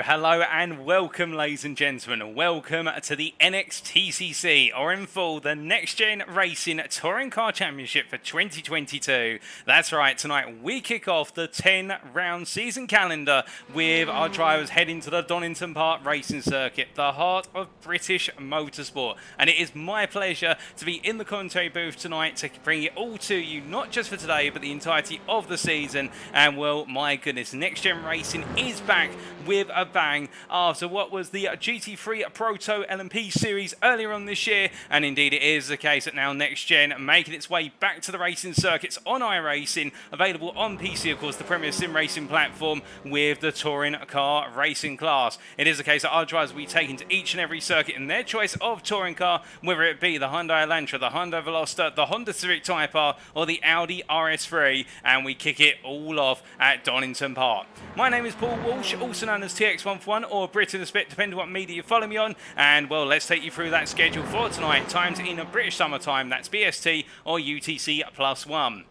Hello and welcome, ladies and gentlemen. Welcome to the NXTCC, or in full, the Next Gen Racing Touring Car Championship for 2022. That's right, tonight we kick off the 10-round season calendar with our drivers heading to the Donington Park racing circuit, the heart of British motorsport. And it is my pleasure to be in the commentary booth tonight to bring it all to you, not just for today, but the entirety of the season. And well, my goodness, Next Gen Racing is back with a bang after what was the GT3 Proto LMP series earlier on this year, and indeed it is the case that now Next Gen making its way back to the racing circuits on iRacing, available on PC, of course, the premier sim racing platform with the touring car racing class. It is the case that our drivers will be taken to each and every circuit in their choice of touring car, whether it be the Hyundai Elantra, the Hyundai Veloster, the Honda Civic Type R, or the Audi RS3, and we kick it all off at Donington Park. My name is Paul Walsh, also known as TX141 or Brit in the Spit, depending on what media you follow me on. And well, let's take you through that schedule for tonight. Times in a British summertime, that's BST or UTC +1.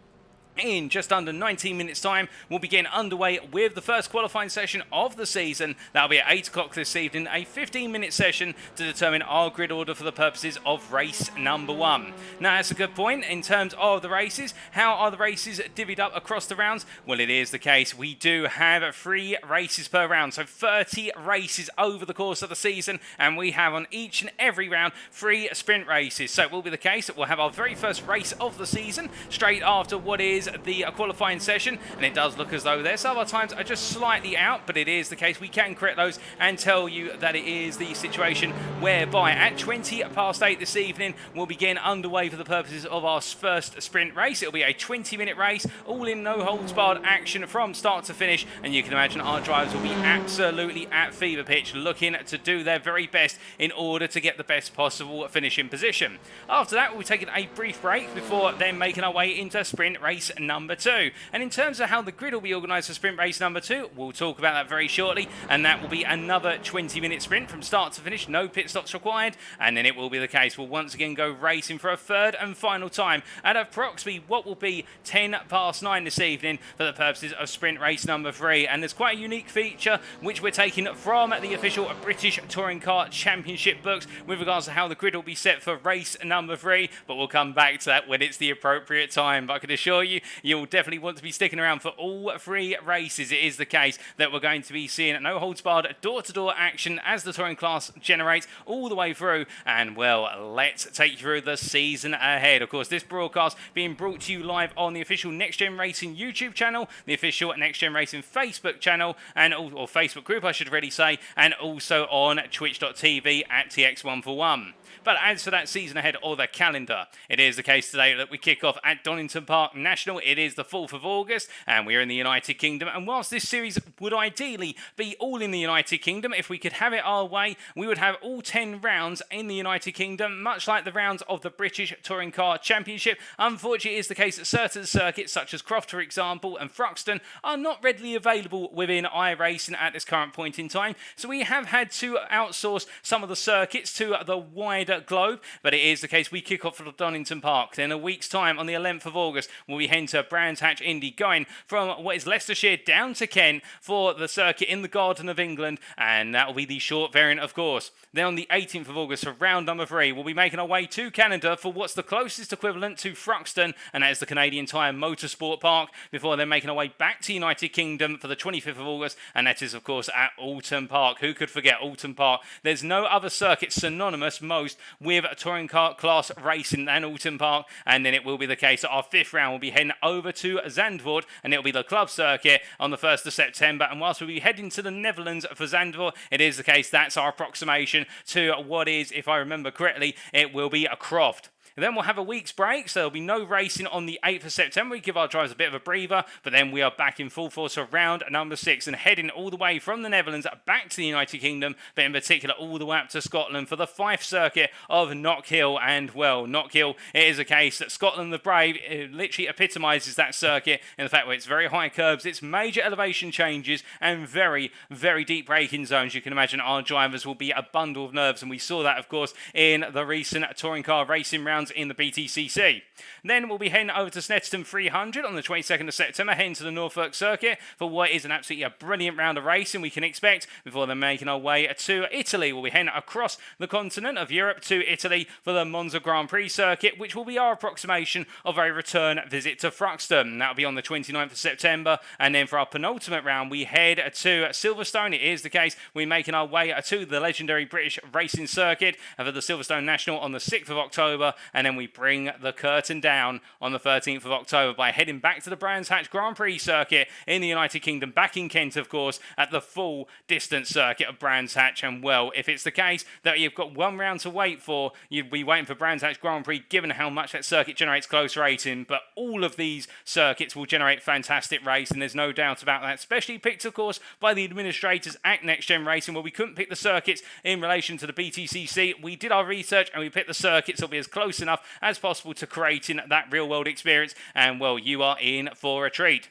In just under 19 minutes time, we'll begin underway with the first qualifying session of the season. That'll be at 8 o'clock this evening, a 15-minute session to determine our grid order for the purposes of race number 1. Now, that's a good point in terms of the races. How are the races divvied up across the rounds? Well, it is the case we do have 3 races per round, so 30 races over the course of the season, and we have on each and every round 3 sprint races. So it will be the case that we'll have our very first race of the season straight after what is the qualifying session, and it does look as though their server times are just slightly out, but it is the case we can correct those and tell you that it is the situation whereby at 8:20 this evening we'll begin underway for the purposes of our first sprint race. It'll be a 20-minute race, all in no holds barred action from start to finish, and you can imagine our drivers will be absolutely at fever pitch, looking to do their very best in order to get the best possible finishing position. After that, we'll be taking a brief break before then making our way into sprint race number 2. And in terms of how the grid will be organised for sprint race number 2, we'll talk about that very shortly, and that will be another 20-minute sprint from start to finish, no pit stops required, and then it will be the case we'll once again go racing for a third and final time at approximately what will be 9:10 this evening for the purposes of sprint race number 3. And there's quite a unique feature which we're taking from the official British Touring Car Championship books with regards to how the grid will be set for race number 3, but we'll come back to that when it's the appropriate time. But I can assure you, you'll definitely want to be sticking around for all 3 races. It is the case that we're going to be seeing no holds barred door-to-door action as the touring class generates all the way through. And well, let's take you through the season ahead. Of course, this broadcast being brought to you live on the official Next Gen Racing YouTube channel, the official Next Gen Racing Facebook channel, and or Facebook group, I should really say, and also on twitch.tv at TX141. But as for that season ahead or the calendar, it is the case today that we kick off at Donington Park National. It is the 4th of August, and we're in the United Kingdom. And whilst this series would ideally be all in the United Kingdom, if we could have it our way, we would have all 10 rounds in the United Kingdom, much like the rounds of the British Touring Car Championship. Unfortunately, it is the case that certain circuits, such as Croft, for example, and Thruxton, are not readily available within iRacing at this current point in time. So we have had to outsource some of the circuits to the wider globe, but it is the case we kick off for Donington Park. Then a week's time, on the 11th of August, we'll be enter Brands Hatch Indy, going from what is Leicestershire down to Kent for the circuit in the Garden of England, and that will be the short variant, of course. Then on the 18th of August for round number 3, we'll be making our way to Canada for what's the closest equivalent to Thruxton, and that is the Canadian Tire Motorsport Park, before then making our way back to United Kingdom for the 25th of August, and that is, of course, at Alton Park. Who could forget Alton Park? There's no other circuit synonymous most with touring car class racing than Alton Park, and then it will be the case that our 5th round will be heading over to Zandvoort, and it'll be the club circuit on the 1st of September, and whilst we'll be heading to the Netherlands for Zandvoort, it is the case that's our approximation to what is, if I remember correctly, it will be a Croft. Then we'll have a week's break, so there'll be no racing on the 8th of September. We give our drivers a bit of a breather, but then we are back in full force for round number 6 and heading all the way from the Netherlands back to the United Kingdom, but in particular all the way up to Scotland for the 5th circuit of Knockhill. And well, Knockhill, it is a case that Scotland the Brave, it literally epitomises that circuit in the fact where it's very high curbs, it's major elevation changes, and very, very deep braking zones. You can imagine our drivers will be a bundle of nerves, and we saw that, of course, in the recent touring car racing rounds in the BTCC. Then we'll be heading over to Snetterton 300 on the 22nd of September, heading to the Norfolk circuit for what is an absolutely brilliant round of racing we can expect, before then making our way to Italy. We'll be heading across the continent of Europe to Italy for the Monza Grand Prix circuit, which will be our approximation of a return visit to Thruxton. That'll be on the 29th of September, and then for our penultimate round we head to Silverstone. It is the case we're making our way to the legendary British racing circuit for the Silverstone National on the 6th of October, and then we bring the curtain down on the 13th of October by heading back to the Brands Hatch Grand Prix circuit in the United Kingdom, back in Kent, of course, at the full distance circuit of Brands Hatch. And well, if it's the case that you've got one round to wait for, you'd be waiting for Brands Hatch Grand Prix, given how much that circuit generates close racing. But all of these circuits will generate fantastic racing, there's no doubt about that, especially picked, of course, by the administrators at NXTGEN Racing, where we couldn't pick the circuits in relation to the BTCC. We did our research and we picked the circuits that'll be as close enough as possible to creating that real-world experience, and well, you are in for a treat.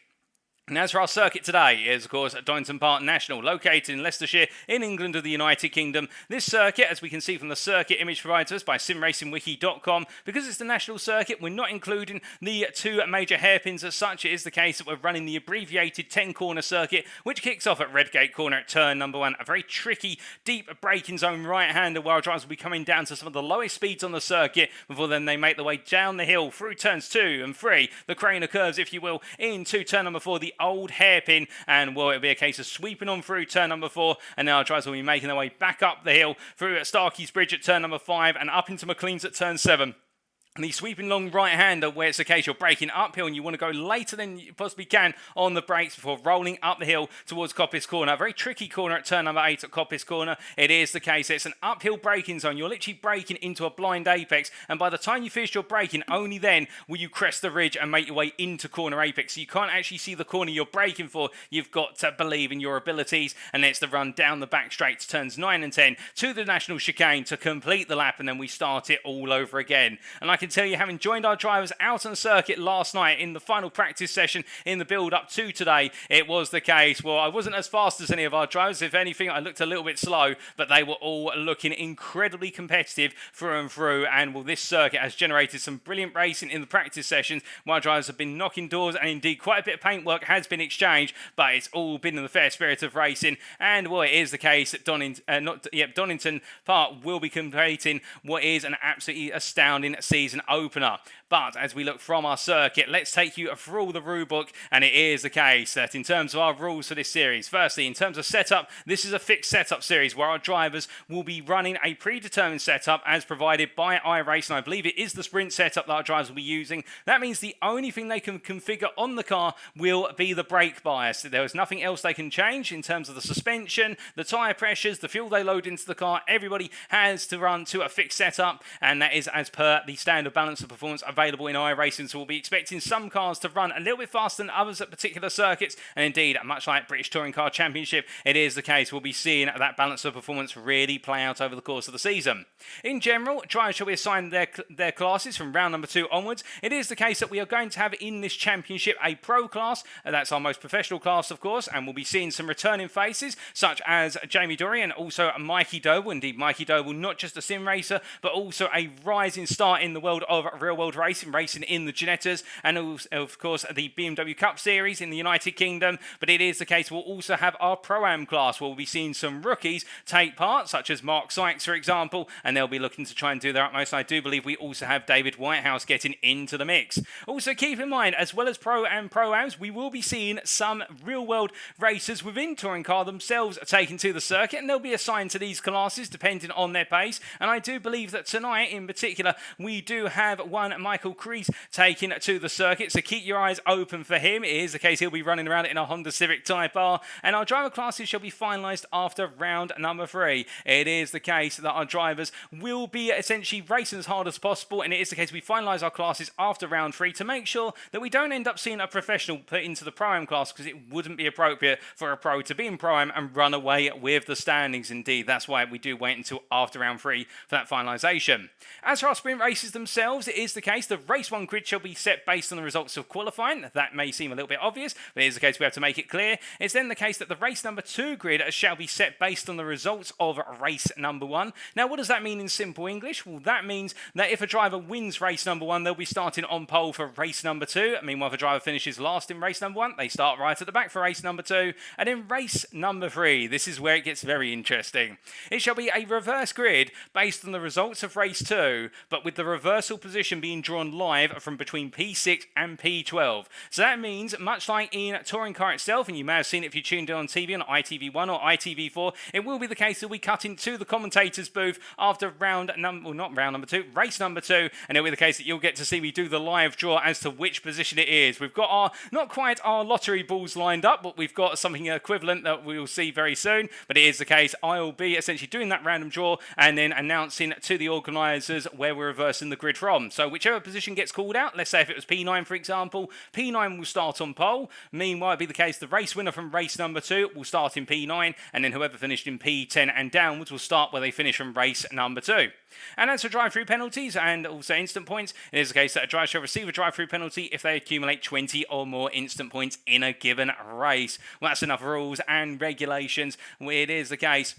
And as for our circuit today, is of course Donington Park National, located in Leicestershire in England of the United Kingdom. This circuit, as we can see from the circuit image provided to us by simracingwiki.com, because it's the national circuit, we're not including the 2 major hairpins as such. It is the case that we're running the abbreviated 10-corner circuit, which kicks off at Redgate Corner at turn number 1. A very tricky, deep braking zone right-hander, where our drivers will be coming down to some of the lowest speeds on the circuit, before then they make their way down the hill through turns 2 and 3, the crane of curves, if you will, into turn number 4, the old hairpin, and well, it'll be a case of sweeping on through turn number 4, and now our drivers will be making their way back up the hill through at Starkey's Bridge at turn number 5 and up into McLean's at turn 7. And the sweeping long right-hander, where it's the case you're braking uphill and you want to go later than you possibly can on the brakes before rolling up the hill towards Coppice Corner. A very tricky corner at turn number 8 at Coppice Corner. It is the case. It's an uphill braking zone. You're literally braking into a blind apex, and by the time you finish your braking, only then will you crest the ridge and make your way into corner apex. So you can't actually see the corner you're braking for. You've got to believe in your abilities, and it's the run down the back straight to turns 9 and 10 to the national chicane to complete the lap, and then we start it all over again. And I can tell you, having joined our drivers out on the circuit last night in the final practice session in the build-up to today, it was the case, well, I wasn't as fast as any of our drivers. If anything, I looked a little bit slow, but they were all looking incredibly competitive through and through. And well, this circuit has generated some brilliant racing in the practice sessions. My drivers have been knocking doors, and indeed quite a bit of paintwork has been exchanged, but it's all been in the fair spirit of racing. And well, it is the case that Donington Park will be completing what is an absolutely astounding season opener. But as we look from our circuit, let's take you through all the rule book, and it is the case that in terms of our rules for this series, firstly, in terms of setup, this is a fixed setup series where our drivers will be running a predetermined setup as provided by iRacing. I believe it is the sprint setup that our drivers will be using. That means the only thing they can configure on the car will be the brake bias. There is nothing else they can change in terms of the suspension, the tyre pressures, the fuel they load into the car. Everybody has to run to a fixed setup, and that is as per the standard balance of performance available in iRacing. So we'll be expecting some cars to run a little bit faster than others at particular circuits, and indeed, much like British Touring Car Championship, it is the case we'll be seeing that balance of performance really play out over the course of the season. In general, drivers shall be assigned their classes from round number 2 onwards. It is the case that we are going to have in this championship a pro class, that's our most professional class, of course, and we'll be seeing some returning faces such as Jamie Dorey and also Mikey Doble. Indeed, Mikey Doble, not just a sim racer, but also a rising star in the world of real-world racing Racing, racing in the Ginettas, and also, of course, the BMW Cup Series in the United Kingdom. But it is the case we'll also have our Pro-Am class, where we'll be seeing some rookies take part, such as Mark Sykes, for example, and they'll be looking to try and do their utmost. I do believe we also have David Whitehouse getting into the mix. Also, keep in mind, as well as Pro and Pro-Ams, we will be seeing some real-world racers within Touring Car themselves taken to the circuit, and they'll be assigned to these classes depending on their pace. And I do believe that tonight, in particular, we do have one Michael Crees taken to the circuit, so keep your eyes open for him. It is the case he'll be running around in a Honda Civic Type R, and our driver classes shall be finalised after round number 3. It is the case that our drivers will be essentially racing as hard as possible, and it is the case we finalise our classes after round 3 to make sure that we don't end up seeing a professional put into the Pro-Am class, because it wouldn't be appropriate for a pro to be in Pro-Am and run away with the standings. Indeed, that's why we do wait until after round 3 for that finalisation. As for our sprint races themselves, it is the case the race 1 grid shall be set based on the results of qualifying. That may seem a little bit obvious, but it is the case we have to make it clear. It's then the case that the race number 2 grid shall be set based on the results of race number 1. Now, what does that mean in simple English? Well, that means that if a driver wins race number 1, they'll be starting on pole for race number 2. Meanwhile, if a driver finishes last in race number 1, they start right at the back for race number 2. And in race number 3, this is where it gets very interesting. It shall be a reverse grid based on the results of race 2, but with the reversal position being drawn live from between P6 and P12. So that means, much like in Touring Car itself, and you may have seen it if you tuned in on TV on ITV1 or ITV4, it will be the case that we cut into the commentator's booth after race number 2, and it'll be the case that you'll get to see me do the live draw as to which position it is. We've got not quite our lottery balls lined up, but we've got something equivalent that we'll see very soon. But it is the case I'll be essentially doing that random draw and then announcing to the organisers where we're reversing the grid from. So whichever position gets called out, let's say if it was P9 for example, P9 will start on pole. Meanwhile, it'll be the case the race winner from race number 2 will start in P9, and then whoever finished in P10 and downwards will start where they finish from race number 2. And as for drive-through penalties and also instant points, it is the case that a driver shall receive a drive-through penalty if they accumulate 20 or more instant points in a given race. Well, that's enough rules and regulations. It is the case.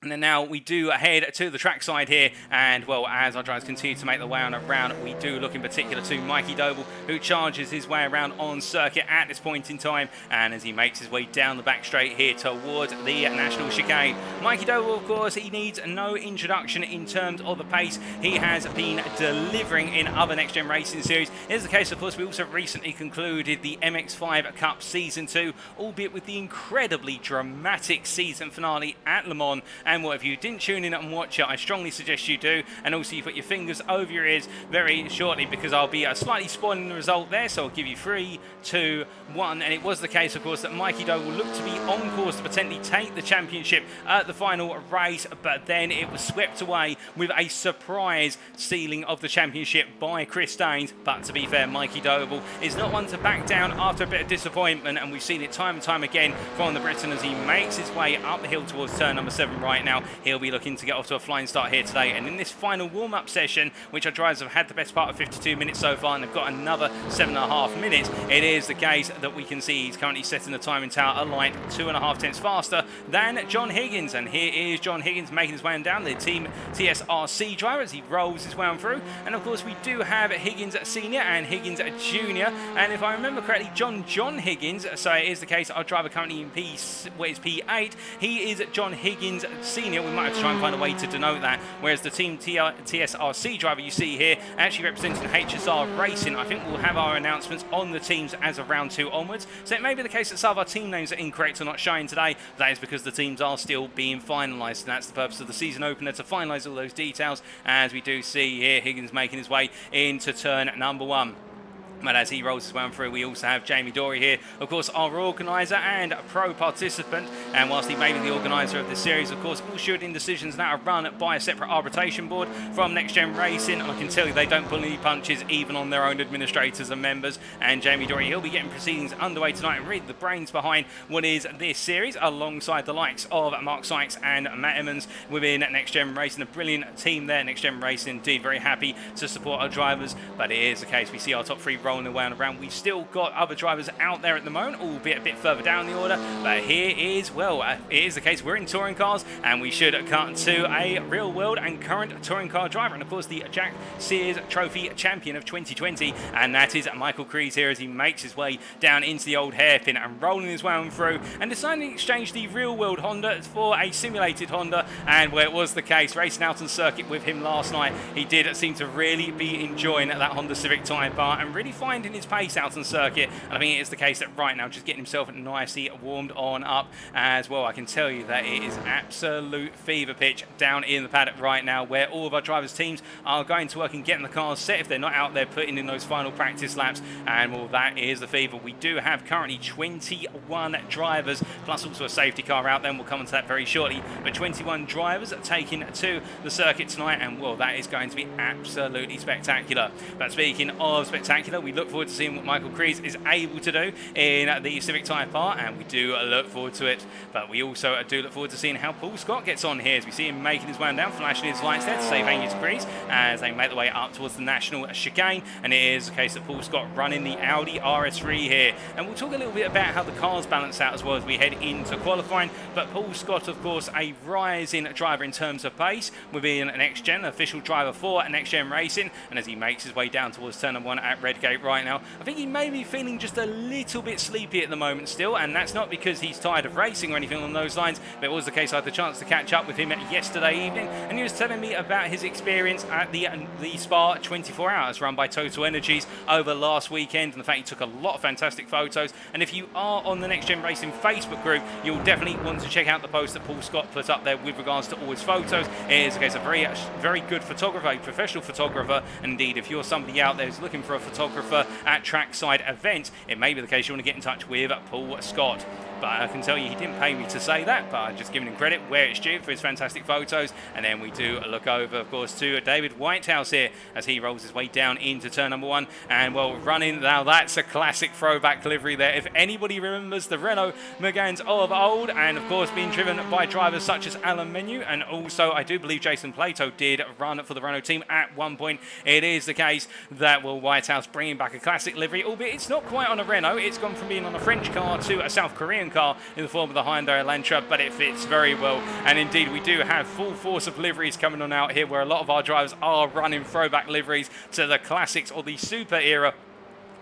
And then now we do head to the trackside here, and well, as our drivers continue to make their way on around, we do look in particular to Mikey Doble, who charges his way around on circuit at this point in time, and as he makes his way down the back straight here towards the National Chicane. Mikey Doble, of course, he needs no introduction in terms of the pace he has been delivering in other Next Gen Racing series. It is the case, of course, we also recently concluded the MX5 Cup Season 2, albeit with the incredibly dramatic season finale at Le Mans. And well, if you didn't tune in and watch it, I strongly suggest you do. And also you put your fingers over your ears very shortly, because I'll be slightly spoiling the result there. So I'll give you 3, 2, 1. And it was the case, of course, that Mikey Doe will look to be on course to potentially take the championship at the final race. But then it was swept away with a surprise sealing of the championship by Chris Daines. But to be fair, Mikey Doble is not one to back down after a bit of disappointment. And we've seen it time and time again from the Briton as he makes his way up the hill towards turn number 7 right now. He'll be looking to get off to a flying start here today. And in this final warm-up session, which our drivers have had the best part of 52 minutes so far, and they've got another 7.5 minutes, it is the case that we can see he's currently setting the timing tower a light 2.5 tenths faster than John Higgins. And here is John Higgins making his way on down, the Team TSRC driver, as he rolls his way on through. And of course, we do have Higgins Senior and Higgins Junior. And if I remember correctly, John Higgins, so it is the case our driver currently in P8, he is John Higgins Senior. We might have to try and find a way to denote that. Whereas the Team TSRC driver you see here, actually representing HSR Racing, I think we'll have our announcements on the teams as of round 2 onwards. So it may be the case that some of our team names are incorrect or not showing today. That is because the teams are still being finalised, and that's the purpose of the season opener, to finalise all those details. As we do see here, Higgins making his way into turn number 1. But as he rolls his way on through, we also have Jamie Dory here, of course, our organiser and pro participant. And whilst he may be the organiser of this series, of course, all shooting decisions now are run by a separate arbitration board from Next Gen Racing. And I can tell you they don't pull any punches, even on their own administrators and members. And Jamie Dory, he'll be getting proceedings underway tonight and really the brains behind what is this series, alongside the likes of Mark Sykes and Matt Emmons within Next Gen Racing. A brilliant team there, Next Gen Racing. Indeed, very happy to support our drivers. But it is the case we see our top 3 rolling away on around. We've still got other drivers out there at the moment, albeit a bit further down the order. But here is, well, it is the case. We're in touring cars, and we should cut to a real world and current touring car driver, and of course the Jack Sears Trophy champion of 2020, and that is Michael Crees here as he makes his way down into the old hairpin and rolling his way on through and deciding to exchange the real world Honda for a simulated Honda. And where it was the case, racing out on circuit with him last night, he did seem to really be enjoying that Honda Civic Type R and really finding his pace out on circuit. And I think it is the case that right now, just getting himself nicely warmed on up as well. I can tell you that it is absolute fever pitch down in the paddock right now, where all of our drivers' teams are going to work and getting the cars set if they're not out there putting in those final practice laps. And well, that is the fever. We do have currently 21 drivers, plus also a safety car out there, and we'll come on to that very shortly. But 21 drivers are taken to the circuit tonight, and well, that is going to be absolutely spectacular. But speaking of spectacular, we look forward to seeing what Michael Crees is able to do in the Civic Type R, and we do look forward to it. But we also do look forward to seeing how Paul Scott gets on here, as we see him making his way down, flashing his lights there to save Angus Crees as they make their way up towards the national chicane. And it is the case that Paul Scott running the Audi RS3 here, and we'll talk a little bit about how the cars balance out as well as we head into qualifying. But Paul Scott, of course, a rising driver in terms of pace within NXTGEN, official driver for NXTGEN Racing, and as he makes his way down towards turn number 1 at Redgate right now, I think he may be feeling just a little bit sleepy at the moment still, and that's not because he's tired of racing or anything along those lines, but it was the case I had the chance to catch up with him yesterday evening, and he was telling me about his experience at the Spa 24 Hours run by Total Energies over last weekend, and the fact he took a lot of fantastic photos. And if you are on the NXTGEN Racing Facebook group, you'll definitely want to check out the post that Paul Scott put up there with regards to all his photos. It is a case of very good photographer, a professional photographer, and indeed if you're somebody out there who's looking for a photographer at trackside events, it may be the case you want to get in touch with Paul Scott. But I can tell you he didn't pay me to say that, but I'm just giving him credit where it's due for his fantastic photos. And then we do look over, of course, to David Whitehouse here as he rolls his way down into turn number 1. And well, running, now that's a classic throwback livery there. If anybody remembers the Renault Megans of old, and of course being driven by drivers such as Alan Menu, and also I do believe Jason Plato did run for the Renault team at one point. It is the case that, well, Whitehouse bringing back a classic livery, albeit it's not quite on a Renault. It's gone from being on a French car to a South Korean car in the form of the Hyundai Elantra, but it fits very well. And indeed we do have full force of liveries coming on out here, where a lot of our drivers are running throwback liveries to the classics or the super era,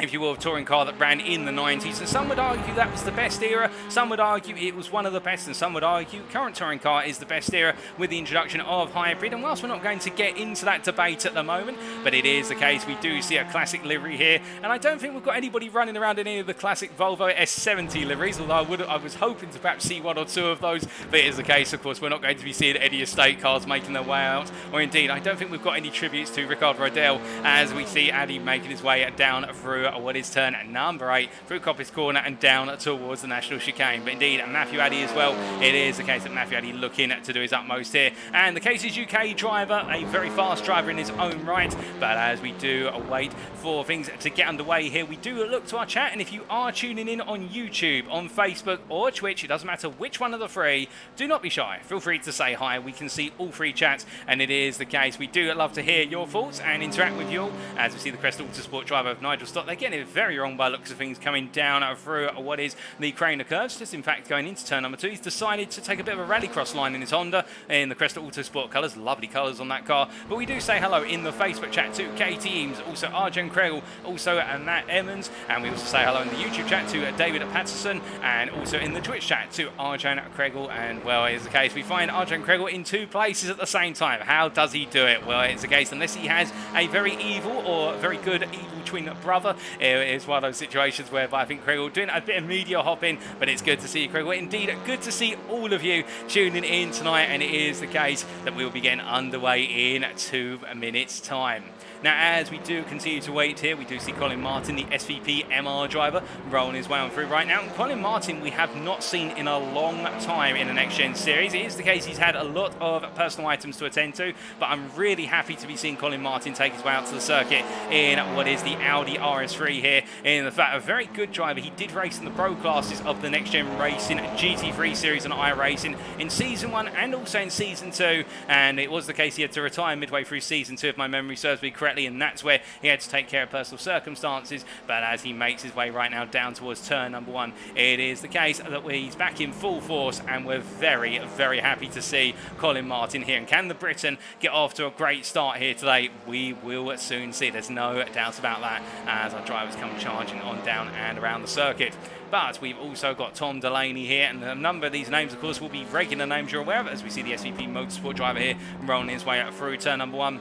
if you will, of touring car that ran in the 90s. And some would argue that was the best era, some would argue it was one of the best, and some would argue current touring car is the best era with the introduction of hybrid. And whilst we're not going to get into that debate at the moment, but it is the case, we do see a classic livery here, and I don't think we've got anybody running around in any of the classic Volvo S70 liveries, although I was hoping to perhaps see one or two of those. But it is the case, of course, we're not going to be seeing any estate cars making their way out, or indeed I don't think we've got any tributes to Ricardo Rodell as we see Addy making his way down through what is turn number 8 through Coppice Corner and down towards the national chicane. But indeed Matthew Addy as well, it is the case that Matthew Addy looking to do his utmost here, and the case is UK driver, a very fast driver in his own right. But as we do wait for things to get underway here, we do look to our chat, and if you are tuning in on YouTube, on Facebook or Twitch, it doesn't matter which one of the three, do not be shy, feel free to say hi. We can see all three chats, and it is the case we do love to hear your thoughts and interact with you all, as we see the Crest Autosport driver of Nigel Stott. They're getting it very wrong by looks of things, coming down through what is the Craner curves, just in fact going into turn number 2. He's decided to take a bit of a rallycross line in his Honda in the Crest Autosport colours, lovely colours on that car. But we do say hello in the Facebook chat to Katie Eames, also Arjen Kregel, also Matt Emmons, and we also say hello in the YouTube chat to David Patterson, and also in the Twitch chat to Arjen Kregel. And well, it is the case we find Arjen Kregel in 2 places at the same time. How does he do it? Well, it's the case unless he has a very evil or very good evil twin brother, it's one of those situations whereby I think Kregel doing a bit of media hopping. But it's good to see you, Kregel. Indeed, good to see all of you tuning in tonight, and it is the case that we will be getting underway in 2 minutes time. Now, as we do continue to wait here, we do see Colin Martin, the SVP MR driver, rolling his way on through right now. And Colin Martin we have not seen in a long time in the Next Gen series. It is the case he's had a lot of personal items to attend to, but I'm really happy to be seeing Colin Martin take his way out to the circuit in what is the Audi RS3 here. In the fact, a very good driver. He did race in the pro classes of the Next Gen Racing GT3 series and iRacing in Season 1 and also in Season 2. And it was the case he had to retire midway through Season 2, if my memory serves me correctly. correctly, and that's where he had to take care of personal circumstances. But as he makes his way right now down towards turn number 1, it is the case that he's back in full force, and we're very, very happy to see Colin Martin here. And can the Briton get off to a great start here today? We will soon see. There's no doubt about that as our drivers come charging on down and around the circuit. But we've also got Tom Delaney here, and a number of these names, of course, will be regular names you're aware of, as we see the SVP Motorsport driver here rolling his way up through turn number 1.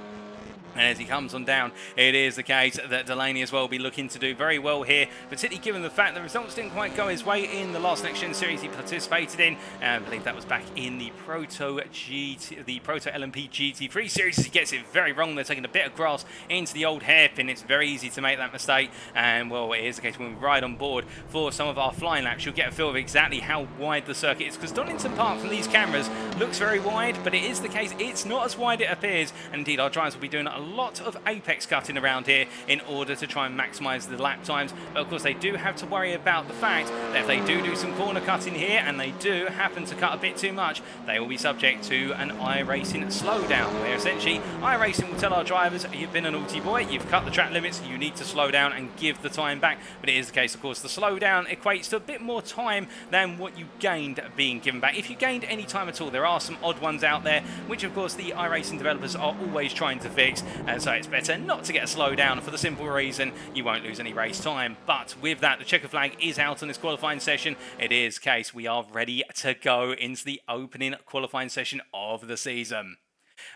And as he comes on down, it is the case that Delaney as well will be looking to do very well here, particularly given the fact the results didn't quite go his way in the last Next Gen Series he participated in. And I believe that was back in the Proto LMP GT3 Series. He gets it very wrong. They're taking a bit of grass into the old hairpin. It's very easy to make that mistake. And, well, it is the case when we ride on board for some of our flying laps, you'll get a feel of exactly how wide the circuit is. Because Donington Park from these cameras looks very wide, but it is the case it's not as wide as it appears. And indeed, our drivers will be doing a lot of apex cutting around here in order to try and maximise the lap times. But of course they do have to worry about the fact that if they do some corner cutting here and they do happen to cut a bit too much, they will be subject to an iRacing slowdown, where essentially iRacing will tell our drivers, you've been a naughty boy, you've cut the track limits, you need to slow down and give the time back. But it is the case, of course, the slowdown equates to a bit more time than what you gained being given back. If you gained any time at all, there are some odd ones out there, which of course the iRacing developers are always trying to fix, and so it's better not to get a slowdown for the simple reason you won't lose any race time. But with that, the checker flag is out on this qualifying session. It is case we are ready to go into the opening qualifying session of the season.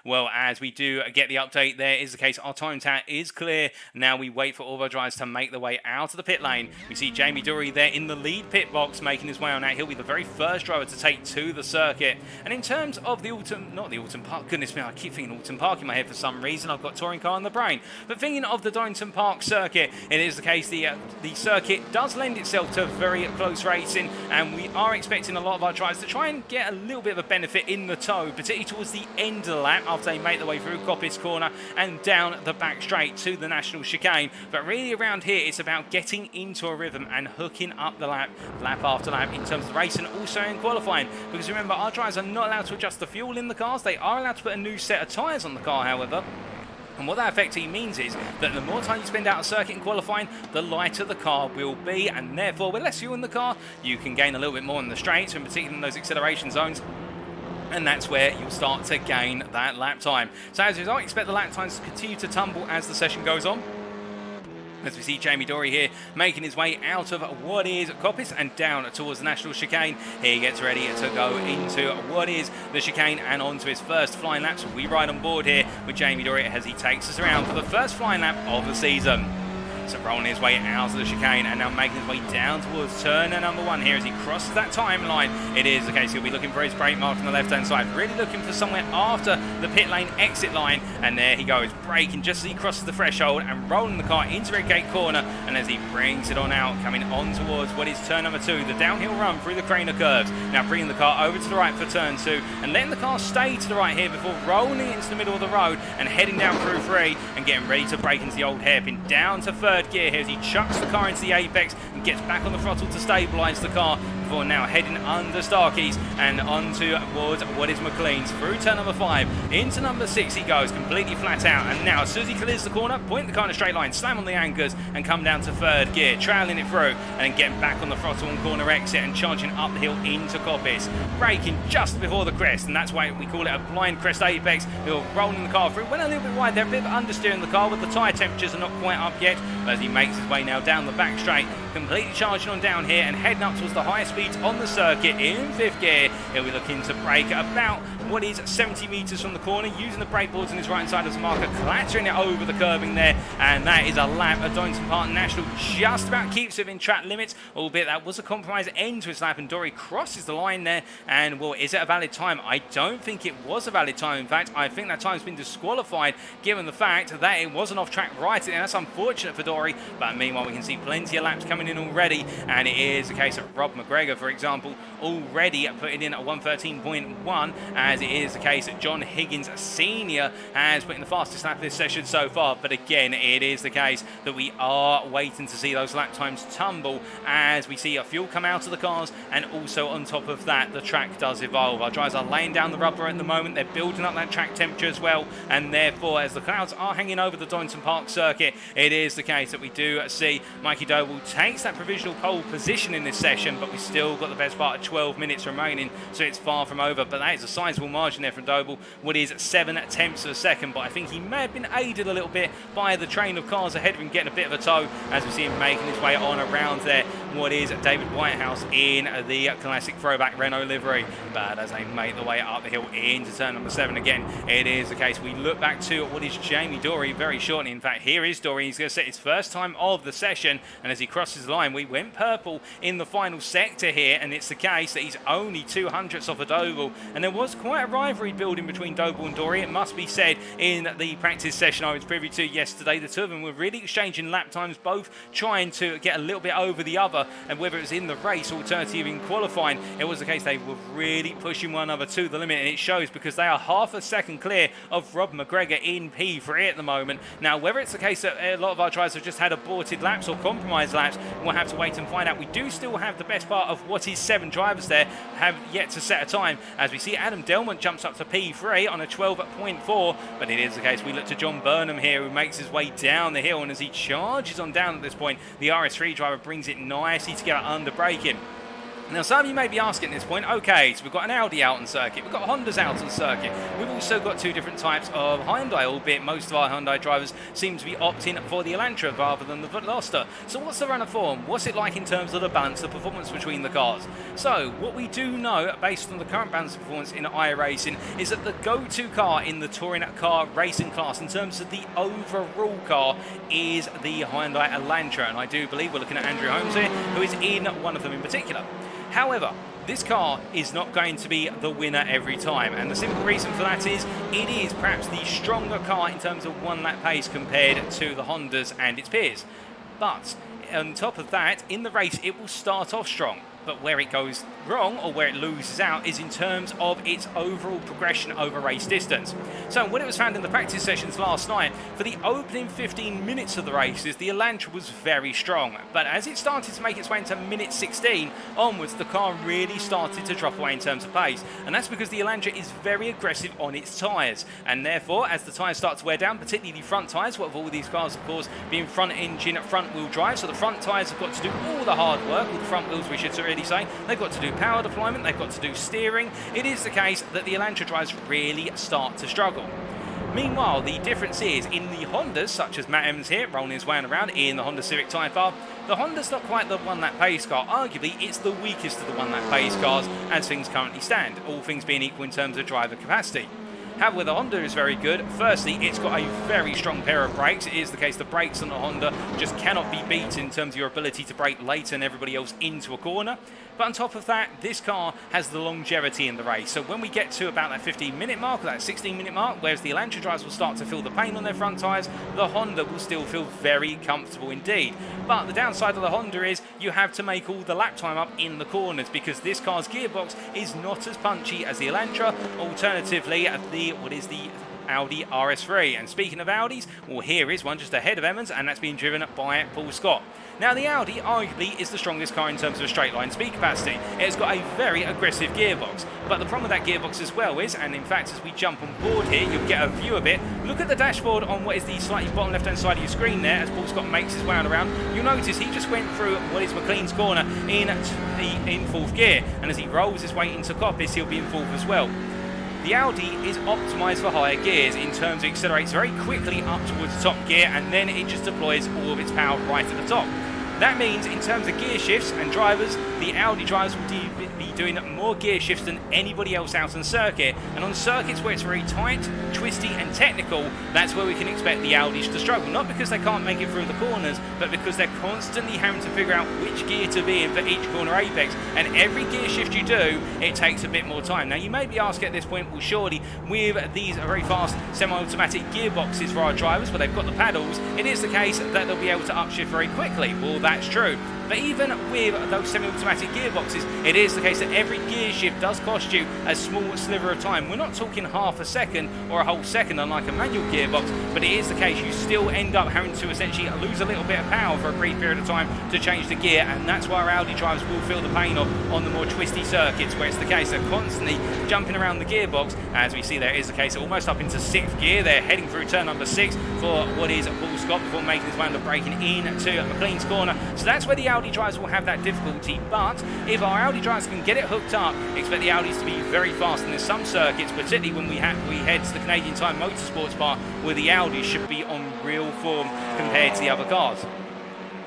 Well, as we do get the update, there is the case our time tower is clear. Now we wait for all of our drivers to make their way out of the pit lane. We see Jamie Dury there in the lead pit box making his way on out. He'll be the very first driver to take to the circuit. And in terms of the not the Alton Park, goodness me, I keep thinking Alton Park in my head for some reason. I've got touring car in the brain. But thinking of the Donington Park circuit, it is the case the circuit does lend itself to very close racing, and we are expecting a lot of our drivers to try and get a little bit of a benefit in the toe, particularly towards the end of the lap, after they make their way through Coppice Corner and down the back straight to the National Chicane. But really around here, it's about getting into a rhythm and hooking up the lap after lap in terms of the race, and also in qualifying. Because remember, our drivers are not allowed to adjust the fuel in the cars. They are allowed to put a new set of tyres on the car, however. And what that effectively means is that the more time you spend out of circuit in qualifying, the lighter the car will be, and therefore with less fuel in the car, you can gain a little bit more in the straights, and particularly in those acceleration zones. And that's where you'll start to gain that lap time. So as a result, I expect the lap times to continue to tumble as the session goes on. As we see Jamie Dury here making his way out of what is Coppice and down towards the National Chicane. He gets ready to go into what is the chicane and onto his first flying lap. So we ride on board here with Jamie Dury as he takes us around for the first flying lap of the season. So rolling his way out of the chicane and now making his way down towards turn number 1 here as he crosses that timeline. It is the case he'll be looking for his brake mark on the left-hand side, really looking for somewhere after the pit lane exit line. And there he goes, braking just as he crosses the threshold and rolling the car into Red Gate Corner. And as he brings it on out, coming on towards what is turn number 2, the downhill run through the Craner curves. Now bringing the car over to the right for turn 2 and letting the car stay to the right here before rolling into the middle of the road and heading down through 3 and getting ready to brake into the old hairpin down to 3rd gear here as he chucks the car into the apex and gets back on the throttle to stabilise the car before now heading under Starkey's and on towards what is McLean's through turn number 5 into number 6 he goes completely flat out. And now as soon as he clears the corner, point the car in a straight line, slam on the anchors and come down to 3rd gear, trailing it through and then getting back on the throttle and corner exit and charging up the hill into Coppice, braking just before the crest, and that's why we call it a blind crest apex. He'll rolling the car through, went a little bit wide there, a bit of understeering the car with the tyre temperatures are not quite up yet, but as he makes his way now down the back straight, completely charging on down here and heading up towards the highest speeds on the circuit in 5th gear. He'll be looking to brake about what is 70 metres from the corner, using the brake boards on his right hand side as a marker, clattering it over the curbing there, and that is a lap at Donington Park National. Just about keeps within track limits, albeit that was a compromise end to his lap, and Dury crosses the line there. And well, is it a valid time? I don't think it was a valid time. In fact, I think that time's been disqualified given the fact that it wasn't off track right, and that's unfortunate for Dury. But meanwhile, we can see plenty of laps coming in already, and it is the case of Rob McGregor, for example, already putting in a 113.1 as as it is the case that John Higgins Sr. has put in the fastest lap of this session so far. But again, it is the case that we are waiting to see those lap times tumble as we see a fuel come out of the cars, and also on top of that, the track does evolve. Our drivers are laying down the rubber at the moment. They're building up that track temperature as well, and therefore, as the clouds are hanging over the Donington Park circuit, it is the case that we do see Mikey Doble takes that provisional pole position in this session, but we've still got the best part of 12 minutes remaining, so it's far from over. But that is a sizable margin there from Doble, what is 7/10 of a second. But I think he may have been aided a little bit by the train of cars ahead of him getting a bit of a tow, as we see him making his way on around there, what is David Whitehouse in the classic throwback Renault livery. But as they make the way up the hill into turn number 7 again, it is the case we look back to what is Jamie Dory very shortly. In fact, here is Dory. He's going to set his first time of the session, and as he crosses the line, we went purple in the final sector here, and it's the case that he's only 200ths off of Doble, and there was quite a rivalry building between Doble and Dory, it must be said. In the practice session I was privy to yesterday, the two of them were really exchanging lap times, both trying to get a little bit over the other, and whether it was in the race, alternatively in qualifying, it was the case they were really pushing one another to the limit, and it shows because they are half a second clear of Rob McGregor in P3 at the moment. Now, whether it's the case that a lot of our drivers have just had aborted laps or compromised laps, we'll have to wait and find out. We do still have the best part of what is 7 drivers there have yet to set a time, as we see Adam Delmont jumps up to P3 on a 12.4, but it is the case we look to John Burnham here, who makes his way down the hill, and as he charges on down at this point, the RS3 driver brings it nicely together under braking. Now, some of you may be asking at this point, okay, so we've got an Audi out on circuit, we've got Hondas out on circuit, we've also got 2 different types of Hyundai, albeit most of our Hyundai drivers seem to be opting for the Elantra rather than the Veloster. So what's the run of form? What's it like in terms of the balance of performance between the cars? So, what we do know, based on the current balance of performance in iRacing, is that the go-to car in the touring car racing class, in terms of the overall car, is the Hyundai Elantra, and I do believe we're looking at Andrew Holmes here, who is in one of them in particular. However, this car is not going to be the winner every time, and the simple reason for that is it is perhaps the stronger car in terms of one-lap pace compared to the Hondas and its peers. But on top of that, in the race it will start off strong, but where it goes wrong or where it loses out is in terms of its overall progression over race distance. So when it was found in the practice sessions last night, for the opening 15 minutes of the races, the Elantra was very strong, but as it started to make its way into minute 16 onwards, the car really started to drop away in terms of pace, and that's because the Elantra is very aggressive on its tyres, and therefore as the tyres start to wear down, particularly the front tyres, what of all these cars of course being front engine front wheel drive, so the front tyres have got to do all the hard work, or the front wheels we should really say, they've got to do power deployment, they've got to do steering. It is the case that the Elantra drivers really start to struggle. Meanwhile, the difference is in the Hondas, such as Matt Evans here, rolling his way around in the Honda Civic Type R, the Honda's not quite the one-lap pace car. Arguably, it's the weakest of the one-lap pace cars as things currently stand, all things being equal in terms of driver capacity. However, the Honda is very good. Firstly, it's got a very strong pair of brakes. It is the case the brakes on the Honda just cannot be beaten in terms of your ability to brake later than everybody else into a corner. But on top of that, this car has the longevity in the race. So when we get to about that 15-minute mark, or that 16-minute mark, whereas the Elantra drivers will start to feel the pain on their front tyres, the Honda will still feel very comfortable indeed. But the downside of the Honda is you have to make all the lap time up in the corners, because this car's gearbox is not as punchy as the Elantra. Alternatively, the Audi RS3. And speaking of Audis, well, here is one just ahead of Emmons, and that's being driven by Paul Scott. Now, the Audi arguably is the strongest car in terms of straight line speed capacity. It's got a very aggressive gearbox, but the problem with that gearbox as well is, and in fact as we jump on board here, you'll get a view of it. Look at the dashboard on what is the slightly bottom left hand side of your screen there as Paul Scott makes his way around. You'll notice he just went through what is McLean's corner in fourth gear, and as he rolls his way into Coppice, he'll be in fourth as well. The Audi is optimised for higher gears in terms of it accelerates very quickly up towards the top gear, and then it just deploys all of its power right at the top. That means in terms of gear shifts and drivers, the Audi drivers will be doing more gear shifts than anybody else out on circuit. And on circuits where it's very tight, twisty and technical, that's where we can expect the Audis to struggle. Not because they can't make it through the corners, but because they're constantly having to figure out which gear to be in for each corner apex. And every gear shift you do, it takes a bit more time. Now you may be asking at this point, well surely with these very fast semi-automatic gearboxes for our drivers, where they've got the paddles, it is the case that they'll be able to upshift very quickly. Well, that's true. But even with those semi-automatic gearboxes, it is the case that every gear shift does cost you a small sliver of time. We're not talking half a second or a whole second unlike a manual gearbox, but it is the case you still end up having to essentially lose a little bit of power for a brief period of time to change the gear, and that's why our Audi drivers will feel the pain of on the more twisty circuits, where it's the case they're constantly jumping around the gearbox. As we see, there is the case almost up into 6th gear. They're heading through turn number 6 for what is Paul Scott before making his way under braking into McLean's corner. So that's where the Audi drivers will have that difficulty, but if our Audi drivers can get it hooked up, expect the Audis to be very fast, and there's some circuits, particularly when we head to the Canadian Time Motorsports Park, where the Audi should be on real form compared to the other cars.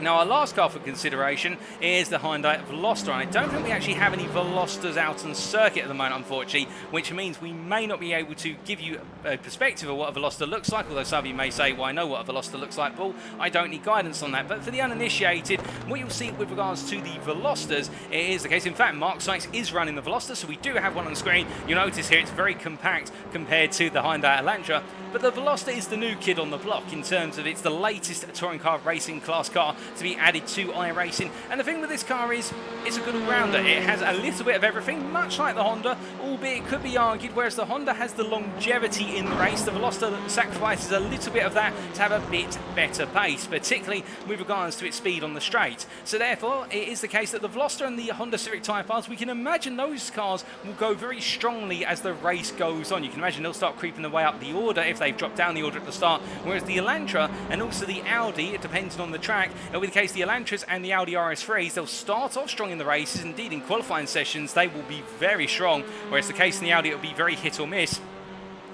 Now, our last car for consideration is the Hyundai Veloster, and I don't think we actually have any Velosters out on circuit at the moment, unfortunately, which means we may not be able to give you a perspective of what a Veloster looks like, although some of you may say, well, I know what a Veloster looks like, Paul. I don't need guidance on that. But for the uninitiated, what you'll see with regards to the Velosters, it is the case. In fact, Mark Sykes is running the Veloster, so we do have one on the screen. You'll notice here it's very compact compared to the Hyundai Elantra, but the Veloster is the new kid on the block in terms of it's the latest touring car racing class car to be added to iRacing. And the thing with this car is it's a good all-rounder. It has a little bit of everything, much like the Honda, albeit it could be argued, whereas the Honda has the longevity in the race, the Veloster sacrifices a little bit of that to have a bit better pace, particularly with regards to its speed on the straight. So therefore, it is the case that the Veloster and the Honda Civic Type Rs, we can imagine those cars will go very strongly as the race goes on. You can imagine they'll start creeping their way up the order if they've dropped down the order at the start, whereas the Elantra and also the Audi, it depends on the track, it'll be the case the Elantras and the Audi RS3s, they'll start off strong in the races. Indeed, in qualifying sessions, they will be very strong, whereas the case in the Audi, it'll be very hit or miss.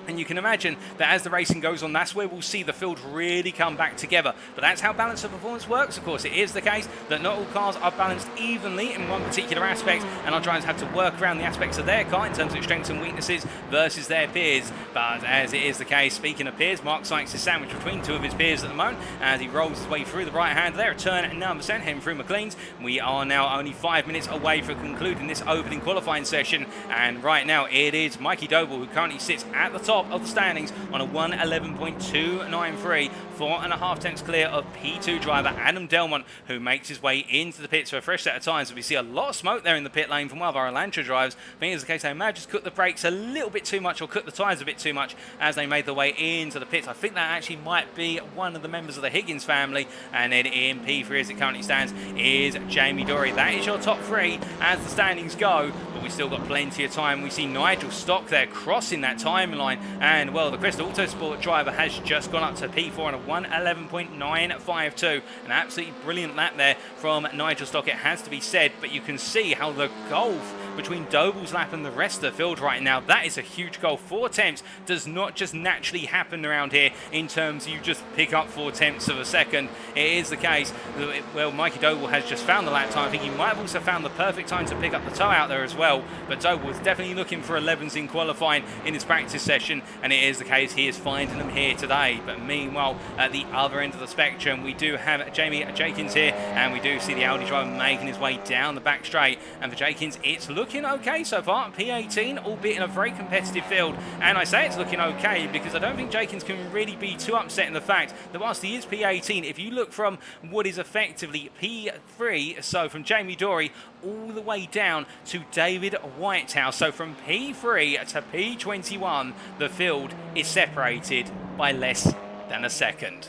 And you can imagine that as the racing goes on, that's where we'll see the field really come back together. But that's how balance of performance works. Of course, it is the case that not all cars are balanced evenly in one particular aspect, and our drivers have to work around the aspects of their car in terms of strengths and weaknesses versus their peers. But as it is the case, speaking of peers, Mark Sykes is sandwiched between two of his peers at the moment as he rolls his way through the right hand there at turn number 7, heading through McLean's. We are now only 5 minutes away from concluding this opening qualifying session, and right now it is Mikey Doble who currently sits at the top of the standings on a 1:11.293, 4.5 tenths clear of P2 driver Adam Delmont, who makes his way into the pits for a fresh set of tyres. We see a lot of smoke there in the pit lane from one of our Elantra drivers. I think it's the case they may have just cut the brakes a little bit too much or cut the tyres a bit too much as they made their way into the pits. I think that actually might be one of the members of the Higgins family, and then in P3 as it currently stands is Jamie Dory. That is your top 3 as the standings go, but we've still got plenty of time. We see Nigel Stock there crossing that timeline, and well, the Crystal Autosport driver has just gone up to P4 on a 1:11.952. An absolutely brilliant lap there from Nigel Stock, it has to be said, but you can see how the gulf between Doble's lap and the rest of the field right now, that is a huge goal. 4 tenths does not just naturally happen around here in terms you just pick up 4 tenths of a second. It is the case that, well, Mikey Doble has just found the lap time. I think he might have also found the perfect time to pick up the toe out there as well, but Doble was definitely looking for 11s in qualifying in his practice session, and it is the case he is finding them here today. But meanwhile, at the other end of the spectrum, we do have Jamie Jenkins here, and we do see the Audi driver making his way down the back straight, and for Jenkins it's looking okay so far. P18, albeit in a very competitive field, and I say it's looking okay because I don't think Jenkins can really be too upset in the fact that whilst he is P18, if you look from what is effectively P3, so from Jamie Dory all the way down to David Whitehouse, so from P3 to P21, the field is separated by less than a second.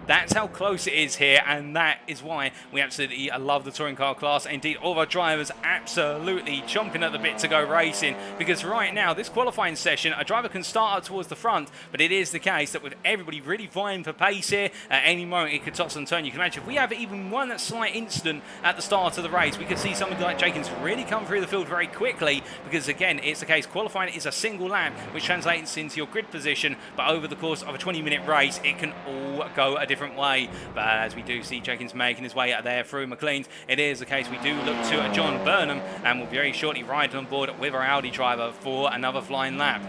That's how close it is here, and that is why we absolutely love the touring car class. Indeed, all of our drivers absolutely chomping at the bit to go racing, because right now, this qualifying session, a driver can start out towards the front, but it is the case that with everybody really vying for pace here, at any moment it could toss and turn. You can imagine if we have even one slight incident at the start of the race, we could see somebody like Jenkins really come through the field very quickly, because again, it's the case, qualifying is a single lap, which translates into your grid position, but over the course of a 20-minute race, it can all go a different way. But as we do see Jenkins making his way out there through McLean's, it is the case we do look to John Burnham, and will very shortly ride on board with our Audi driver for another flying lap.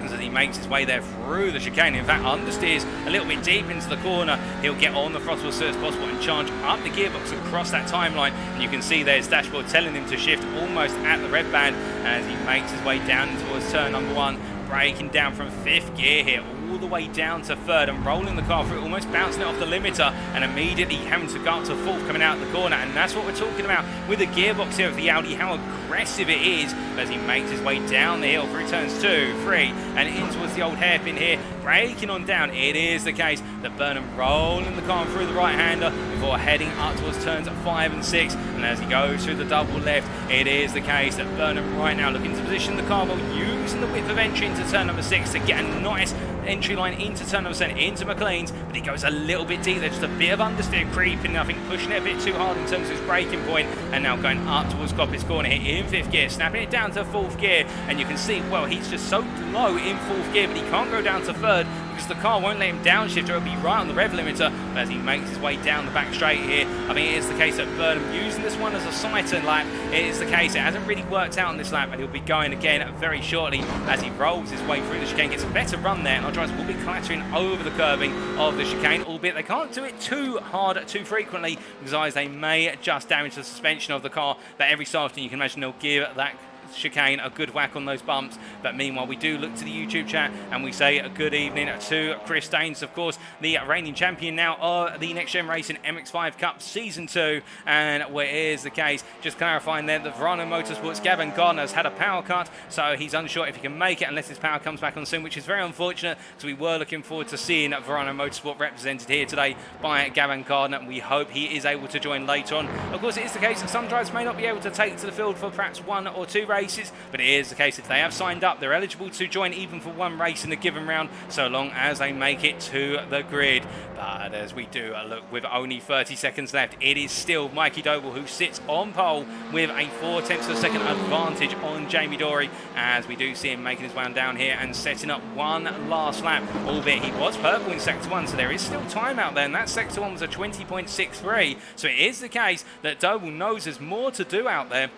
As he makes his way there through the chicane, in fact understeers a little bit deep into the corner, he'll get on the throttle as soon as possible and charge up the gearbox across that timeline, and you can see there's dashboard telling him to shift almost at the red band as he makes his way down towards turn number 1, braking down from 5th gear here all the way down to third and rolling the car through, almost bouncing it off the limiter and immediately having to go up to fourth coming out of the corner. And that's what we're talking about with the gearbox here of the Audi, how aggressive it is as he makes his way down the hill through turns 2, 3 and in towards the old hairpin here, braking on down. It is the case that Burnham rolling the car through the right-hander before heading up towards turns 5 and 6, and as he goes through the double left, it is the case that Burnham right now looking to position the car while using the width of entry into turn number 6 to get a nice entry line into turn number 7 into McLean's, but he goes a little bit deep there, just a bit of understeer creeping, I think pushing it a bit too hard in terms of his braking point, and now going up towards Coppice Corner here in 5th gear, snapping it down to 4th gear, and you can see, well, he's just so low in 4th gear, but he can't go down to 3rd because the car won't let him downshift or it'll be right on the rev limiter. But as he makes his way down the back straight here, I mean, it is the case that Burnham using this one as a sighter lap. It is the case, it hasn't really worked out on this lap, and he'll be going again very shortly as he rolls his way through the chicane, gets a better run there, and our drivers will be clattering over the curbing of the chicane, albeit they can't do it too hard too frequently because otherwise they may just damage the suspension of the car, but every so often you can imagine they'll give that chicane a good whack on those bumps. But meanwhile, we do look to the YouTube chat and we say a good evening to Chris Staines, of course, the reigning champion now of the Next Gen Racing MX5 Cup Season 2. And where is the case, just clarifying there that Verano Motorsports Gavin Gardner has had a power cut, so he's unsure if he can make it unless his power comes back on soon, which is very unfortunate because we were looking forward to seeing Verano Motorsport represented here today by Gavin Gardner, and we hope he is able to join later on. Of course, it is the case that some drivers may not be able to take to the field for perhaps 1 or 2 races, but it is the case if they have signed up, they're eligible to join even for 1 race in a given round, so long as they make it to the grid. But as we do look with only 30 seconds left, it is still Mikey Doble who sits on pole with a 4 tenths of a second advantage on Jamie Dory, as we do see him making his way down here and setting up one last lap, albeit he was purple in sector 1, so there is still time out there, and that sector 1 was a 20.63, so it is the case that Doble knows there's more to do out there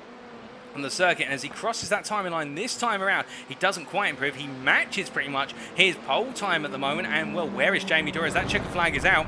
on the circuit, and as he crosses that timing line this time around, he doesn't quite improve. He matches pretty much his pole time at the moment, and well, where is Jamie Dory as that checker flag is out?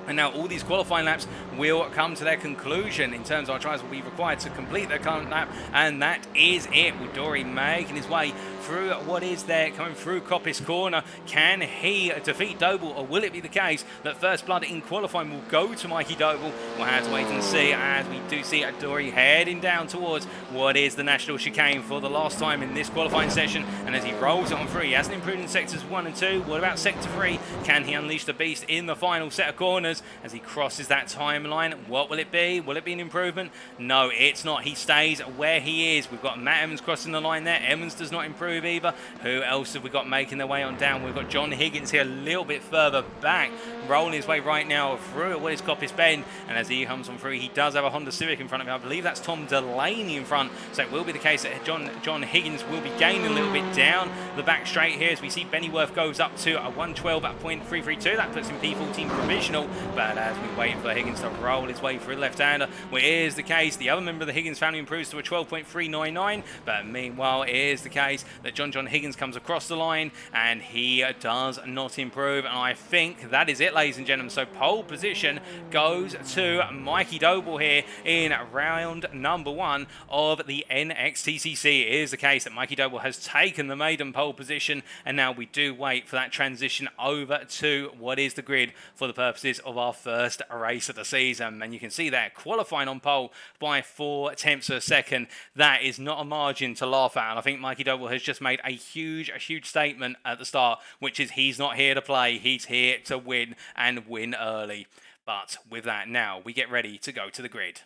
And now all these qualifying laps will come to their conclusion in terms of our drivers will be required to complete their current lap, and that is it, with Dory making his way through what is there, coming through Coppice Corner. Can he defeat Doble, or will it be the case that first blood in qualifying will go to Mikey Doble? We'll have to wait and see, as we do see Dory heading down towards what is the national chicane for the last time in this qualifying session, and as he rolls it on through, he hasn't improved in sectors 1 and 2. What about sector 3? Can he unleash the beast in the final set of corners as he crosses that timeline? What will it be? Will it be an improvement? No, it's not. He stays where he is. We've got Matt Evans crossing the line there. Evans does not improve either. Who else have we got making their way on down? We've got John Higgins here a little bit further back, rolling his way right now through what is Coppice Bend, and as he comes on through, he does have a Honda Civic in front of him. I believe that's Tom Delaney in front, so it will be the case that John Higgins will be gaining a little bit down the back straight here, as we see Bennyworth goes up to a 112.332. That puts him P14 provisional, but as we wait for Higgins to roll his way through the left-hander, where it is the case the other member of the Higgins family improves to a 12.399, but meanwhile it is the case that John Higgins comes across the line and he does not improve, and I think that is it, ladies and gentlemen. So pole position goes to Mikey Doble here in round number 1 of the NXTCC. It is the case that Mikey Doble has taken the maiden pole position, and now we do wait for that transition over to what is the grid for the purposes of our first race of the season. And you can see that qualifying on pole by 4 tenths of a second. That is not a margin to laugh at, and I think Mikey Doble has just made a huge statement at the start, which is he's not here to play, he's here to win, and win early. But with that, now we get ready to go to the grid.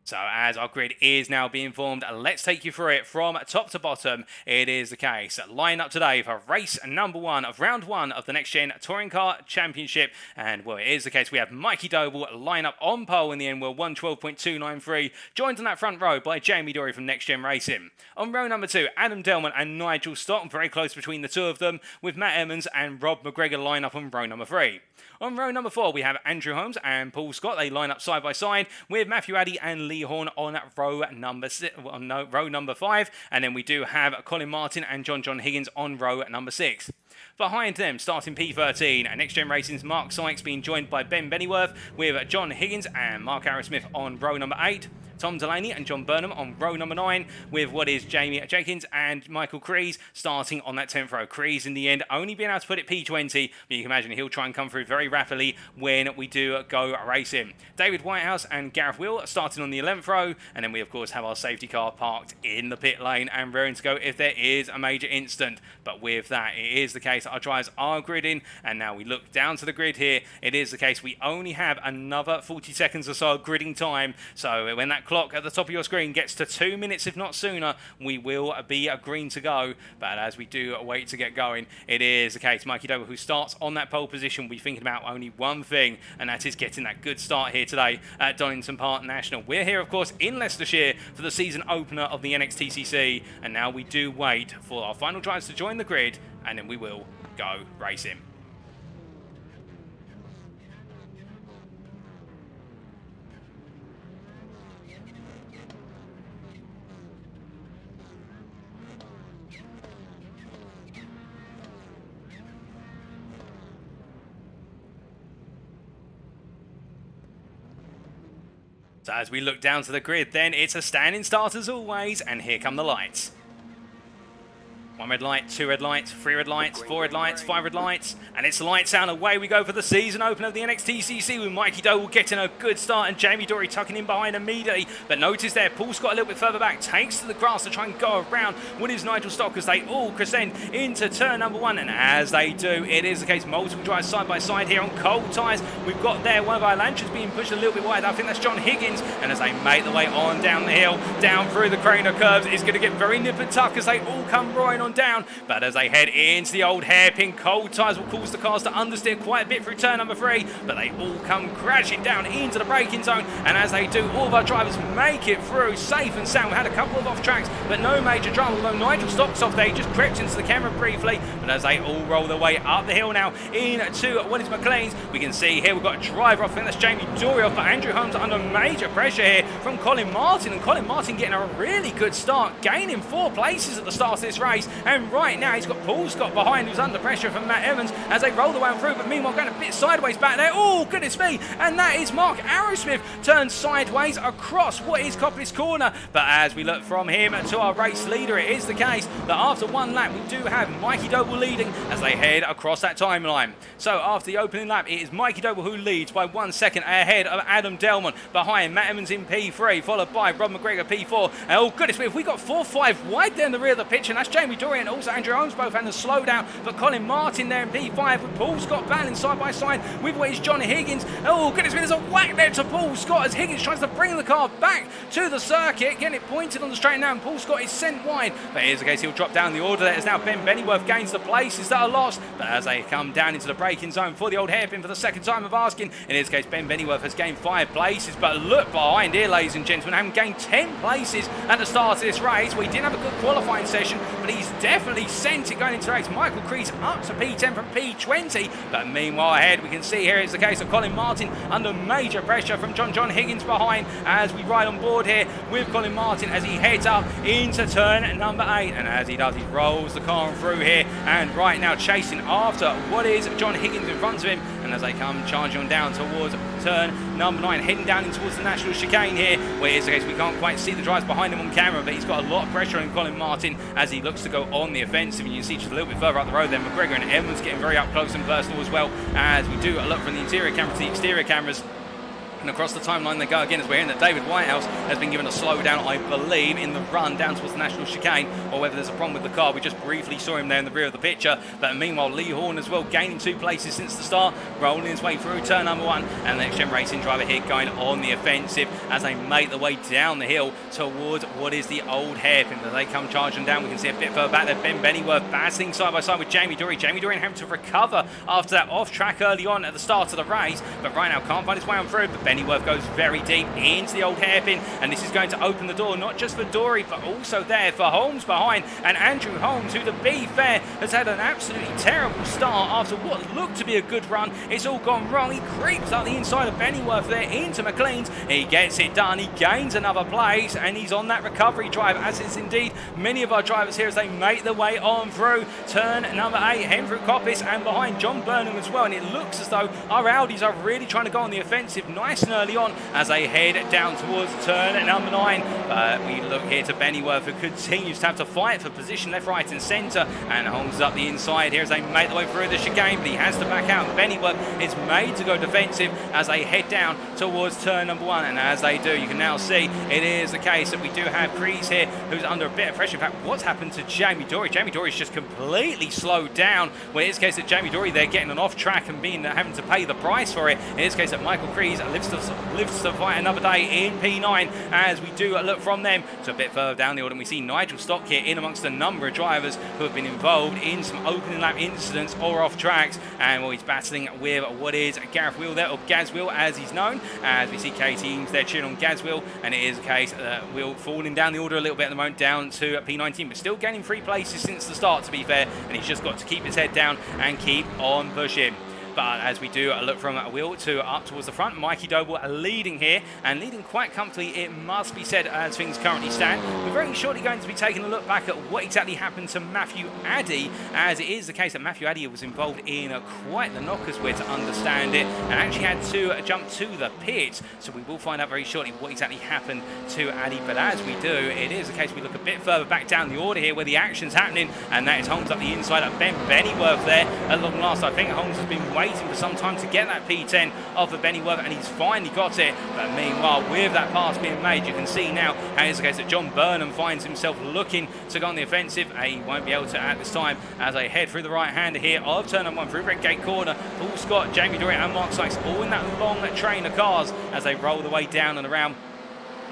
So as our grid is now being formed, let's take you through it from top to bottom. It is the case. Line up today for race number 1 of round 1 of the Next Gen Touring Car Championship. And well, it is the case we have Mikey Doble line up on pole in the end, well 112.293, joined on that front row by Jamie Dory from Next Gen Racing. On row number 2, Adam Delman and Nigel Stott, very close between the two of them, with Matt Emmons and Rob McGregor line up on row number 3. On row number 4, we have Andrew Holmes and Paul Scott. They line up side by side with Matthew Addy and Lee Horn on row number 5. And then we do have Colin Martin and John Higgins on row number 6. Behind them, starting P13, NXTGEN Racing's Mark Sykes being joined by Ben Bennyworth with John Higgins and Mark Arrowsmith on row number 8. Tom Delaney and John Burnham on row number 9 with what is Jamie Jenkins and Michael Crees starting on that 10th row. Crees in the end only being able to put it P20, but you can imagine he'll try and come through very rapidly when we do go racing. David Whitehouse and Gareth Will starting on the 11th row, and then we of course have our safety car parked in the pit lane and raring to go if there is a major incident. But with that, it is the case our drivers are gridding, and now we look down to the grid here. It is the case we only have another 40 seconds or so of gridding time, so when that clock at the top of your screen gets to 2 minutes, if not sooner, we will be green to go. But as we do wait to get going, it is the case Mikey Dover, who starts on that pole position, will be thinking about only one thing, and that is getting that good start here today at Donington Park National. We're here, of course, in Leicestershire for the season opener of the NXTCC, and now we do wait for our final drivers to join the grid, and then we will go racing. So as we look down to the grid, then it's a standing start as always, and here come the lights. 1 red light, 2 red lights, 3 red lights, 4 red lights, 5 red lights, and it's lights out. Away we go for the season opener of the NXTCC with Mikey Doe getting a good start and Jamie Dory tucking in behind immediately. But notice there, Paul Scott a little bit further back, takes to the grass to try and go around what is Nigel Stock as they all crescend into turn number 1. And as they do, it is the case multiple drives side by side here on cold tyres. We've got there one of our Lancers being pushed a little bit wide. I think that's John Higgins. And as they make the way on down the hill, down through the Craner curves, it's going to get very nip and tuck as they all come roaring on down. But as they head into the old hairpin, cold tyres will cause the cars to understeer quite a bit through turn number 3, but they all come crashing down into the braking zone, and as they do, all of our drivers make it through safe and sound. We had a couple of off tracks, but no major drama, although Nigel Stock's off there, he just crept into the camera briefly, but as they all roll their way up the hill now into what is McLean's, we can see here we've got a driver off, I think that's Jamie Dory off, but Andrew Holmes under major pressure here from Colin Martin, and Colin Martin getting a really good start, gaining 4 places at the start of this race, and right now he's got Paul Scott behind who's under pressure from Matt Evans as they roll the way through, but meanwhile going a bit sideways back there. Oh goodness me, and that is Mark Arrowsmith turned sideways across what is Coppice Corner. But as we look from him to our race leader, it is the case that after 1 lap we do have Mikey Doble leading as they head across that timeline. So after the opening lap, it is Mikey Doble who leads by 1 second ahead of Adam Delmont, behind Matt Evans in P3, followed by Rob McGregor P4, and oh goodness me, if we got 4-5 wide there in the rear of the picture, and that's Jamie Dory and also Andrew Holmes both having a slowdown, but Colin Martin there in P5 with Paul Scott battling side by side with what is John Higgins. Oh goodness me, there's a whack there to Paul Scott as Higgins tries to bring the car back to the circuit, getting it pointed on the straight now, and Paul Scott is sent wide, but here's the case, he'll drop down the order there as now Ben Bennyworth gains the places that are lost, but as they come down into the braking zone for the old hairpin for the second time of asking, in this case Ben Bennyworth has gained 5 places, but look behind here ladies and gentlemen, having gained 10 places at the start of this race. We didn't have a good qualifying session, but he's definitely sent it going into the race. Michael Crees up to P10 from P20, but meanwhile ahead we can see here it's the case of Colin Martin under major pressure from John Higgins behind as we ride on board here with Colin Martin as he heads up into turn number 8, and as he does he rolls the car through here, and right now chasing after what is John Higgins in front of him, and as they come charging on down towards turn number 9, heading down in towards the national chicane here, where it's the case we can't quite see the drivers behind him on camera, but he's got a lot of pressure on Colin Martin as he looks to go on the offensive, and you can see just a little bit further up the road then McGregor and Evans getting very up close and personal as well, as we do a look from the interior camera to the exterior cameras. And across the timeline they go again as we're hearing that David Whitehouse has been given a slowdown, I believe, in the run down towards the national chicane, or whether there's a problem with the car. We just briefly saw him there in the rear of the picture. But meanwhile, Lee Horn as well, gaining 2 places since the start, rolling his way through turn number 1. And the NXTGEN Racing driver here going on the offensive as they make the way down the hill towards what is the old hairpin. As they come charging down, we can see a bit further back there, Ben Bennyworth battling side by side with Jamie Dory. Jamie Dory having to recover after that off track early on at the start of the race. But right now can't find his way on through. But Bennyworth goes very deep into the old hairpin, and this is going to open the door not just for Dory but also there for Holmes behind. And Andrew Holmes, who to be fair has had an absolutely terrible start after what looked to be a good run. It's all gone wrong. He creeps up the inside of Bennyworth there into McLean's. He gets it done. He gains another place, and he's on that recovery drive, as is indeed many of our drivers here as they make their way on through turn number 8. Henry Coppis and behind John Burnham as well, and it looks as though our Audis are really trying to go on the offensive nice and early on as they head down towards turn number 9. But we look here to Bennyworth, who continues to have to fight for position left, right and centre, and Holmes is up the inside here as they make their way through the chicane, but he has to back out. Bennyworth is made to go defensive as they head down towards turn number 1, and as they do, you can now see it is the case that we do have Crees here who's under a bit of pressure. In fact, what's happened to Jamie Dory? Jamie Dory's just completely slowed down. Well, it's the case that Jamie Dory, they're getting an off track and having to pay the price for it. In this case that Michael Crees lives to fight another day in P9 as we do look from them to a bit further down the order, and we see Nigel Stock here in amongst a number of drivers who have been involved in some opening lap incidents or off tracks, and well, he's battling with what is Gareth Wheel there, or Gaz Wheel as he's known, as we see KT Eames there cheering on Gaz Wheel, and it is a case that Wheel falling down the order a little bit at the moment, down to P19, but still gaining 3 places since the start, to be fair, and he's just got to keep his head down and keep on pushing. But as we do look from Wheel to up towards the front, Mikey Doble leading here, and leading quite comfortably, it must be said, as things currently stand. We're very shortly going to be taking a look back at what exactly happened to Matthew Addy, as it is the case that Matthew Addy was involved in quite the knockers, where to understand it, and actually had to jump to the pit. So we will find out very shortly what exactly happened to Addy. But as we do, it is the case we look a bit further back down the order here where the action's happening, and that is Holmes up the inside of Bennyworth there. At long last, I think Holmes has been waiting for some time to get that P10 off of Bennyworth, and he's finally got it. But meanwhile, with that pass being made, you can see now how it's the case that John Burnham finds himself looking to go on the offensive. He won't be able to at this time as they head through the right-hander here of turn number 1 through Red Gate Corner. Paul Scott, Jamie Dory and Mark Sykes all in that long train of cars as they roll the way down and around.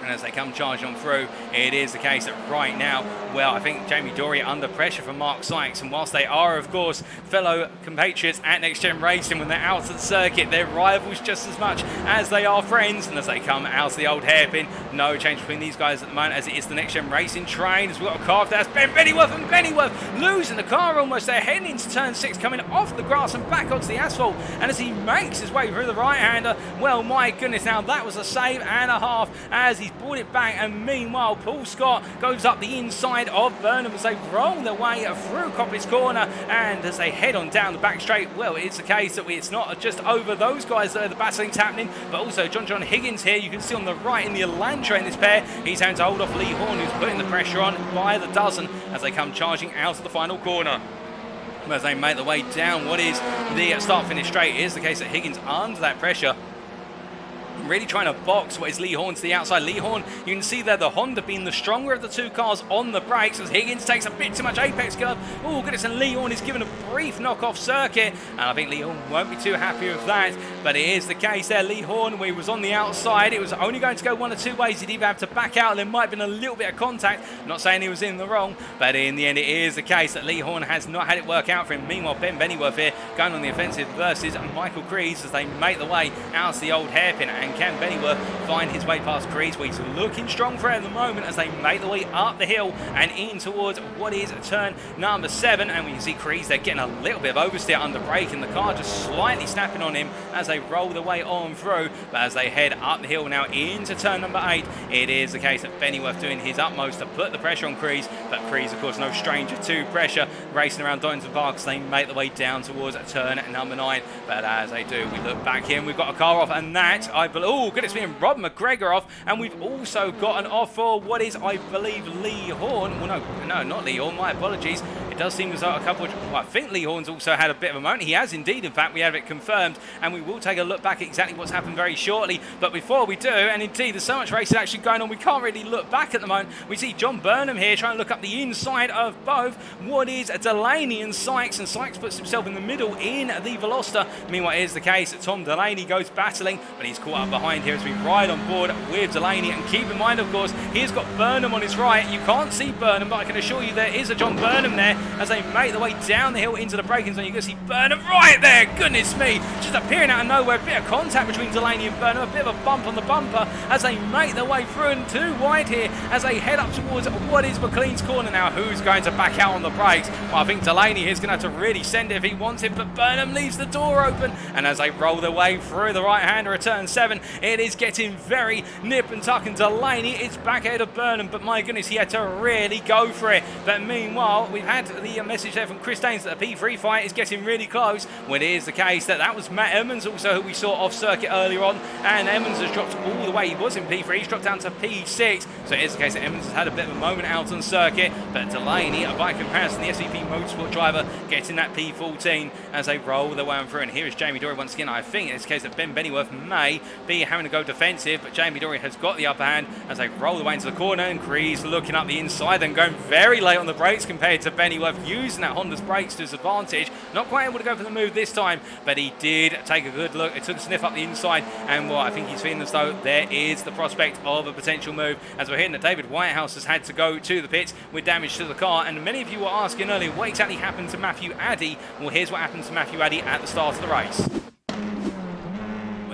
And as they come charging on through, it is the case that right now, well, I think Jamie Dory under pressure from Mark Sykes, and whilst they are, of course, fellow compatriots at NXTGEN Racing, when they're out of the circuit, they're rivals just as much as they are friends. And as they come out of the old hairpin, no change between these guys at the moment, as it is the NXTGEN Racing train. As we've got a car that's Bennyworth, and Bennyworth losing the car almost. They're heading into turn 6, coming off the grass and back onto the asphalt. And as he makes his way through the right-hander, well, my goodness, now that was a save and a half as he's brought it back. And meanwhile, Paul Scott goes up the inside of Burnham as they roll their way through Coppis Corner, and as they head on down the back straight, well, it's the case that it's not just over those guys that the battling's happening, but also John Higgins here, you can see on the right in the Elantra in this pair, he's having to hold off Lee Horn, who's putting the pressure on by the dozen as they come charging out of the final corner. As they make their way down what is the start-finish straight, it is the case that Higgins under that pressure, really trying to box what is Lee Horn to the outside. Lee Horn, you can see there the Honda being the stronger of the two cars on the brakes as Higgins takes a bit too much apex curve. Oh goodness, and Lee Horn is given a brief knock-off circuit, and I think Lee Horn won't be too happy with that, but it is the case there. Lee Horn, where he was on the outside, it was only going to go one of two ways. He'd either have to back out, and there might have been a little bit of contact. I'm not saying he was in the wrong, but in the end it is the case that Lee Horn has not had it work out for him. Meanwhile, Ben Bennyworth here going on the offensive versus Michael Crees as they make the way out to the old hairpin. And can Bennyworth find his way past Crees, where he's looking strong for it at the moment as they make the way up the hill and in towards what is turn number 7. And we can see Crees, they're getting a little bit of oversteer under brake, and the car just slightly snapping on him as they roll their way on through. But as they head up the hill now into turn number 8, it is the case that Bennyworth doing his utmost to put the pressure on Crees, but Crees, of course, no stranger to pressure, racing around Donington Park as they make the way down towards turn number 9. But as they do, we look back here and we've got a car off, and that, I believe, oh goodness me, Rob McGregor off, and we've also got an off for what is, I believe, Lee Horn. Well, no, not Lee Horn, my apologies. It does seem as though a couple of, well, I think Lee Horn's also had a bit of a moment. He has indeed, in fact, we have it confirmed, and we will take a look back at exactly what's happened very shortly. But before we do, and indeed there's so much racing actually going on, we can't really look back at the moment. We see John Burnham here trying to look up the inside of both what is Delaney and Sykes puts himself in the middle in the Veloster. Meanwhile, it is the case that Tom Delaney goes battling, but he's caught up behind here as we ride on board with Delaney. And keep in mind, of course, he's got Burnham on his right. You can't see Burnham, but I can assure you there is a John Burnham there as they make their way down the hill into the braking zone. You can see Burnham right there, goodness me, just appearing out of nowhere. A bit of contact between Delaney and Burnham, a bit of a bump on the bumper as they make their way through, and too wide here as they head up towards what is McLean's corner now. Who's going to back out on the brakes? Well, I think Delaney is going to have to really send it if he wants it, but Burnham leaves the door open, and as they roll their way through the right-hander at turn 7, it is getting very nip and tuck, and Delaney is back ahead of Burnham, but my goodness, he had to really go for it. But meanwhile, we've had the message there from Chris Daines that the P3 fight is getting really close. Well, it is the case that was Matt Emmons also, who we saw off circuit earlier on, and Emmons has dropped all the way. He was in P3, he's dropped down to P6, so it is the case that Emmons has had a bit of a moment out on circuit, but Delaney, by comparison, the SVP Motorsport driver, getting that P14 as they roll their way on through. And here is Jamie Dory once again. I think it's the case that Ben Bennyworth may be having to go defensive, but Jamie Dory has got the upper hand as they roll their way into the corner, and Crees looking up the inside and going very late on the brakes compared to Bennyworth, using that Honda's brakes to his advantage. Not quite able to go for the move this time, but he did take a good look. It took a sniff up the inside, and well, I think he's feeling as though there is the prospect of a potential move, as we're hearing that David Whitehouse has had to go to the pits with damage to the car. And many of you were asking earlier what exactly happened to Matthew Addy. Well, here's what happened to Matthew Addy at the start of the race.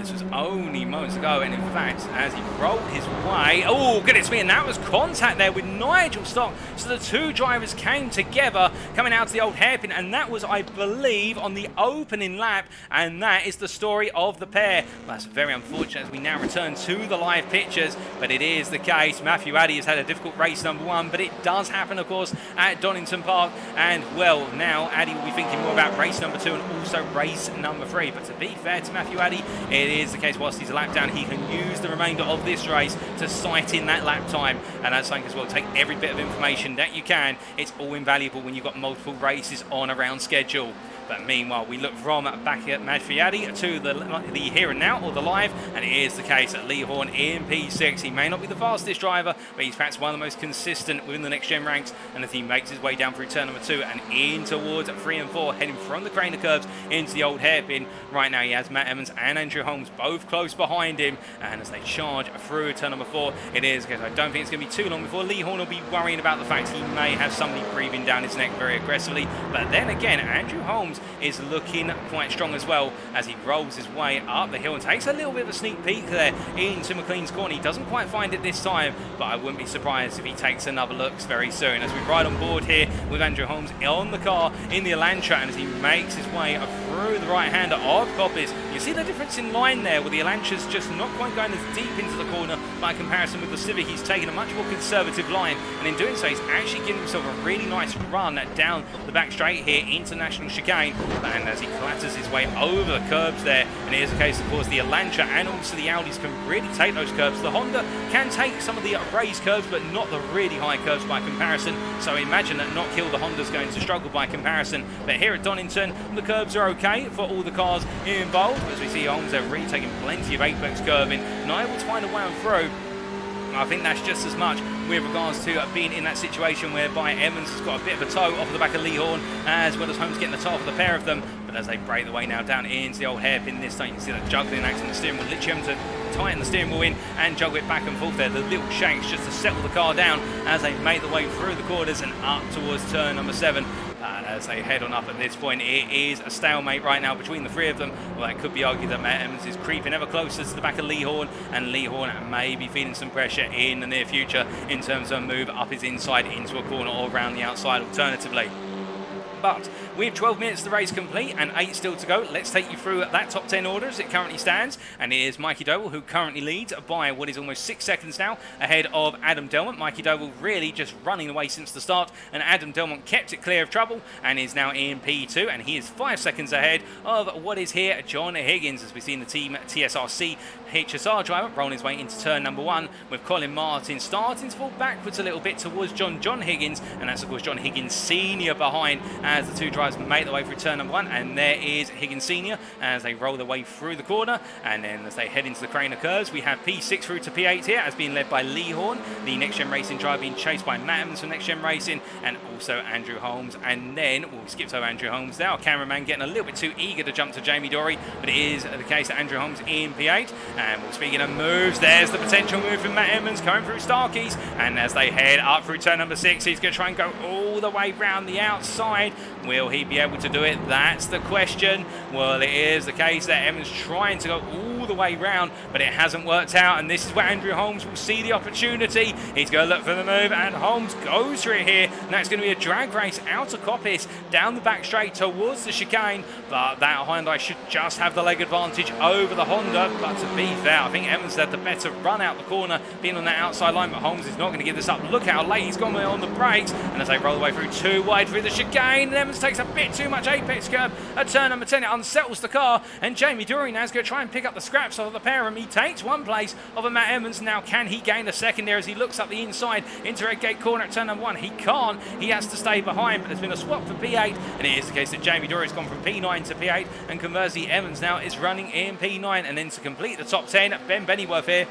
This was only moments ago, and in fact, as he rolled his way, oh goodness me, and that was contact there with Nigel Stock. So the two drivers came together coming out to the old hairpin, and that was, I believe, on the opening lap, and that is the story of the pair. Well, that's very unfortunate as we now return to the live pictures, but it is the case. Matthew Addy has had a difficult race number 1, but it does happen, of course, at Donington Park, and well, now Addy will be thinking more about race number 2 and also race number 3. But to be fair to Matthew Addy, it is the case whilst he's a lap down, he can use the remainder of this race to sight in that lap time, and that's something as well. Take every bit of information that you can. It's all invaluable when you've got multiple races on around schedule. But meanwhile, we look from back at Matthew Addy to the here and now, or the live, and it is the case that Lee Horn in P6. He may not be the fastest driver, but he's perhaps one of the most consistent within the next gen ranks, and as he makes his way down through turn number 2 and in towards 3 and 4, heading from the Craner curves into the old hairpin. Right now he has Matt Emmons and Andrew Holmes both close behind him, and as they charge through turn number 4, it is because I don't think it's going to be too long before Lee Horn will be worrying about the fact he may have somebody breathing down his neck very aggressively. But then again, Andrew Holmes is looking quite strong as well as he rolls his way up the hill and takes a little bit of a sneak peek there into McLean's corner. He doesn't quite find it this time, but I wouldn't be surprised if he takes another look very soon. As we ride on board here with Andrew Holmes on the car in the Elantra, and as he makes his way through the right-hander of Coppers, you see the difference in line there, with the Elantra's just not quite going as deep into the corner by comparison with the Civic. He's taking a much more conservative line, and in doing so he's actually giving himself a really nice run down the back straight here into National Chicane. And as he clatters his way over the curbs there, and here's the case, of course, the Elantra and also the Audis can really take those curbs. The Honda can take some of the raised curbs, but not the really high curbs by comparison. So imagine that Not Kill the Honda's going to struggle by comparison. But here at Donington, the curbs are okay for all the cars involved. As we see Holmes, they're really taking plenty of apex curving, not able to find a way on through. I think that's just as much with regards to being in that situation whereby Emmons has got a bit of a toe off of the back of Lee Horn, as well as Holmes getting the toe off of the pair of them. But as they break the way now down into the old hairpin this time, you can see that juggling act on the steering wheel, literally having to tighten the steering wheel in and juggle it back and forth there. The little shanks just to settle the car down as they make the way through the corners and up towards turn number 7. And as they head on up at this point, it is a stalemate right now between the three of them. Well, it could be argued that Matt Emmons is creeping ever closer to the back of Lee Horn, and Lee Horn may be feeling some pressure in the near future in terms of a move up his inside into a corner or around the outside alternatively. But with 12 minutes of the race complete and 8 still to go, let's take you through that top 10 order as it currently stands. And it is Mikey Doble who currently leads by what is almost 6 seconds now ahead of Adam Delmont. Mikey Doble really just running away since the start, and Adam Delmont kept it clear of trouble and is now in P2, and he is 5 seconds ahead of what is here John Higgins, as we see in the team TSRC HSR driver rolling his way into turn number 1, with Colin Martin starting to fall backwards a little bit towards John Higgins, and that's of course John Higgins Senior behind, as the two drivers make their way through turn number 1, and there is Higgins Senior as they roll their way through the corner, and then as they head into the Craner curves, we have P6 through to P8 here, as being led by Lee Horn, the NXTGEN Racing driver, being chased by Matt Evans from NXTGEN Racing, and also Andrew Holmes. And then we'll skip over Andrew Holmes there. Our cameraman getting a little bit too eager to jump to Jamie Dory, but it is the case that Andrew Holmes in P8. And well, speaking of moves, there's the potential move from Matt Evans coming through Starkeys, and as they head up through turn number 6, he's going to try and go all the way round the outside. Will he be able to do it? That's the question. Well, it is the case that Evans trying to go all the way round, but it hasn't worked out, and this is where Andrew Holmes will see the opportunity. He's going to look for the move, and Holmes goes for it here, and that's going to be a drag race out of Coppice down the back straight towards the chicane, but that Hyundai should just have the leg advantage over the Honda. But to be fair, I think Evans had the better run out the corner, being on that outside line, but Holmes is not going to give this up. Look how late he's gone on the brakes, and as they roll away through too wide through the chicane, and Evans takes a bit too much apex curb at turn number 10. It unsettles the car, and Jamie Dory now is going to try and pick up the scraps of the pair of them. He takes one place of a Matt Evans. Now can he gain a second there as he looks up the inside into Red Gate corner at turn number 1? He can't. He has to stay behind, but there's been a swap for P8, and it is the case that Jamie Dory has gone from P9 to P8, and conversely Evans now is running in P9. And then to complete the top 10, Ben Bennyworth here,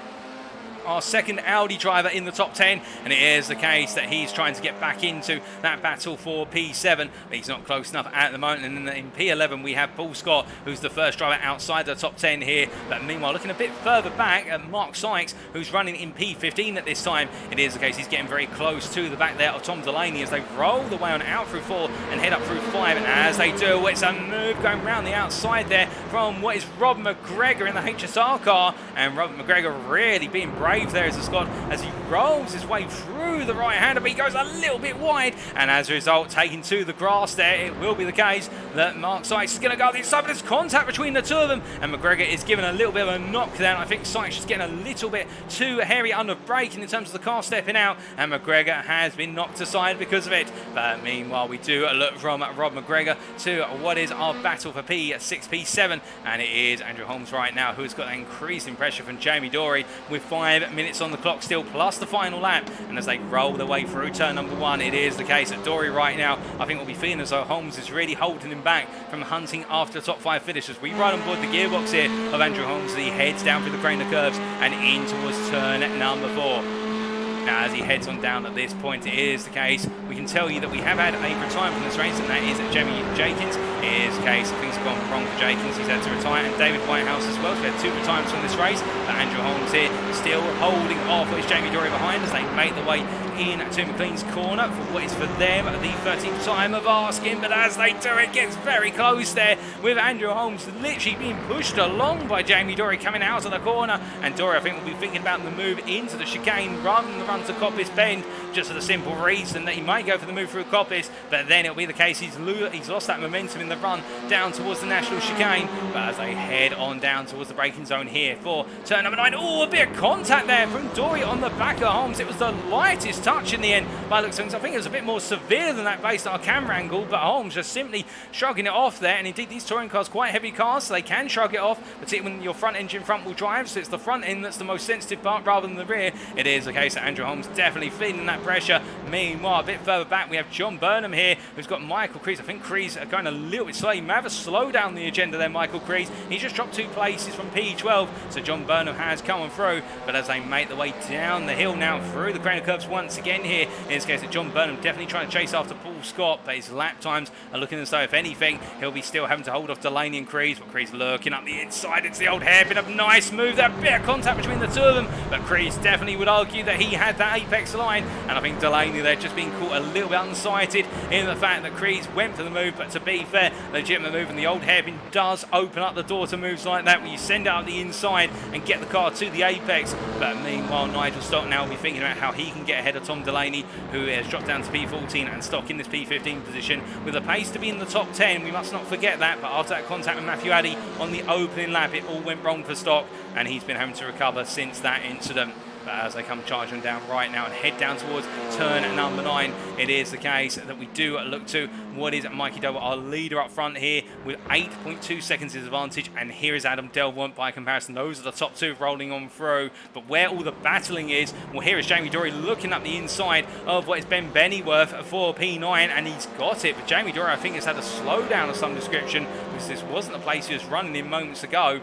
our second Audi driver in the top 10, and it is the case that he's trying to get back into that battle for P7, but he's not close enough at the moment. And then in P11 we have Paul Scott, who's the first driver outside the top 10 here, but meanwhile looking a bit further back at Mark Sykes, who's running in P15 at this time. It is the case he's getting very close to the back there of Tom Delaney as they roll the way on out through 4 and head up through 5, and as they do, it's a move going round the outside there from what is Rob McGregor in the HSR car, and Rob McGregor really being brave there as a Scott as he rolls his way through the right hander, but he goes a little bit wide, and as a result taking to the grass there, it will be the case that Mark Sykes is going to go this side, but there's contact between the two of them, and McGregor is given a little bit of a knockdown. I think Sykes is getting a little bit too hairy under braking in terms of the car stepping out, and McGregor has been knocked aside because of it. But meanwhile we do look from Rob McGregor to what is our battle for P6, P7, and it is Andrew Holmes right now who's got increasing pressure from Jamie Dory with 5 minutes on the clock still, plus the final lap. And as they roll their way through turn number 1, it is the case that Dory right now, I think, will be feeling as though Holmes is really holding him back from hunting after the top 5 finishes. We ride on board the gearbox here of Andrew Holmes as he heads down through the Craner curves and in towards turn number 4. Now, as he heads on down at this point, it is the case, we can tell you that we have had a retirement from this race, and that is Jamie Jenkins. It is the case, things have gone wrong for Jenkins, he's had to retire, and David Whitehouse as well. So we had 2 retirements from this race, but Andrew Holmes here still holding off with Jamie Dory behind as they make their way in to McLean's corner for what is for them the 13th time of asking. But as they do, it gets very close there with Andrew Holmes literally being pushed along by Jamie Dory coming out of the corner, and Dory, I think, will be thinking about the move into the chicane rather than the run to Coppice Bend, just for the simple reason that he might go for the move through Coppice, but then it'll be the case he's lost that momentum in the run down towards the national chicane. But as they head on down towards the braking zone here for turn number 9, oh, a bit of contact there from Dory on the back of Holmes. It was the lightest touch in the end by looks of things. I think it was a bit more severe than that based on our camera angle, but Holmes just simply shrugging it off there. And indeed these touring cars quite heavy cars, so they can shrug it off, particularly when your front engine front wheel drive, so it's the front end that's the most sensitive part rather than the rear. It is the case that Andrew Holmes definitely feeling that pressure. Meanwhile, a bit further back we have John Burnham here, who's got Michael Crees. I think Crees are going a little bit slow. He may have a slow down the agenda there, Michael Crees. He's just dropped 2 places from P12, so John Burnham has come on through. But as they make their way down the hill now through the Craner curves once again here, in this case that John Burnham definitely trying to chase after Paul Scott, but his lap times are looking as though, if anything, he'll be still having to hold off Delaney and Crees. But Crees lurking up the inside. It's the old hairpin of nice move there, bit of contact between the two of them, but Crees definitely would argue that he had that apex line, and I think Delaney there just being caught a little bit unsighted in the fact that Crees went for the move. But to be fair, legitimate move, and the old hairpin does open up the door to moves like that, where you send it up the inside and get the car to the apex. But meanwhile, Nigel Stock now will be thinking about how he can get ahead of Tom Delaney, who has dropped down to P14, and Stock in this P15 position with a pace to be in the top 10. We must not forget that. But after that contact with Matthew Addy on the opening lap, it all went wrong for Stock, and he's been having to recover since that incident. But as they come charging down right now and head down towards turn number 9, it is the case that we do look to what is Mikey Doble, our leader up front here, with 8.2 seconds his advantage, and here is Adam Delmont by comparison. Those are the top 2 rolling on through. But where all the battling is, well, here is Jamie Dory looking up the inside of what is Ben Bennyworth for P9, and he's got it. But Jamie Dory, I think, has had a slowdown of some description, because this wasn't the place he was running in moments ago.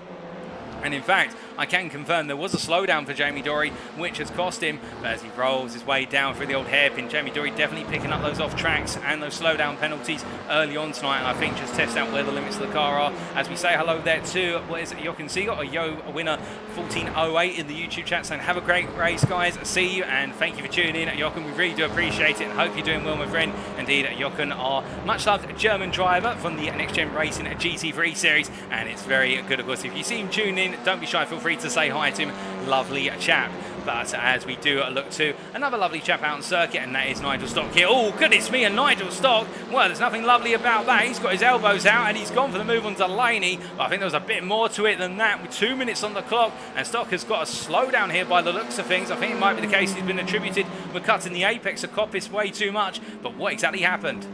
And in fact, I can confirm there was a slowdown for Jamie Dory, which has cost him. But as he rolls his way down through the old hairpin, Jamie Dory definitely picking up those off tracks and those slowdown penalties early on tonight. And I think just test out where the limits of the car are. As we say hello there to, what is it, Jochen Siegert, or Yo Winner 1408 in the YouTube chat, saying have a great race, guys. See you, and thank you for tuning in. Jochen, we really do appreciate it, and hope you're doing well, my friend. Indeed, Jochen, our much-loved German driver from the NXTGEN Racing GT3 series, and it's very good, of course. If you see him tune in, don't be shy, feel free to say hi to him. Lovely chap. But as we do look to another lovely chap out on circuit, and that is Nigel Stock here. Oh, goodness me, and Nigel Stock, well, there's nothing lovely about that. He's got his elbows out, and he's gone for the move on Delaney. But I think there was a bit more to it than that, with 2 minutes on the clock, and Stock has got a slowdown here by the looks of things. I think it might be the case he's been attributed with cutting the apex of Coppice way too much. But what exactly happened?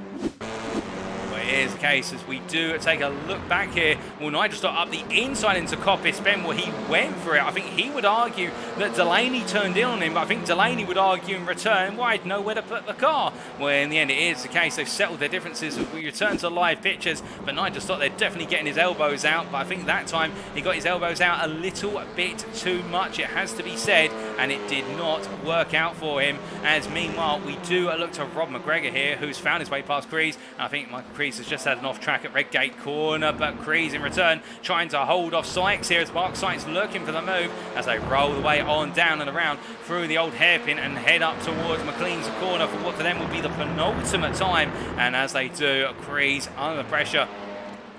Is the case as we do take a look back here. Well, Nigel Stock up the inside into Coppice. Ben, well, he went for it. I think he would argue that Delaney turned in on him, but I think Delaney would argue in return, well, I'd know where to put the car. Well, in the end, it is the case. They've settled their differences. We return to live pictures, but Nigel Stock, they're definitely getting his elbows out, but I think that time he got his elbows out a little bit too much, it has to be said, and it did not work out for him. As meanwhile, we do look to Rob McGregor here, who's found his way past Crees. I think Michael Crees has just had an off track at Redgate corner, but Crees in return trying to hold off Sykes here, as Mark Sykes looking for the move as they roll the way on down and around through the old hairpin and head up towards McLean's corner for what for them will be the penultimate time. And as they do, Crees under pressure.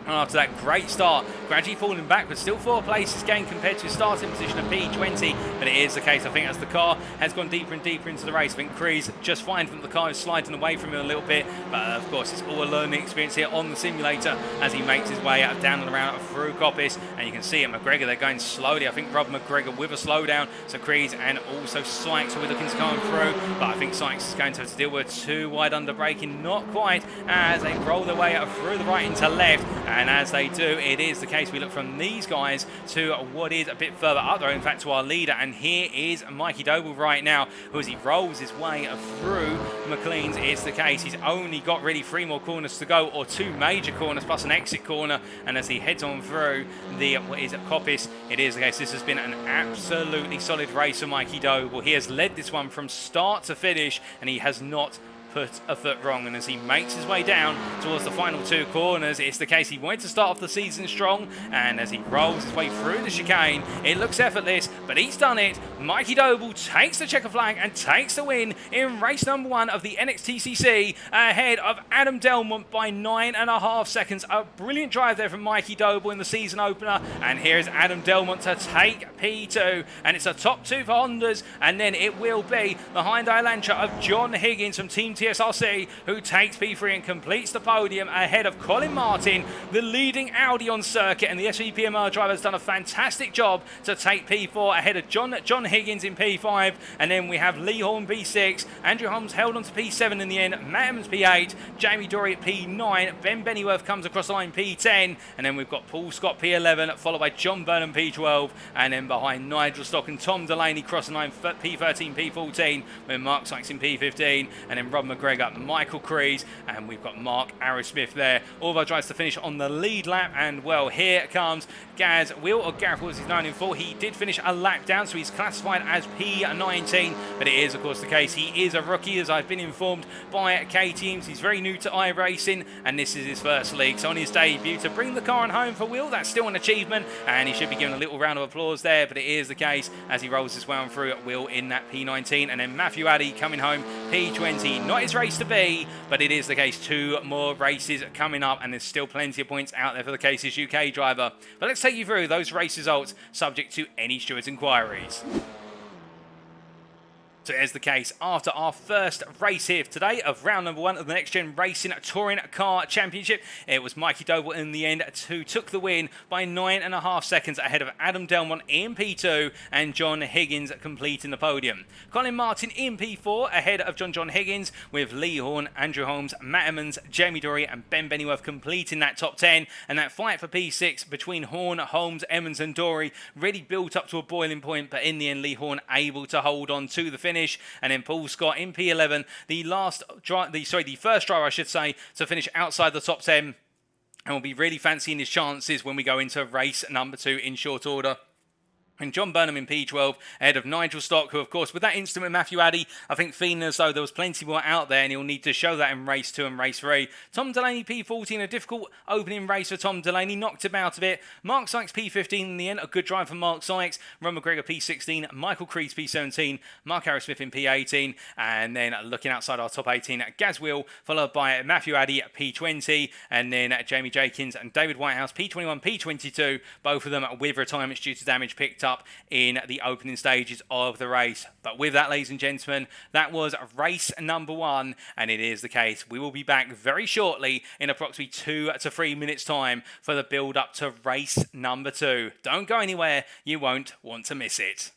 And after that great start, gradually falling backwards, still 4 places gained compared to his starting position of P20. But it is the case, I think, as the car has gone deeper and deeper into the race. I think Crees just fine from the car is sliding away from him a little bit. But of course, it's all a learning experience here on the simulator as he makes his way up, down and around through Coppice. And you can see at McGregor, they're going slowly. I think Rob McGregor with a slowdown. So Crees and also Sykes will be looking to come through. But I think Sykes is going to have to deal with 2 wide under braking. Not quite, as they roll their way up through the right into left. And as they do, it is the case we look from these guys to what is a bit further up there, in fact, to our leader. And here is Mikey Doble right now, who as he rolls his way through McLean's, it's the case he's only got really 3 more corners to go, or 2 major corners plus an exit corner. And as he heads on through the what is Coppice, it is the case this has been an absolutely solid race for Mikey Doble. He has led this one from start to finish, and he has not put a foot wrong. And as he makes his way down towards the final 2 corners, it's the case he wanted to start off the season strong, and as he rolls his way through the chicane, it looks effortless, but he's done it. Mikey Doble takes the checker flag and takes the win in race number 1 of the NXTCC, ahead of Adam Delmont by 9.5 seconds. A brilliant drive there from Mikey Doble in the season opener, and here is Adam Delmont to take P2, and it's a top 2 for Hondas, and then it will be the Hyundai Elantra of John Higgins from Team TSRC, who takes P3 and completes the podium ahead of Colin Martin, the leading Audi on circuit. And the SVPMR driver has done a fantastic job to take P4 ahead of John Higgins in P5. And then we have Lee Horn P6, Andrew Holmes held on to P7 in the end, Matt Evans P8, Jamie Dory at P9, Ben Bennyworth comes across the line P10, and then we've got Paul Scott P11, followed by John Burnham P12, and then behind Nigel Stock and Tom Delaney crossing line P13, P14, with Mark Sykes in P15, and then Rob McGregor, Michael Crees, and we've got Mark Arrowsmith there. All of our drives to finish on the lead lap, and well, here comes Gaz Will, or Gareth Wills, he's known him for. He did finish a lap down, so he's classified as P19, but it is, of course, the case he is a rookie, as I've been informed by K-Teams. He's very new to iRacing, and this is his first league. So on his debut, to bring the car on home for Will, that's still an achievement, and he should be given a little round of applause there, but it is the case as he rolls his way on through at Will in that P19, and then Matthew Addy coming home P20. Not his race to be, but it is the case 2 more races coming up, and there's still plenty of points out there for the Cases UK driver. But let's take you through those race results subject to any stewards' inquiries. So as the case, after our first race here today of round number 1 of the Next Gen Racing Touring Car Championship, it was Mikey Doble in the end who took the win by 9.5 seconds ahead of Adam Delmont in P2 and John Higgins completing the podium. Colin Martin in P4 ahead of John Higgins, with Lee Horn, Andrew Holmes, Matt Emmons, Jamie Dory and Ben Bennyworth completing that top 10, and that fight for P6 between Horn, Holmes, Emmons and Dory really built up to a boiling point, but in the end Lee Horn able to hold on to the finish. And then Paul Scott in P11, the first driver, I should say, to finish outside the top 10, and will be really fancying his chances when we go into race number 2 in short order. And John Burnham in P12 ahead of Nigel Stock, who, of course, with that incident with Matthew Addy, I think feeling as though there was plenty more out there and he'll need to show that in race 2 and race 3. Tom Delaney P14, a difficult opening race for Tom Delaney, knocked about a bit. Mark Sykes P15 in the end, a good drive for Mark Sykes. Ron McGregor P16, Michael Crees P17, Mark Harris Smith in P18, and then looking outside our top 18, Gaz Will, followed by Matthew Addy at P20, and then Jamie Jenkins and David Whitehouse P21, P22, both of them with retirements due to damage picked up in the opening stages of the race. But with that, ladies and gentlemen, that was race number 1, and it is the case. We will be back very shortly in approximately 2 to 3 minutes time for the build up to race number 2. Don't go anywhere, you won't want to miss it.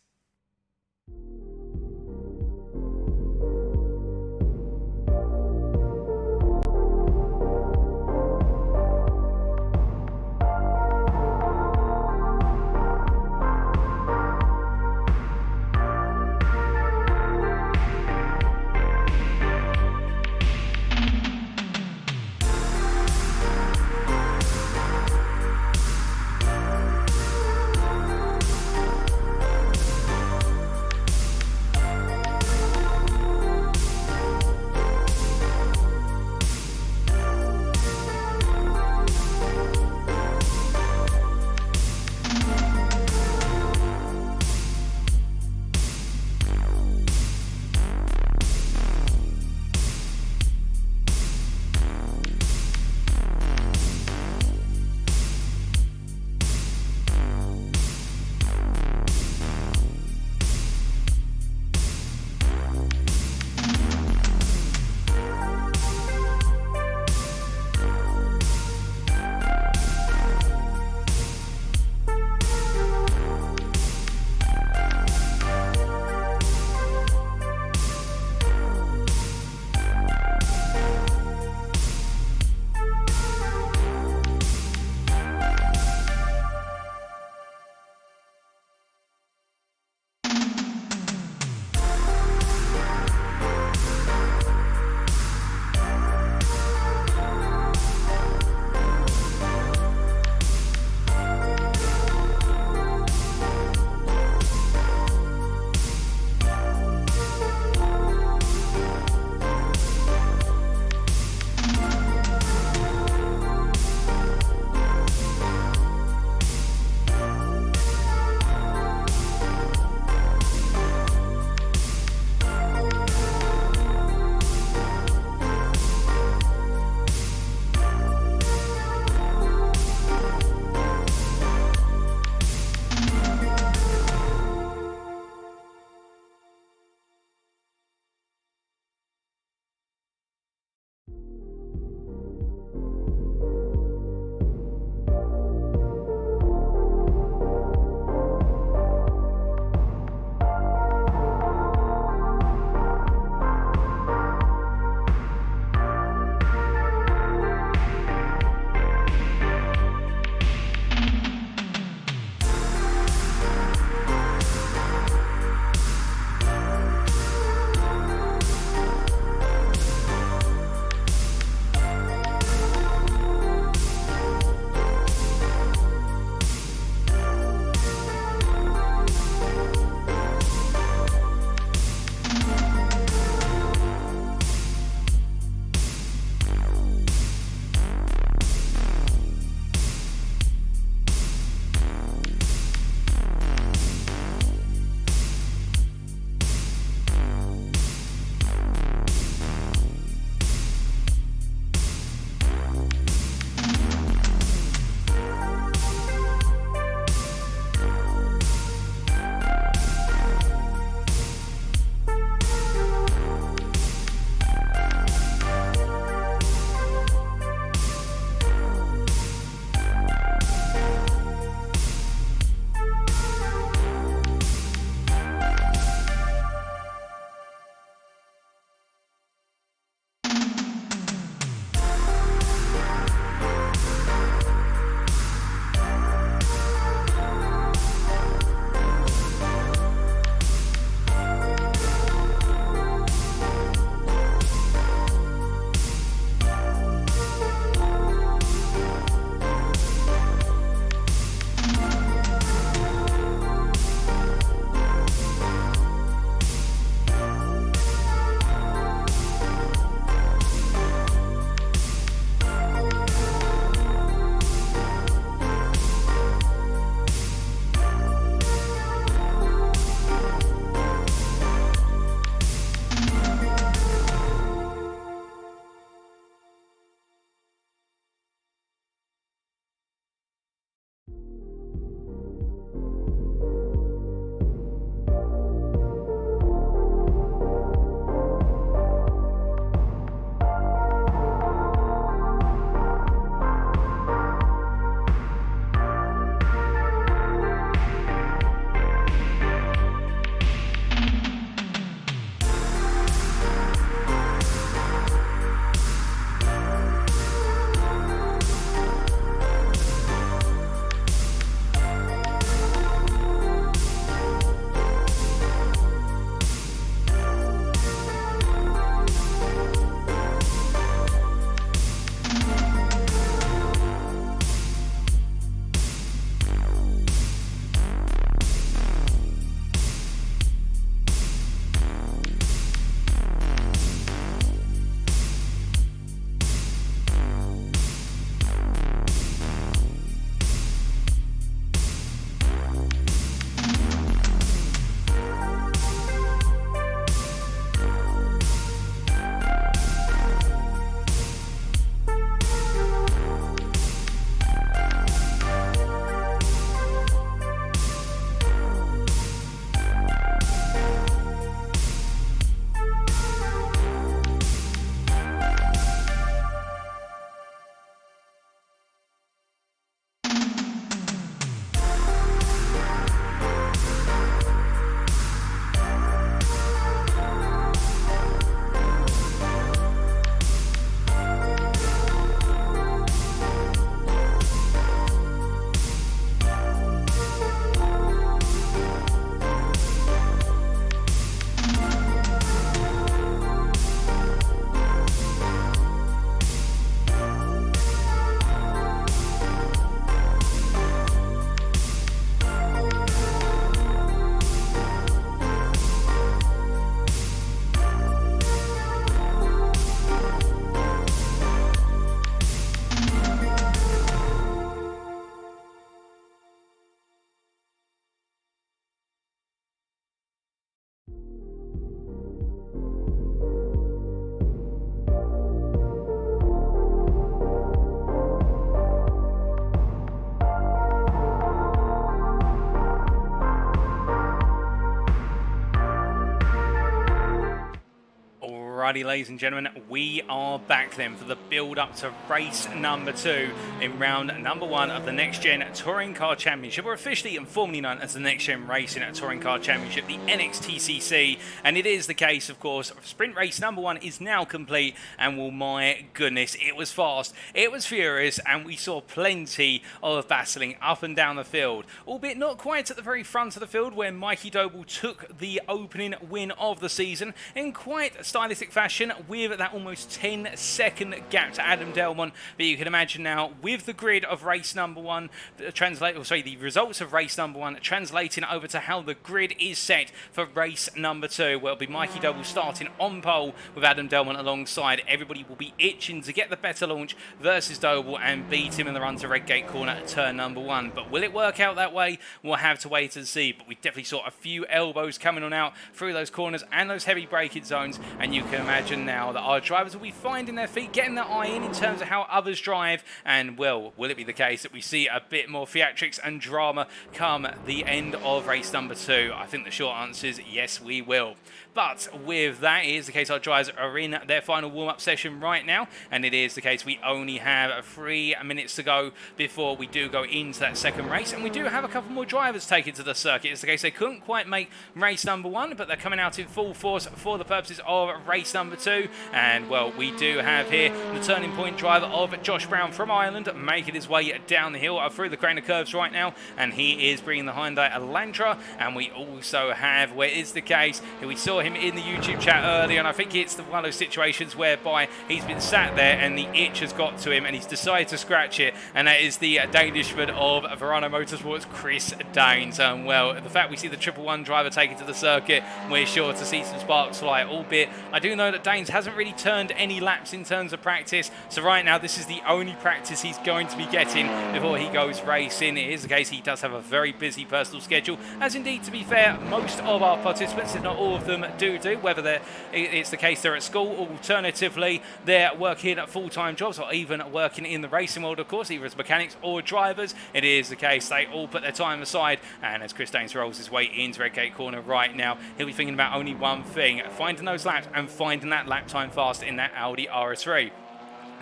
Alrighty, ladies and gentlemen, we are back then for the build-up to race number 2 in round number 1 of the Next Gen Touring Car Championship, or officially and formally known as the Next Gen Racing Touring Car Championship, the NXTCC. And it is the case, of course, sprint race number 1 is now complete, and well, my goodness, it was fast, it was furious, and we saw plenty of battling up and down the field, albeit not quite at the very front of the field where Mikey Doble took the opening win of the season in quite stylistic fashion with that almost 10-second gap to Adam Delmont. But you can imagine now with the grid of race number 1, the results of race number 1 translating over to how the grid is set for race number 2. Well, it'll be Mikey Doble starting on pole with Adam Delmont alongside. Everybody will be itching to get the better launch versus Doble and beat him in the run to Redgate Corner at turn number 1. But will it work out that way? We'll have to wait and see. But we definitely saw a few elbows coming on out through those corners and those heavy braking zones, and you can imagine now that our drivers will be finding their feet, getting their eye in terms of how others drive. And well, will it be the case that we see a bit more theatrics and drama come the end of race number 2? I think the short answer is yes, we will. But with that, it is the case our drivers are in their final warm-up session right now, and it is the case we only have 3 minutes to go before we do go into that second race, and we do have a couple more drivers taken to the circuit. It's the case they couldn't quite make race number 1, but they're coming out in full force for the purposes of race number 2. And well, we do have here the turning point driver of Josh Brown from Ireland making his way down the hill through the corner curves right now, and he is bringing the Hyundai Elantra. And we also have, where is the case, we saw him in the YouTube chat earlier, and I think it's one of those situations whereby he's been sat there and the itch has got to him and he's decided to scratch it, and that is the Danishman of Verano Motorsports, Chris Danes. And well, the fact we see the 111 driver taken to the circuit, we're sure to see some sparks fly, albeit I do know that Danes hasn't really turned any laps in terms of practice, so right now this is the only practice he's going to be getting before he goes racing. It is the case he does have a very busy personal schedule, as indeed, to be fair, most of our participants, if not all of them, do, whether it's the case they're at school, or alternatively they're working at full-time jobs, or even working in the racing world, of course, either as mechanics or drivers. It is the case they all put their time aside, and as Chris Danes rolls his way into Redgate Corner right now, he'll be thinking about only one thing: finding those laps and finding that lap time fast in that Audi RS3.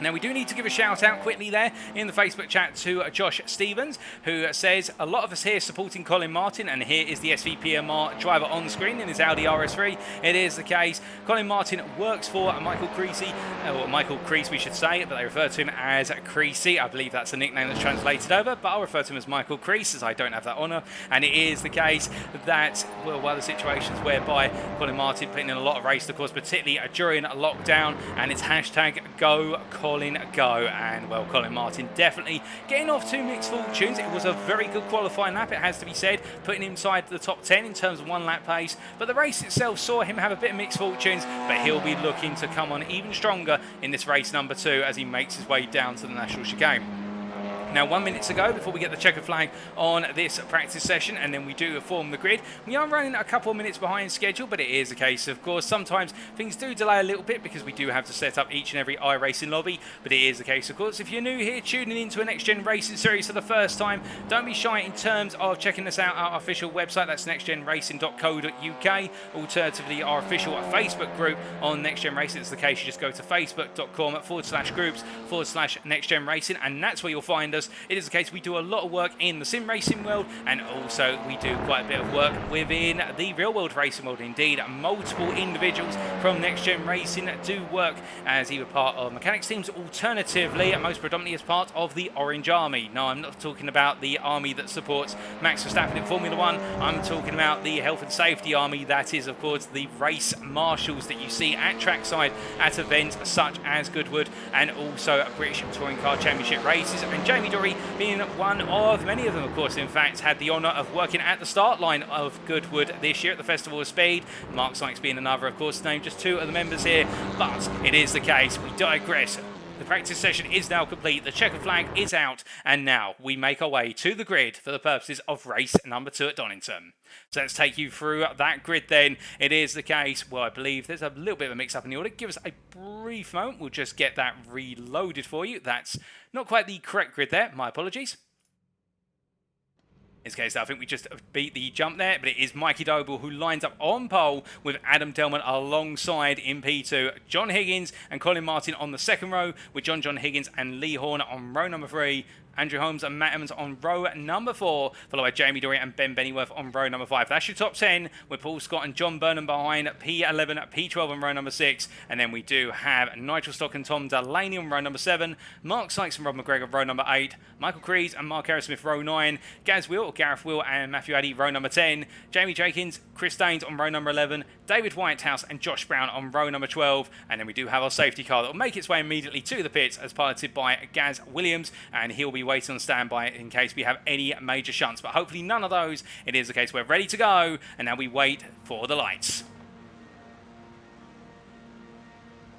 Now, we do need to give a shout out quickly there in the Facebook chat to Josh Stevens, who says, a lot of us here supporting Colin Martin, and here is the SVPMR driver on screen in his Audi RS3. It is the case. Colin Martin works for Michael Creasy, or Michael Crees we should say, but they refer to him as Creasy. I believe that's a nickname that's translated over, but I'll refer to him as Michael Crees, as I don't have that honour. And it is the case that, well, one of the situations whereby Colin Martin putting in a lot of race, of course, particularly during lockdown, and it's hashtag Go Colin Go. And well, Colin Martin definitely getting off to mixed fortunes. It was a very good qualifying lap, it has to be said, putting him inside the top 10 in terms of 1 lap pace, but the race itself saw him have a bit of mixed fortunes, but he'll be looking to come on even stronger in this race number 2 as he makes his way down to the national chicane. Now, 1 minute to go before we get the checkered flag on this practice session, and then we do form the grid. We are running a couple of minutes behind schedule, but it is a case, of course, sometimes things do delay a little bit because we do have to set up each and every iRacing lobby. But it is the case, of course, if you're new here, tuning into a Next Gen Racing series for the first time, don't be shy in terms of checking us out, our official website, that's nextgenracing.co.uk. Alternatively, our official Facebook group on Next Gen Racing. It's the case, you just go to facebook.com/groups/Next Gen Racing, and that's where you'll find us. It is the case we do a lot of work in the sim racing world, and also we do quite a bit of work within the real world racing world. Indeed, multiple individuals from Next Gen Racing do work as either part of mechanics teams, alternatively, most predominantly as part of the Orange Army. No, I'm not talking about the army that supports Max Verstappen in Formula 1. I'm talking about the health and safety army, that is, of course, the race marshals that you see at trackside at events such as Goodwood, and also British Touring Car Championship races. And Jamie Dory being one of many of them, of course, in fact, had the honour of working at the start line of Goodwood this year at the Festival of Speed. Mark Sykes being another, of course, named just 2 of the members here. But it is the case, we digress. The practice session is now complete, the checkered flag is out, and now we make our way to the grid for the purposes of race number 2 at Donington. So let's take you through that grid then. It is the case, well, I believe there's a little bit of a mix-up in the order. Give us a brief moment, we'll just get that reloaded for you. That's not quite the correct grid there, my apologies. this case, I think we just beat the jump there, but it is Mikey Doble who lines up on pole with Adam Delman alongside in P2. John Higgins and Colin Martin on the second row, with John Higgins and Lee Horner on row number 3. Andrew Holmes and Matt Evans on row number 4, followed by Jamie Dory and Ben Bennyworth on row number 5. That's your top 10, with Paul Scott and John Burnham behind P11, P12 on row number 6. And then we do have Nigel Stock and Tom Delaney on row number 7, Mark Sykes and Rob McGregor row number 8, Michael Crees and Mark Aerosmith row 9, Gaz Will, Gareth Will and Matthew Addy row number 10, Jamie Jenkins, Chris Daines on row number 11, David Whitehouse and Josh Brown on row number 12. And then we do have our safety car that will make its way immediately to the pits as piloted by Gaz Williams, and he'll be waiting on standby in case we have any major shunts, but hopefully none of those. It is the case we're ready to go, and now we wait for the lights.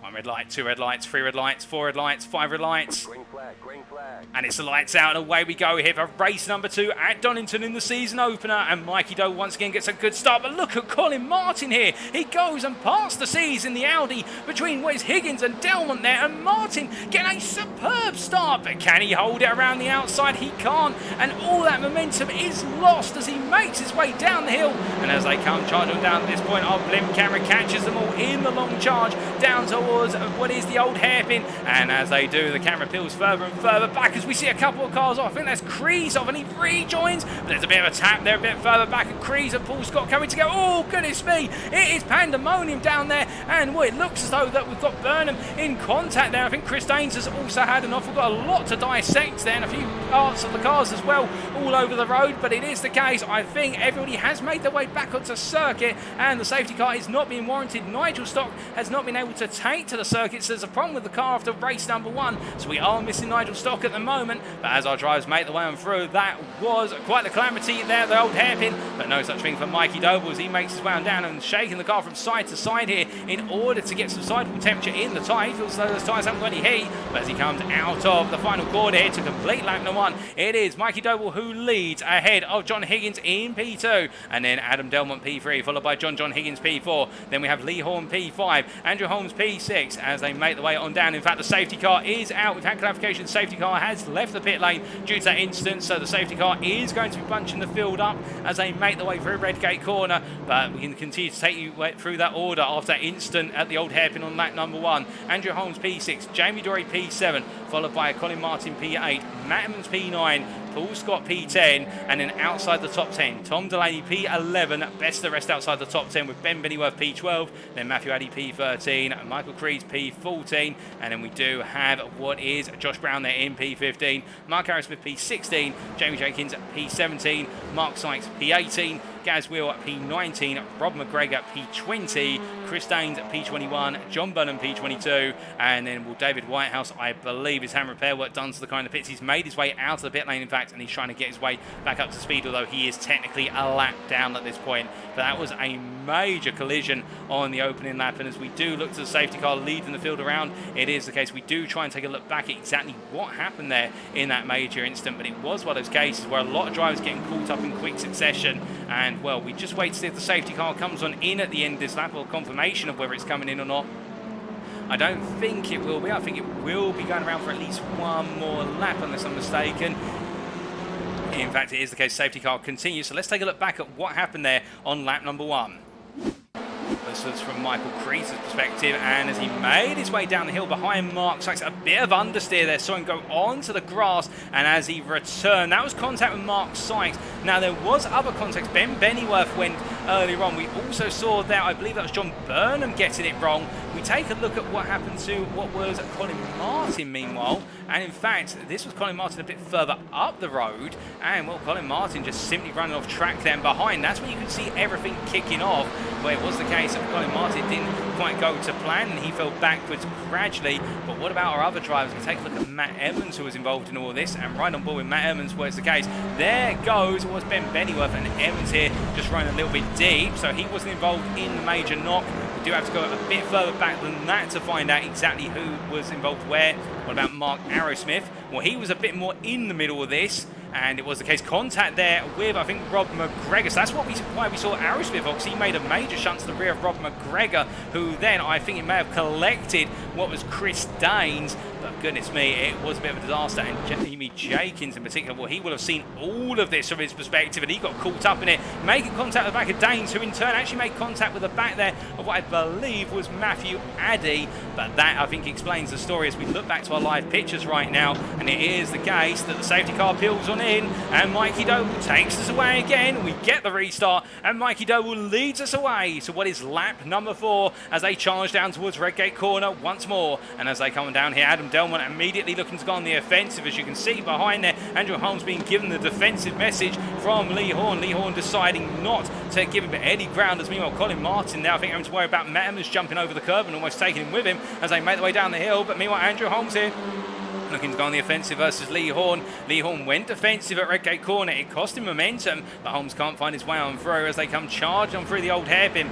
1 red light, 2 red lights, 3 red lights, 4 red lights, 5 red lights. Green flag, green flag. And it's the lights out, and away we go here for race number 2 at Donington in the season opener. And Mikey Doe once again gets a good start, but look at Colin Martin here. He goes and past the C's in the Audi between Wes Higgins and Delmont there, and Martin getting a superb start, but can he hold it around the outside? He can't, and all that momentum is lost as he makes his way down the hill. And as they come charging down at this point, our blimp camera catches them all in the long charge down towards what is the old hairpin, and as they do, the camera peels further and further back as we see a couple of cars off. I think that's Crees off, and he rejoins, but there's a bit of a tap there a bit further back, and Crees and Paul Scott coming together. Oh goodness me, it is pandemonium down there, and well, it looks as though that we've got Burnham in contact there. I think Chris Daines has also had enough. We've got a lot to dissect there, and a few parts of the cars as well all over the road, but it is the case. I think everybody has made their way back onto circuit, and the safety car is not being warranted. Nigel Stock has not been able to take to the circuit, so there's a problem with the car after race number 1, so we are missing Nigel Stock at the moment. But as our drivers make their way on through, that was quite the calamity there, the old hairpin, but no such thing for Mikey Doble as he makes his way on down and shaking the car from side to side here in order to get some sidewall temperature in the tyre. He feels as though those tyres haven't got any heat, but as he comes out of the final corner here to complete lap number 1, it is Mikey Doble who leads ahead of John Higgins in P2, and then Adam Delmont P3, followed by John Higgins P4. Then we have Lee Horn P5, Andrew Holmes P6 as they make the way on down. In fact, the safety car is out. We've had clarification. The safety car has left the pit lane due to that incident, so the safety car is going to be bunching the field up as they make their way through Redgate Corner. But we can continue to take you through that order after that incident at the old hairpin on lap number 1. Andrew Holmes P6, Jamie Dory P7, followed by Colin Martin P8, Matt Evans P9, Paul Scott P10, and then outside the top 10, Tom Delaney P11, best of the rest outside the top 10 with Ben Bennyworth P12, then Matthew Addy P13, Michael Crees P14, and then we do have what is Josh Brown there in P15, Mark Aerosmith P16, Jamie Jenkins P17, Mark Sykes P18, Gaz Will P19, Rob McGregor P20, Chris Daines P21, John Burnham P22, and then will David Whitehouse, I believe, his hand repair work done to the kind of pits. He's made his way out of the pit lane, in fact, and he's trying to get his way back up to speed, although he is technically a lap down at this point. But that was a major collision on the opening lap, and as we do look to the safety car leading the field around, it is the case we do try and take a look back at exactly what happened there in that major incident. But it was one of those cases where a lot of drivers getting caught up in quick succession, and well, we just wait to see if the safety car comes on in at the end of this lap, or confirmation of whether it's coming in or not. I don't think it will be. I think it will be going around for at least one more lap, unless I'm mistaken. In fact, it is the case. Safety car continues. So let's take a look back at what happened there on lap number 1. This was from Michael Crees' perspective, and as he made his way down the hill behind Mark Sykes, a bit of understeer there, saw him go onto the grass, and as he returned, that was contact with Mark Sykes. Now, there was other contact. Ben Bennyworth went earlier on. We also saw there, I believe that was John Burnham getting it wrong. We take a look at what happened to what was Colin Martin meanwhile, and in fact, this was Colin Martin a bit further up the road, and well, Colin Martin just simply running off track then behind. That's when you could see everything kicking off, where it was the case that Colin Martin didn't quite go to plan, and he fell backwards gradually. But what about our other drivers? We take a look at Matt Evans, who was involved in all of this, and right on board with Matt Evans was the case. There goes was Ben Bennyworth, and Evans here just running a little bit deep, so he wasn't involved in the major knock. We do have to go a bit further back than that to find out exactly who was involved where. What about Mark Aerosmith? Well, he was a bit more in the middle of this, and it was the case contact there with, I think, Rob McGregor. So that's why we saw Aerosmith, because he made a major shunt to the rear of Rob McGregor, who then, I think it may have collected what was Chris Danes. But goodness me, it was a bit of a disaster. And Jamie Jenkins in particular, well, he will have seen all of this from his perspective, and he got caught up in it, making contact with the back of Danes, who in turn actually made contact with the back there of what I believe was Matthew Addy. But that, I think, explains the story as we look back to our live pictures right now. And it is the case that the safety car peels on in, and Mikey Doble takes us away again. We get the restart, and Mikey Doble leads us away to what is lap number 4 as they charge down towards Redgate Corner once more. And as they come down here, Adam Delmont immediately looking to go on the offensive, as you can see behind there. Andrew Holmes being given the defensive message from Lee Horn. Lee Horn deciding not to give him any ground, as meanwhile Colin Martin now, I think, having to worry about Metimus jumping over the curb and almost taking him with him as they make their way down the hill. But meanwhile, Andrew Holmes here looking to go on the offensive versus Lee Horn. Lee Horn went defensive at Redgate Corner. It cost him momentum, but Holmes can't find his way on through as they come charging on through the old hairpin.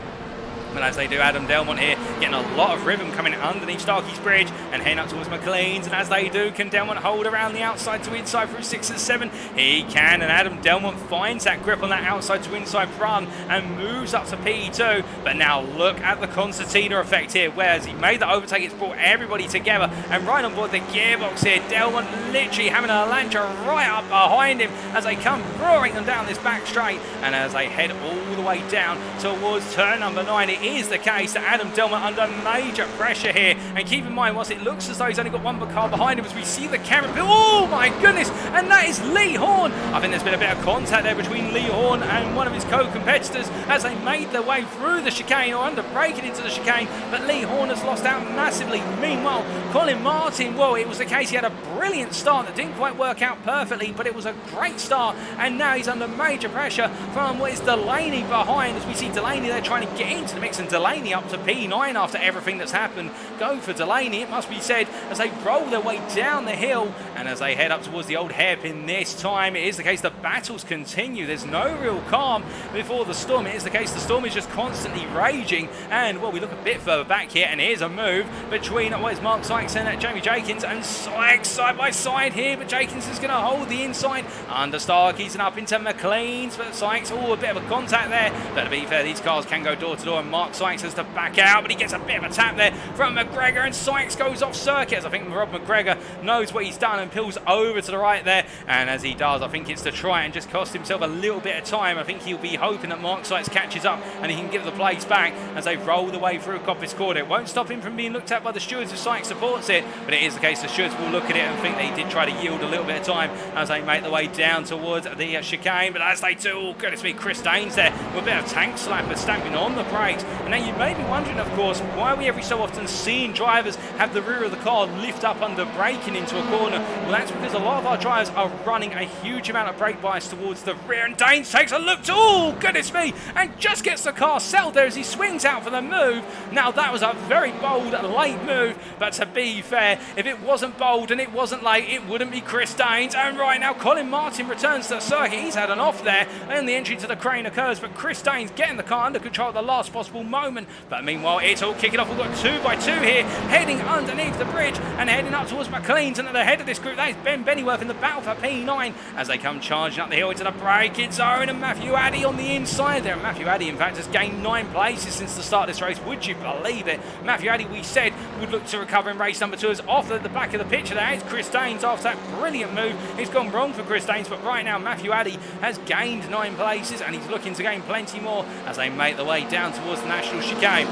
And as they do, Adam Delmont here getting a lot of rhythm coming underneath Starkey's Bridge and heading up towards McLean's. And as they do, can Delmont hold around the outside to inside through 6 and 7? He can, and Adam Delmont finds that grip on that outside to inside run and moves up to P2. But now look at the concertina effect here, whereas he made the overtake, it's brought everybody together. And right on board the gearbox here, Delmont literally having a Lancia right up behind him as they come roaring them down this back straight. And as they head all the way down towards turn number 9, it is the case that Adam Delmont under major pressure here. And keep in mind, whilst it looks as though he's only got one car behind him, as we see the camera, oh my goodness, and that is Lee Horn. I think there's been a bit of contact there between Lee Horn and one of his co-competitors as they made their way through the chicane, or under braking into the chicane, but Lee Horn has lost out massively. Meanwhile, Colin Martin, well, it was the case he had a brilliant start that didn't quite work out perfectly, but it was a great start, and now he's under major pressure from what is Delaney behind, as we see Delaney there trying to get into the mix, and Delaney up to P9 after everything that's happened. Go for Delaney, it must be said, as they roll their way down the hill, and as they head up towards the old hairpin this time, it is the case the battles continue. There's no real calm before the storm. It is the case the storm is just constantly raging, and well, we look a bit further back here, and here's a move between what is Mark Sykes and Jamie Jenkins, and Sykes side by side here, but Jenkins is going to hold the inside under Starkeys and up into McLean's, but Sykes, oh, a bit of a contact there. But to be fair, these cars can go door to door, and Mark Sykes has to back out, but he gets a bit of a tap there from McGregor, and Sykes goes off circuit, as I think Rob McGregor knows what he's done and peels over to the right there. And as he does, I think it's to try and just cost himself a little bit of time. I think he'll be hoping that Mark Sykes catches up and he can give the place back as they roll the way through Coppice Corner. It won't stop him from being looked at by the stewards if Sykes supports it, but it is the case the stewards will look at it and think they did try to yield a little bit of time as they make their way down towards the chicane. But as they do, oh goodness me, Chris Danes there with a bit of tank slap but stamping on the brakes. And now you may be wondering, of course, why are we every so often seeing drivers have the rear of the car lift up under braking into a corner? Well, that's because a lot of our drivers are running a huge amount of brake bias towards the rear, and Danes takes a look to, oh goodness me, and just gets the car settled there as he swings out for the move. Now that was a very bold late move, but to be fair, if it wasn't bold and it wasn't late, it wouldn't be Chris Danes. And right now Colin Martin returns to the circuit. He's had an off there and the entry to the crane occurs, but Chris Danes getting the car under control at the last possible moment. But meanwhile, it's all kicking off. We've got 2 by 2 here heading underneath the bridge and heading up towards McLean's, and at the head of this group that is Ben Bennyworth in the battle for P9 as they come charging up the hill into the braking zone, and Matthew Addy on the inside there. And Matthew Addy in fact has gained 9 places since the start of this race. Would you believe it? Matthew Addy, we said, would look to recover in race number 2, is off at the back of the picture there. It's Chris Danes after that brilliant move. It's gone wrong for Chris Danes, but right now Matthew Addy has gained 9 places and he's looking to gain plenty more as they make their way down towards the national chicane.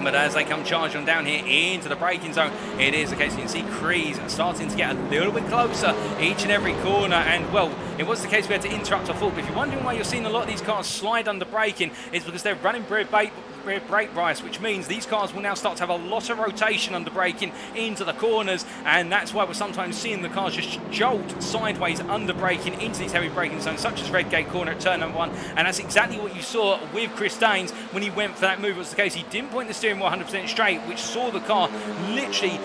But as they come charging on down here into the braking zone, it is the case you can see Crees starting to get a little bit closer each and every corner. And well, it was the case we had to interrupt a fault. But if you're wondering why you're seeing a lot of these cars slide under braking, it's because they're running brake bias, which means these cars will now start to have a lot of rotation under braking into the corners, and that's why we're sometimes seeing the cars just jolt sideways under braking into these heavy braking zones, such as Redgate Corner at turn number 1. And that's exactly what you saw with Chris Danes when he went for that move. It was the case he didn't point the steering wheel 100% straight, which saw the car literally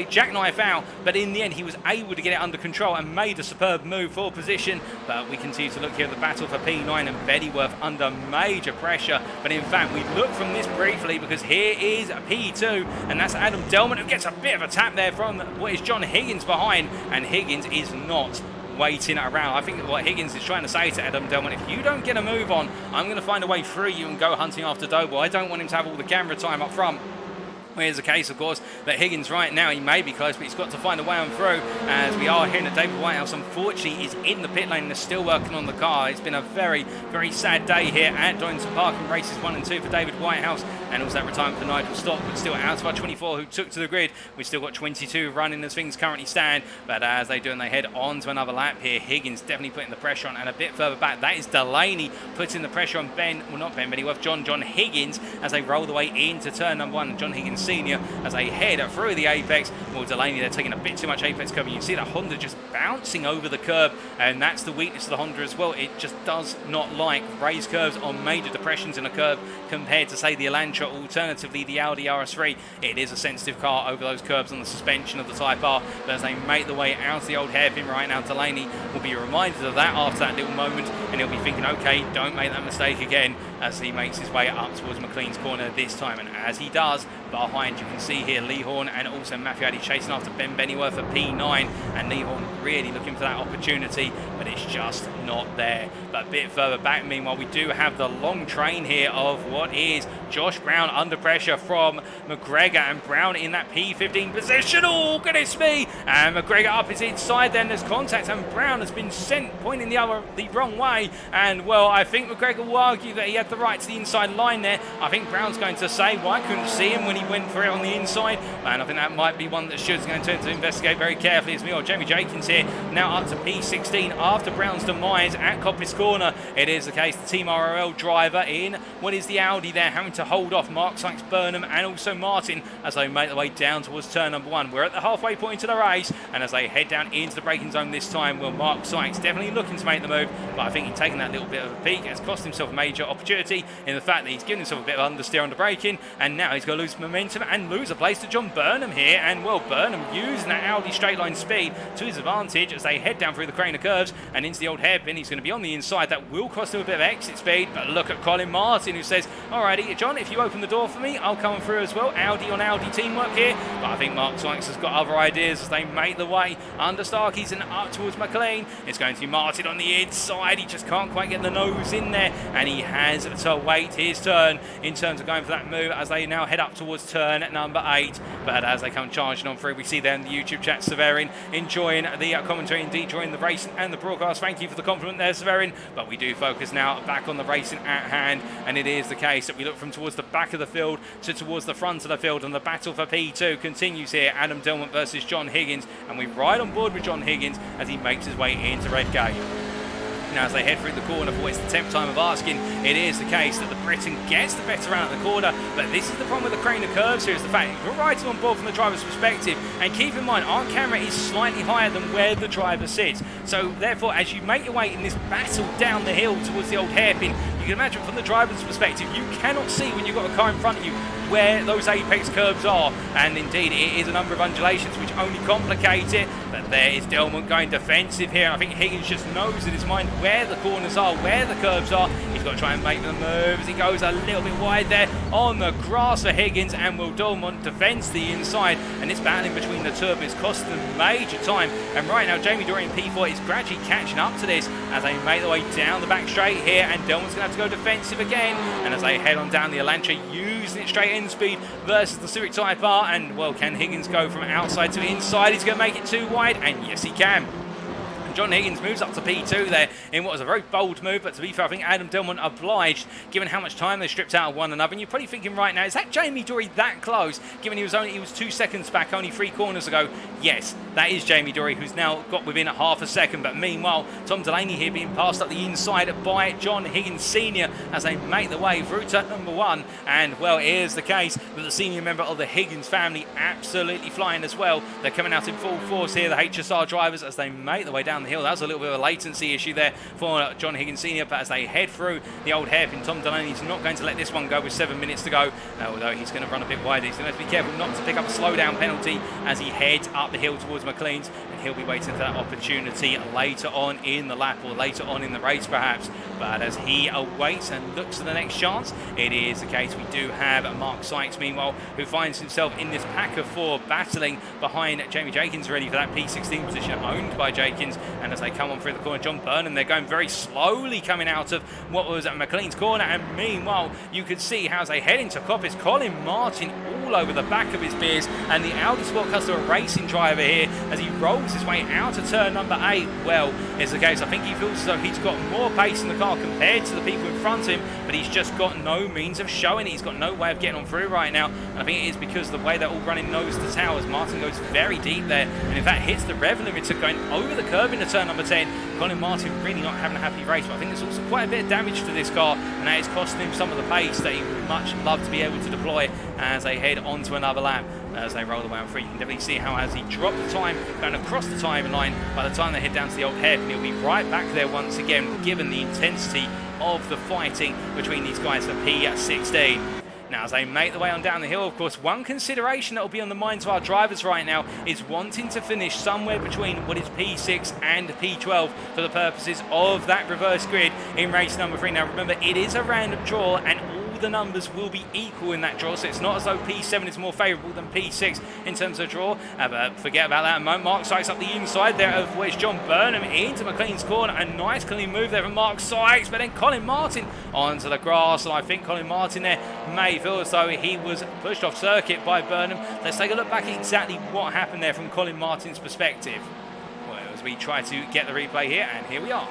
jackknife out, but in the end he was able to get it under control and made a superb move for position. But we continue to look here at the battle for P9, and Bennyworth under major pressure. But in fact, we look from this briefly because here is P2, and that's Adam Delmont, who gets a bit of a tap there from what is John Higgins behind, and Higgins is not waiting around. I think what Higgins is trying to say to Adam Delmont, if you don't get a move on, I'm going to find a way through you and go hunting after Doble. I don't want him to have all the camera time up front. Whereas the case, of course, that Higgins right now, he may be close, but he's got to find a way on through, as we are hearing that David Whitehouse, unfortunately, is in the pit lane and is still working on the car. It's been a very, very sad day here at Donington Park in races 1 and 2 for David Whitehouse, and also that retirement for Nigel Stock, but still out of our 24 who took to the grid. We've still got 22 running as things currently stand, but as they do and they head on to another lap here, Higgins definitely putting the pressure on, and a bit further back, that is Delaney putting the pressure on not Ben Bennyworth, John Higgins, as they roll the way into turn number 1. John Higgins Senior as they head through the apex. Well, Delaney, they're taking a bit too much apex cover. You can see that Honda just bouncing over the curb, and that's the weakness of the Honda as well. It just does not like raised curves on major depressions in a curb compared to, say, the Elantra, alternatively the Audi RS3. It is a sensitive car over those curbs on the suspension of the Type R, but as they make the way out of the old hairpin right now, Delaney will be reminded of that after that little moment, and he'll be thinking, okay, don't make that mistake again, as he makes his way up towards McLean's corner this time. And as he does, behind you can see here Lee Horn and also Matthew Addy chasing after Ben Bennyworth for P9, and Lee Horn really looking for that opportunity, but it's just not there. But a bit further back, meanwhile, we do have the long train here of what is Josh Brown under pressure from McGregor, and Brown in that P15 position. Oh, goodness me! And McGregor up his inside, then there's contact, and Brown has been sent pointing the wrong way. And well, I think McGregor will argue that he had the right to the inside line there. I think Brown's going to say, well, I couldn't see him when he went for it on the inside, and I think that might be one that Shood's going to investigate very carefully as well. Jamie Jenkins here now up to P16 after Brown's demise at Coppice Corner. It is the case, the Team ROL driver in what is the Audi there, having to hold off Mark Sykes Burnham and also Martin as they make their way down towards turn number 1. We're at the halfway point of the race, and as they head down into the braking zone this time, well, Mark Sykes definitely looking to make the move, but I think he's taken that little bit of a peek. It's cost himself a major opportunity in the fact that he's given himself a bit of understeer on the braking, and now he's going to lose momentum and lose a place to John Burnham here. And well, Burnham using that Audi straight line speed to his advantage as they head down through the crane of curves and into the old hairpin. He's going to be on the inside. That will cost him a bit of exit speed, but look at Colin Martin, who says, alrighty, John, if you open the door for me, I'll come through as well. Audi on Audi teamwork here, but I think Mark Sykes has got other ideas as they make the way under Starkeys and up towards McLean. It's going to be Martin on the inside. He just can't quite get the nose in there, and he has to wait his turn in terms of going for that move as they now head up towards turn number 8. But as they come charging on through, we see there in the YouTube chat Severin enjoying the commentary, indeed enjoying the racing and the broadcast. Thank you for the compliment there, Severin. But we do focus now back on the racing at hand, and it is the case that we look from towards the back of the field to towards the front of the field, and the battle for P2 continues here. Adam Dillman versus John Higgins, and we ride on board with John Higgins as he makes his way into Redgate. Now, as they head through the corner for it's the 10th time of asking, it is the case that the Briton gets the better round at the corner, but this is the problem with the crane of curves here, is the fact we're riding on board from the driver's perspective, and keep in mind our camera is slightly higher than where the driver sits, so therefore as you make your way in this battle down the hill towards the old hairpin, you can imagine from the driver's perspective you cannot see when you've got a car in front of you where those apex curves are, and indeed it is a number of undulations which only complicate it. But there is Delmont going defensive here, and I think Higgins just knows in his mind where the corners are, where the curves are. He's got to try and make the move as he goes a little bit wide there on the grass for Higgins, and Will Delmont defends the inside, and it's battling between the two of them. It's costing them major time, and right now Jamie Dorian P4 is gradually catching up to this as they make their way down the back straight here, and Delmont's going to have to go defensive again, and as they head on down the Elantra, using it straight in speed versus the Civic Type R, and well, can Higgins go from outside to inside? He's going to make it too wide, and yes he can. John Higgins moves up to P2 there in what was a very bold move, but to be fair, I think Adam Dillman obliged, given how much time they stripped out of one another. And you're probably thinking right now, is that Jamie Dory that close, given he was 2 seconds back only 3 corners ago? Yes, that is Jamie Dory, who's now got within a half a second. But meanwhile, Tom Delaney here being passed up the inside by John Higgins Senior as they make the way through turn number 1. And well, it is the case that the senior member of the Higgins family absolutely flying as well. They're coming out in full force here, the HSR drivers, as they make their way down the hill. That was a little bit of a latency issue there for John Higgins Senior, but as they head through the old hairpin, Tom Delaney's not going to let this one go with 7 minutes to go, although he's going to run a bit wider. He's going to have to be careful not to pick up a slowdown penalty as he heads up the hill towards McLean's, and he'll be waiting for that opportunity later on in the lap, or later on in the race perhaps. But as he awaits and looks for the next chance, it is the case we do have Mark Sykes, meanwhile, who finds himself in this pack of 4 battling behind Jamie Jenkins, ready for that P16 position owned by Jenkins. And as they come on through the corner, John Burnham, they're going very slowly coming out of what was at McLean's corner. And meanwhile, you could see how as they head into Coppice, Colin Martin all over the back of his beers, and the Audi Sport Customer Racing driver here as he rolls his way out of turn number 8. Well, it's the case. I think he feels as though he's got more pace in the car compared to the people in front of him, but he's just got no means of showing it. He's got no way of getting on through right now. And I think it is because the way they're all running nose to tail as Martin goes very deep there, and in fact hits the rev limiter going over the curb into turn number 10. Colin Martin really not having a happy race, but I think there's also quite a bit of damage to this car, and that is costing him some of the pace that he would much love to be able to deploy as they head onto another lap. As they roll away on free, you can definitely see how as he dropped the time going across the timeline, by the time they head down to the old hairpin, he'll be right back there once again, given the intensity of the fighting between these guys at P16. Now, as they make their way on down the hill, of course, one consideration that will be on the minds of our drivers right now is wanting to finish somewhere between what is P6 and P12 for the purposes of that reverse grid in race number 3. Now, remember, it is a random draw, and the numbers will be equal in that draw, so it's not as though P7 is more favourable than P6 in terms of draw. But forget about that a moment. Mark Sykes up the inside there of where's John Burnham into McLean's corner. A nice clean move there from Mark Sykes, but then Colin Martin onto the grass, and I think Colin Martin there may feel as though he was pushed off circuit by Burnham. Let's take a look back at exactly what happened there from Colin Martin's perspective. Well, as we try to get the replay here, and here we are.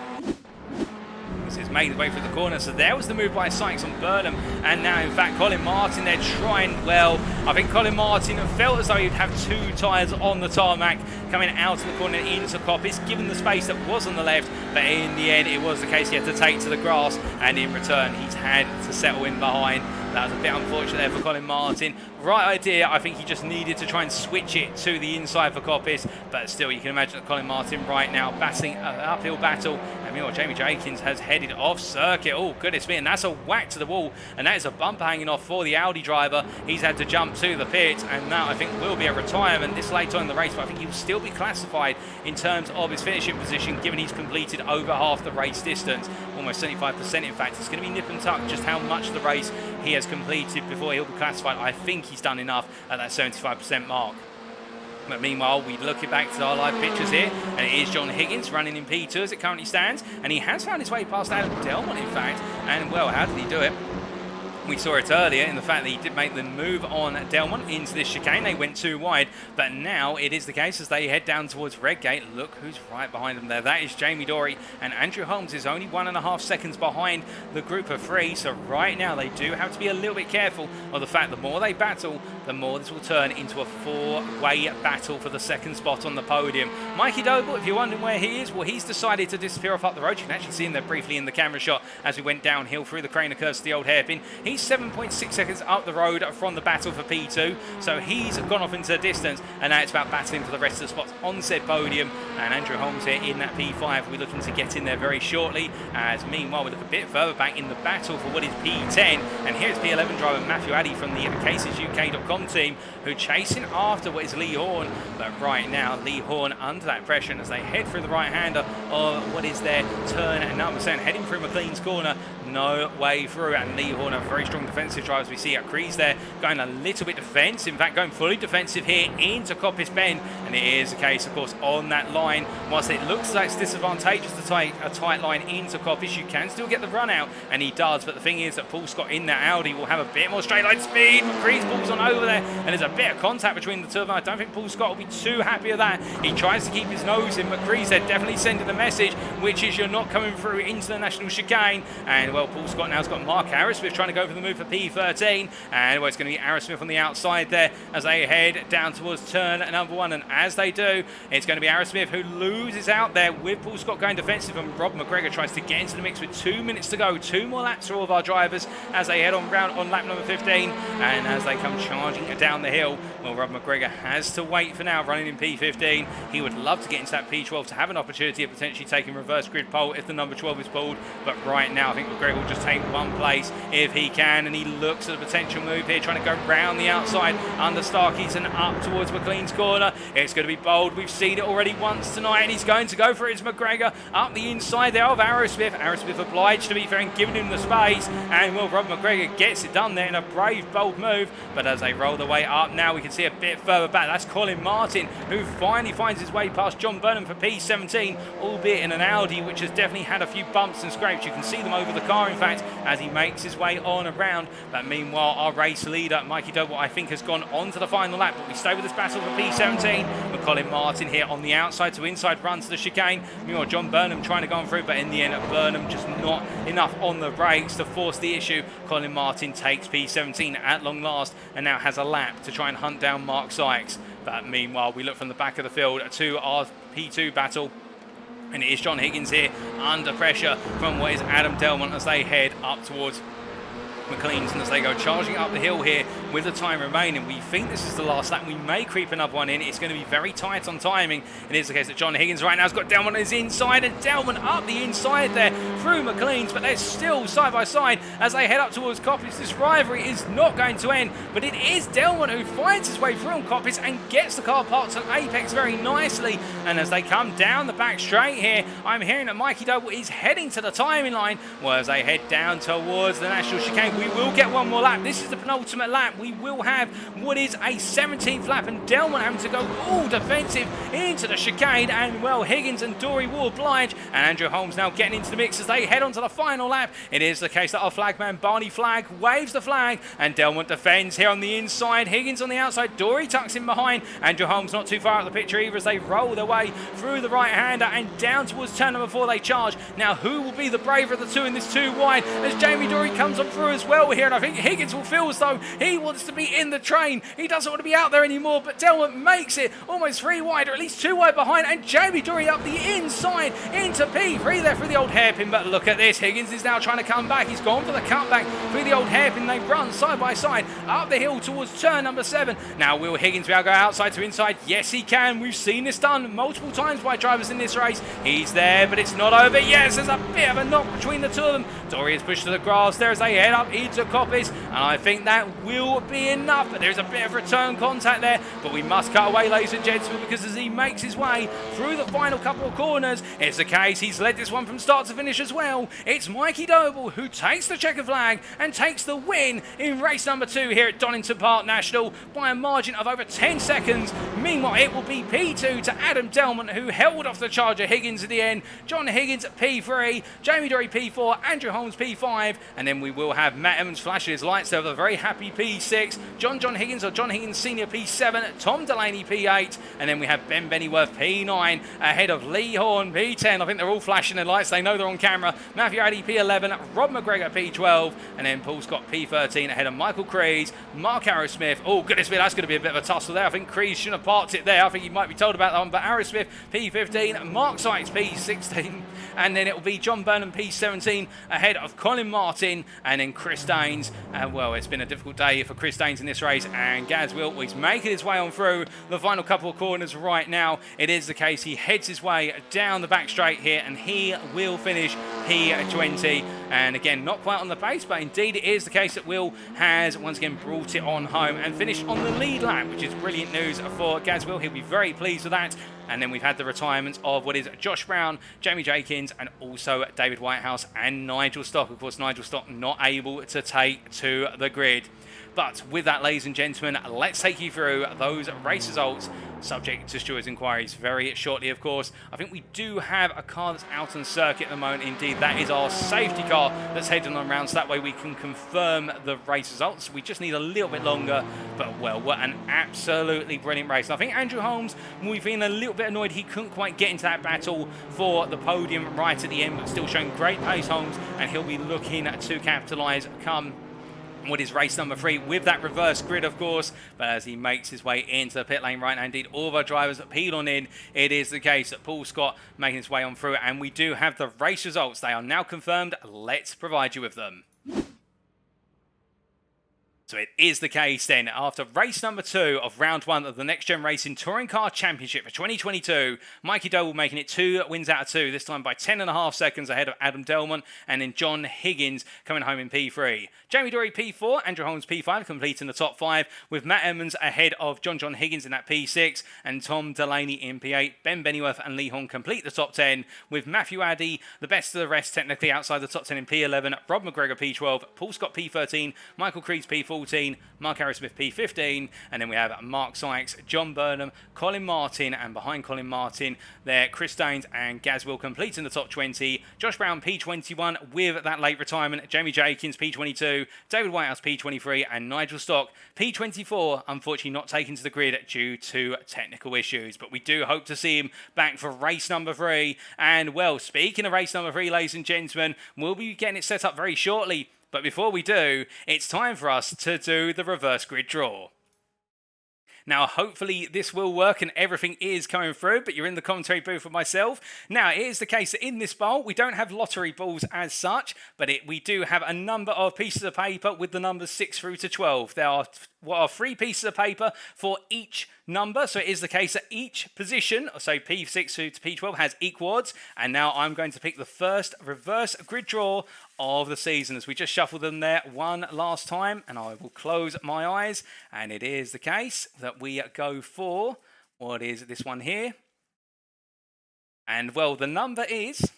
This is made the way through the corner, so there was the move by Sykes on Burnham, and now in fact Colin Martin, they're trying, well, I think Colin Martin felt as though he'd have 2 tyres on the tarmac coming out of the corner into Coppice, given the space that was on the left, but in the end it was the case he had to take to the grass, and in return he's had to settle in behind. That was a bit unfortunate there for Colin Martin. Right idea, I think he just needed to try and switch it to the inside for Coppice, but still you can imagine that Colin Martin right now battling an uphill battle. And meanwhile, Jamie Jenkins has headed off circuit. Oh goodness me, and that's a whack to the wall, and that is a bumper hanging off for the Audi driver. He's had to jump to the pit, and that I think will be a retirement this late on in the race, but I think he will still be classified in terms of his finishing position, given he's completed over half the race distance, almost 75% in fact. It's going to be nip and tuck just how much of the race he has completed before he'll be classified. I think he's done enough at that 75% mark. But meanwhile, we're looking back to our live pictures here, and it is John Higgins running in P2 as it currently stands, and he has found his way past Adam Delmont in fact, and well, how did he do it? We saw it earlier in the fact that he did make the move on Delmont into this chicane. They went too wide, but now it is the case as they head down towards Redgate. Look who's right behind them there. That is Jamie Dory, and Andrew Holmes is only 1.5 seconds behind the group of 3. So right now they do have to be a little bit careful of the fact the more they battle, the more this will turn into a 4-way battle for the second spot on the podium. Mikey Doble, if you're wondering where he is, well, he's decided to disappear off up the road. You can actually see him there briefly in the camera shot as we went downhill through the Craner curves to the old hairpin. He's 7.6 seconds up the road from the battle for P2, so he's gone off into the distance, and now it's about battling for the rest of the spots on said podium. And Andrew Holmes here in that P5, we're looking to get in there very shortly, as meanwhile we look a bit further back in the battle for what is P10, and here's P11 driver Matthew Addy from the CasesUK.com team, who are chasing after what is Lee Horn, but right now Lee Horn under that pressure, and as they head through the right-hander of what is their turn number 7, heading through McLean's corner, no way through, and Lee Horn, a very strong defensive driver, as we see at Crees there, going a little bit defensive, in fact going fully defensive here into Coppice Bend, and it is the case of course on that line, whilst it looks like it's disadvantageous to take a tight line into Coppice, you can still get the run out, and he does, but the thing is that Paul Scott in that Audi will have a bit more straight line speed, but Crees pulls on over there, and there's a bit of contact between the two of them. I don't think Paul Scott will be too happy with that. He tries to keep his nose in, but Crees there definitely sending the message, which is you're not coming through into the national chicane, and well, Paul Scott now has got Mark Arrowsmith trying to go for the move for P13, and well, it's going to be Arrowsmith on the outside there as they head down towards turn number 1, and as they do, it's going to be Arrowsmith who loses out there with Paul Scott going defensive, and Rob McGregor tries to get into the mix with 2 minutes to go. 2 more laps for all of our drivers as they head on round on lap number 15, and as they come charging down the hill, well, Rob McGregor has to wait for now, running in P15. He would love to get into that P12 to have an opportunity of potentially taking reverse grid pole if the number 12 is pulled, but right now I think McGregor will just take one place if he can, and he looks at a potential move here, trying to go round the outside under Starkeys and up towards McLean's corner. It's It's going to be bold. We've seen it already once tonight, and he's going to go for it. It's McGregor up the inside there of Aerosmith. Aerosmith obliged to be fair and giving him the space, and well, Rob McGregor gets it done there in a brave, bold move. But as they roll the way up now, we can see a bit further back. That's Colin Martin, who finally finds his way past John Burnham for P17, albeit in an Audi, which has definitely had a few bumps and scrapes. You can see them over the car, in fact, as he makes his way on around. But meanwhile, our race leader, Mikey Doble, I think has gone on to the final lap, but we stay with this battle for P17 with Colin Martin here on the outside to inside run to the chicane. Meanwhile, John Burnham trying to go on through, but in the end, Burnham just not enough on the brakes to force the issue. Colin Martin takes P17 at long last and now has a lap to try and hunt down Mark Sykes. But meanwhile, we look from the back of the field to our P2 battle. And it is John Higgins here under pressure from what is Adam Delmont as they head up towards McLean's, and as they go charging up the hill here with the time remaining. We think this is the last lap. We may creep another one in. It's going to be very tight on timing. It is the case that John Higgins right now has got Delmont on his inside, and Delmont up the inside there through McLean's, but they're still side by side as they head up towards Coppice. This rivalry is not going to end, but it is Delmont who finds his way through on Coppice and gets the car parked on Apex very nicely. And as they come down the back straight here, I'm hearing that Mikey Doble is heading to the timing line. Well, as they head down towards the National Chicane, we will get one more lap. This is the penultimate lap. We will have what is a 17th lap, and Delmont having to go all defensive into the chicane, and well, Higgins and Dory will oblige, and Andrew Holmes now getting into the mix as they head on to the final lap. It is the case that our flagman Barney Flagg waves the flag, and Delmont defends here on the inside. Higgins on the outside. Dory tucks in behind. Andrew Holmes not too far out of the picture either as they roll their way through the right-hander and down towards turn number 4 they charge. Now, who will be the braver of the two in this two wide as Jamie Dory comes on through as well here, and I think Higgins will feel as though he wants to be in the train. He doesn't want to be out there anymore, but Delmont makes it almost 3 wide, or at least 2 wide behind, and Jamie Dory up the inside into P3 there through the old hairpin. But look at this, Higgins is now trying to come back. He's gone for the cutback through the old hairpin. They run side by side up the hill towards turn number 7. Now, will Higgins be able to go outside to inside? Yes, he can. We've seen this done multiple times by drivers in this race. He's there, but it's not over. Yes, there's a bit of a knock between the two of them. Dory is pushed to the grass there as they head up into Coppice, and I think that will be enough. But there's a bit of return contact there, but we must cut away, ladies and gentlemen, because as he makes his way through the final couple of corners, it's the case he's led this one from start to finish as well. It's Mikey Doble who takes the checker flag and takes the win in race number 2 here at Donington Park National by a margin of over 10 seconds. Meanwhile, it will be P2 to Adam Delmont, who held off the charger Higgins at the end. John Higgins at P3, Jamie Dory P4, Andrew Holmes P5, and then we will have Matt Evans flashing his lights there with a very happy P6, John Higgins or John Higgins Senior P7, Tom Delaney P8, and then we have Ben Bennyworth P9 ahead of Lee Horn P10. I think they're all flashing their lights. They know they're on camera. Matthew Addy P11, Rob McGregor P12, and then Paul Scott P13 ahead of Michael Crees, Mark Arrowsmith. Oh, goodness me, that's going to be a bit of a tussle there. I think Crees shouldn't have parked it there. I think he might be told about that one, but Arrowsmith P15, Mark Sykes P16, and then it will be John Burnham P17 ahead of Colin Martin, and then Chris Daines. Well, it's been a difficult day for Chris Daines in this race, and Gaz Wilk is making his way on through the final couple of corners right now. It is the case he heads his way down the back straight here, and he will finish P20. And again, not quite on the pace, but indeed it is the case that Will has once again brought it on home and finished on the lead lap, which is brilliant news for Gaz Will. He'll be very pleased with that. And then we've had the retirements of what is Josh Brown, Jamie Jenkins, and also David Whitehouse and Nigel Stock. Of course, Nigel Stock not able to take to the grid. But with that, ladies and gentlemen, let's take you through those race results, subject to stewards' inquiries very shortly, of course. I think we do have a car that's out on circuit at the moment. Indeed, that is our safety car that's heading on around, so that way we can confirm the race results. We just need a little bit longer, but well, what an absolutely brilliant race. And I think Andrew Holmes, we've been a little bit annoyed he couldn't quite get into that battle for the podium right at the end, but still showing great pace, Holmes, and he'll be looking to capitalise come what is race number 3 with that reverse grid, of course. But as he makes his way into the pit lane right now, indeed all of our drivers peeled on in. It is the case that Paul Scott making his way on through, and we do have the race results. They are now confirmed. Let's provide you with them. So it is the case then, after race number 2 of round 1 of the Next Gen Racing Touring Car Championship for 2022, Mikey Doble making it 2 wins out of 2, this time by 10.5 seconds ahead of Adam Delmont, and then John Higgins coming home in P3. Jamie Dory P4, Andrew Holmes P5, completing the top 5, with Matt Edmonds ahead of John Higgins in that P6, and Tom Delaney in P8. Ben Bennyworth and Lee Horn complete the top 10, with Matthew Addy, the best of the rest, technically outside the top 10 in P11, Rob McGregor P12, Paul Scott P13, Michael Crees P14, Mark Harris Smith P15, and then we have Mark Sykes, John Burnham, Colin Martin, and behind Colin Martin there, Chris Daines and Gaz Will completing the top 20, Josh Brown P21 with that late retirement, Jamie Jenkins P22, David Whitehouse P23, and Nigel Stock P24, unfortunately not taken to the grid due to technical issues, but we do hope to see him back for race number 3. And well, speaking of race number 3, ladies and gentlemen, we'll be getting it set up very shortly. But before we do, it's time for us to do the reverse grid draw. Now, hopefully this will work and everything is coming through, but you're in the commentary booth with myself. Now, it is the case that in this bowl, we don't have lottery balls as such, but we do have a number of pieces of paper with the numbers 6 through to 12. There are 3 pieces of paper for each number, so it is the case that each position, so P6 through to P12, has equal odds, and now I'm going to pick the first reverse grid draw of the season as we just shuffle them there one last time, and I will close my eyes, and it is the case that we go for what is this one here, and well, the number is,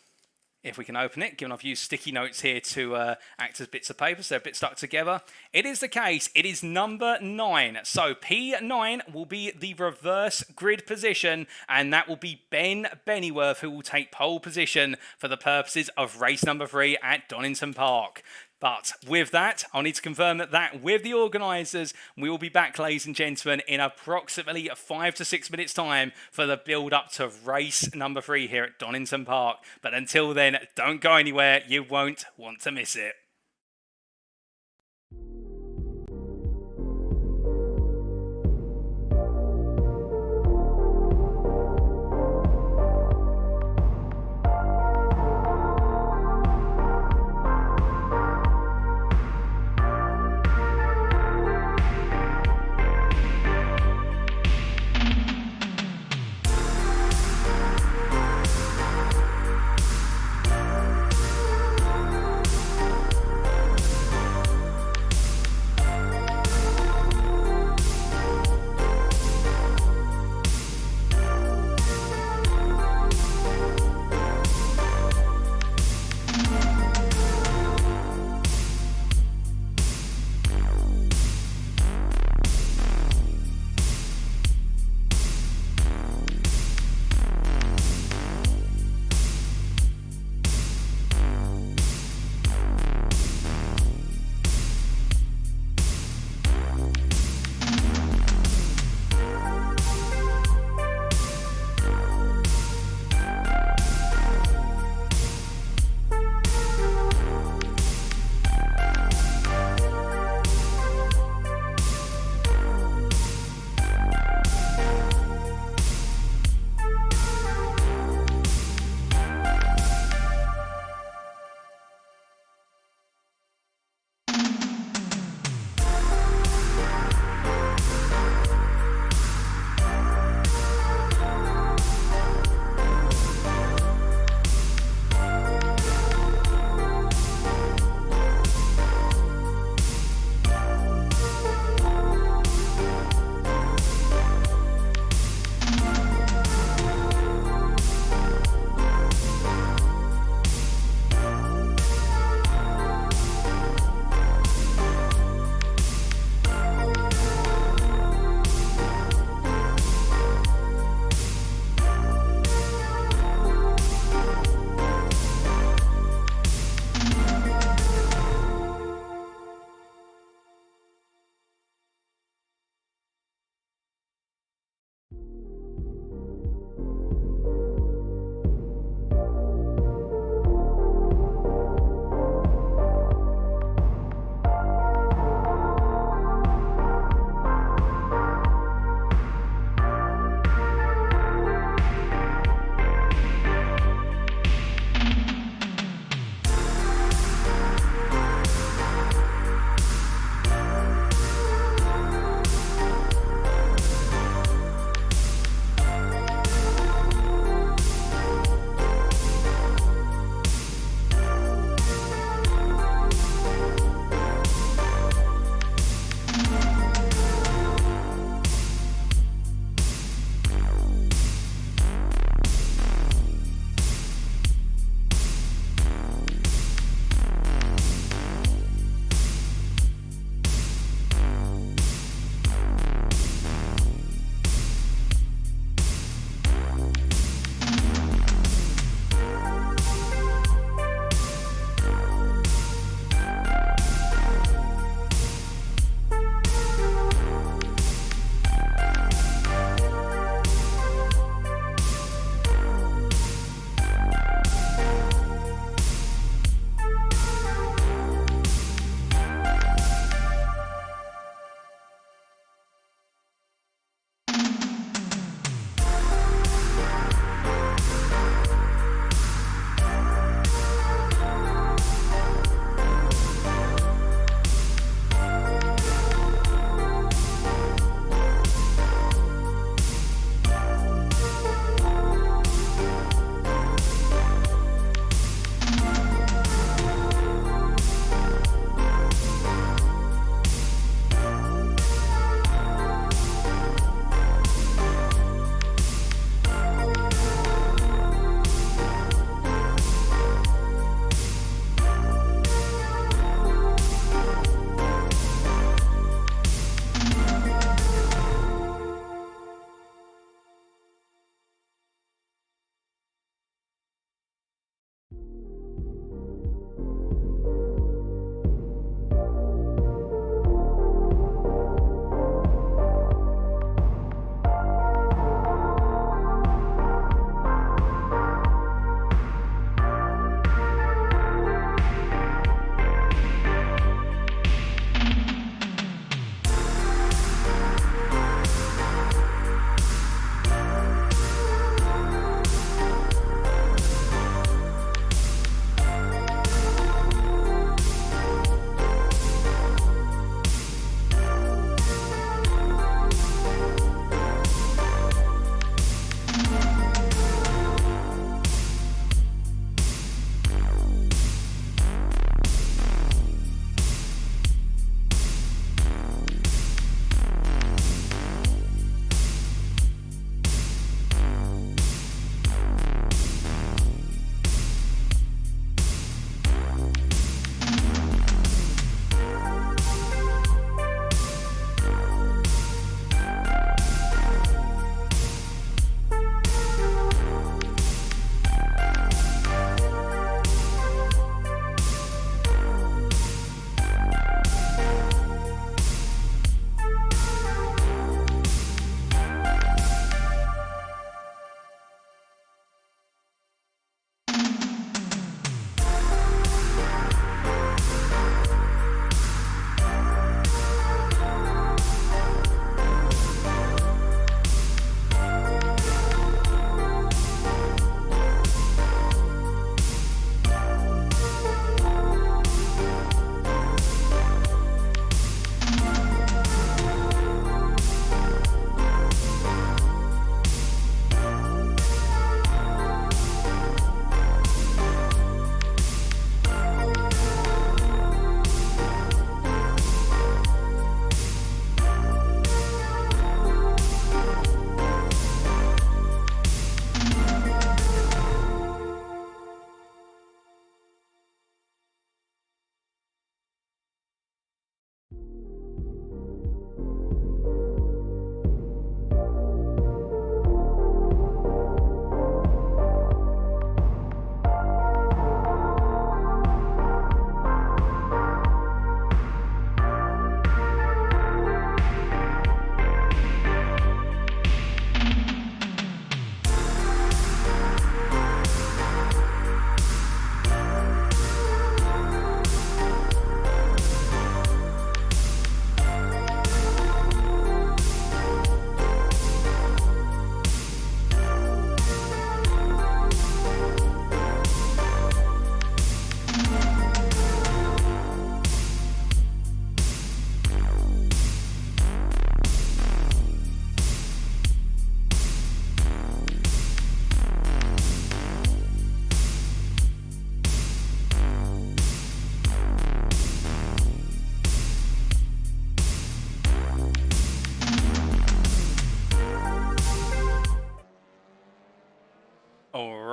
if we can open it, given I've used sticky notes here to act as bits of paper, so they're a bit stuck together. It is the case, it is number 9. So P9 will be the reverse grid position, and that will be Ben Bennyworth who will take pole position for the purposes of race number 3 at Donington Park. But with that, I'll need to confirm that with the organisers, we will be back, ladies and gentlemen, in approximately 5 to 6 minutes' time for the build-up to race number 3 here at Donington Park. But until then, don't go anywhere. You won't want to miss it.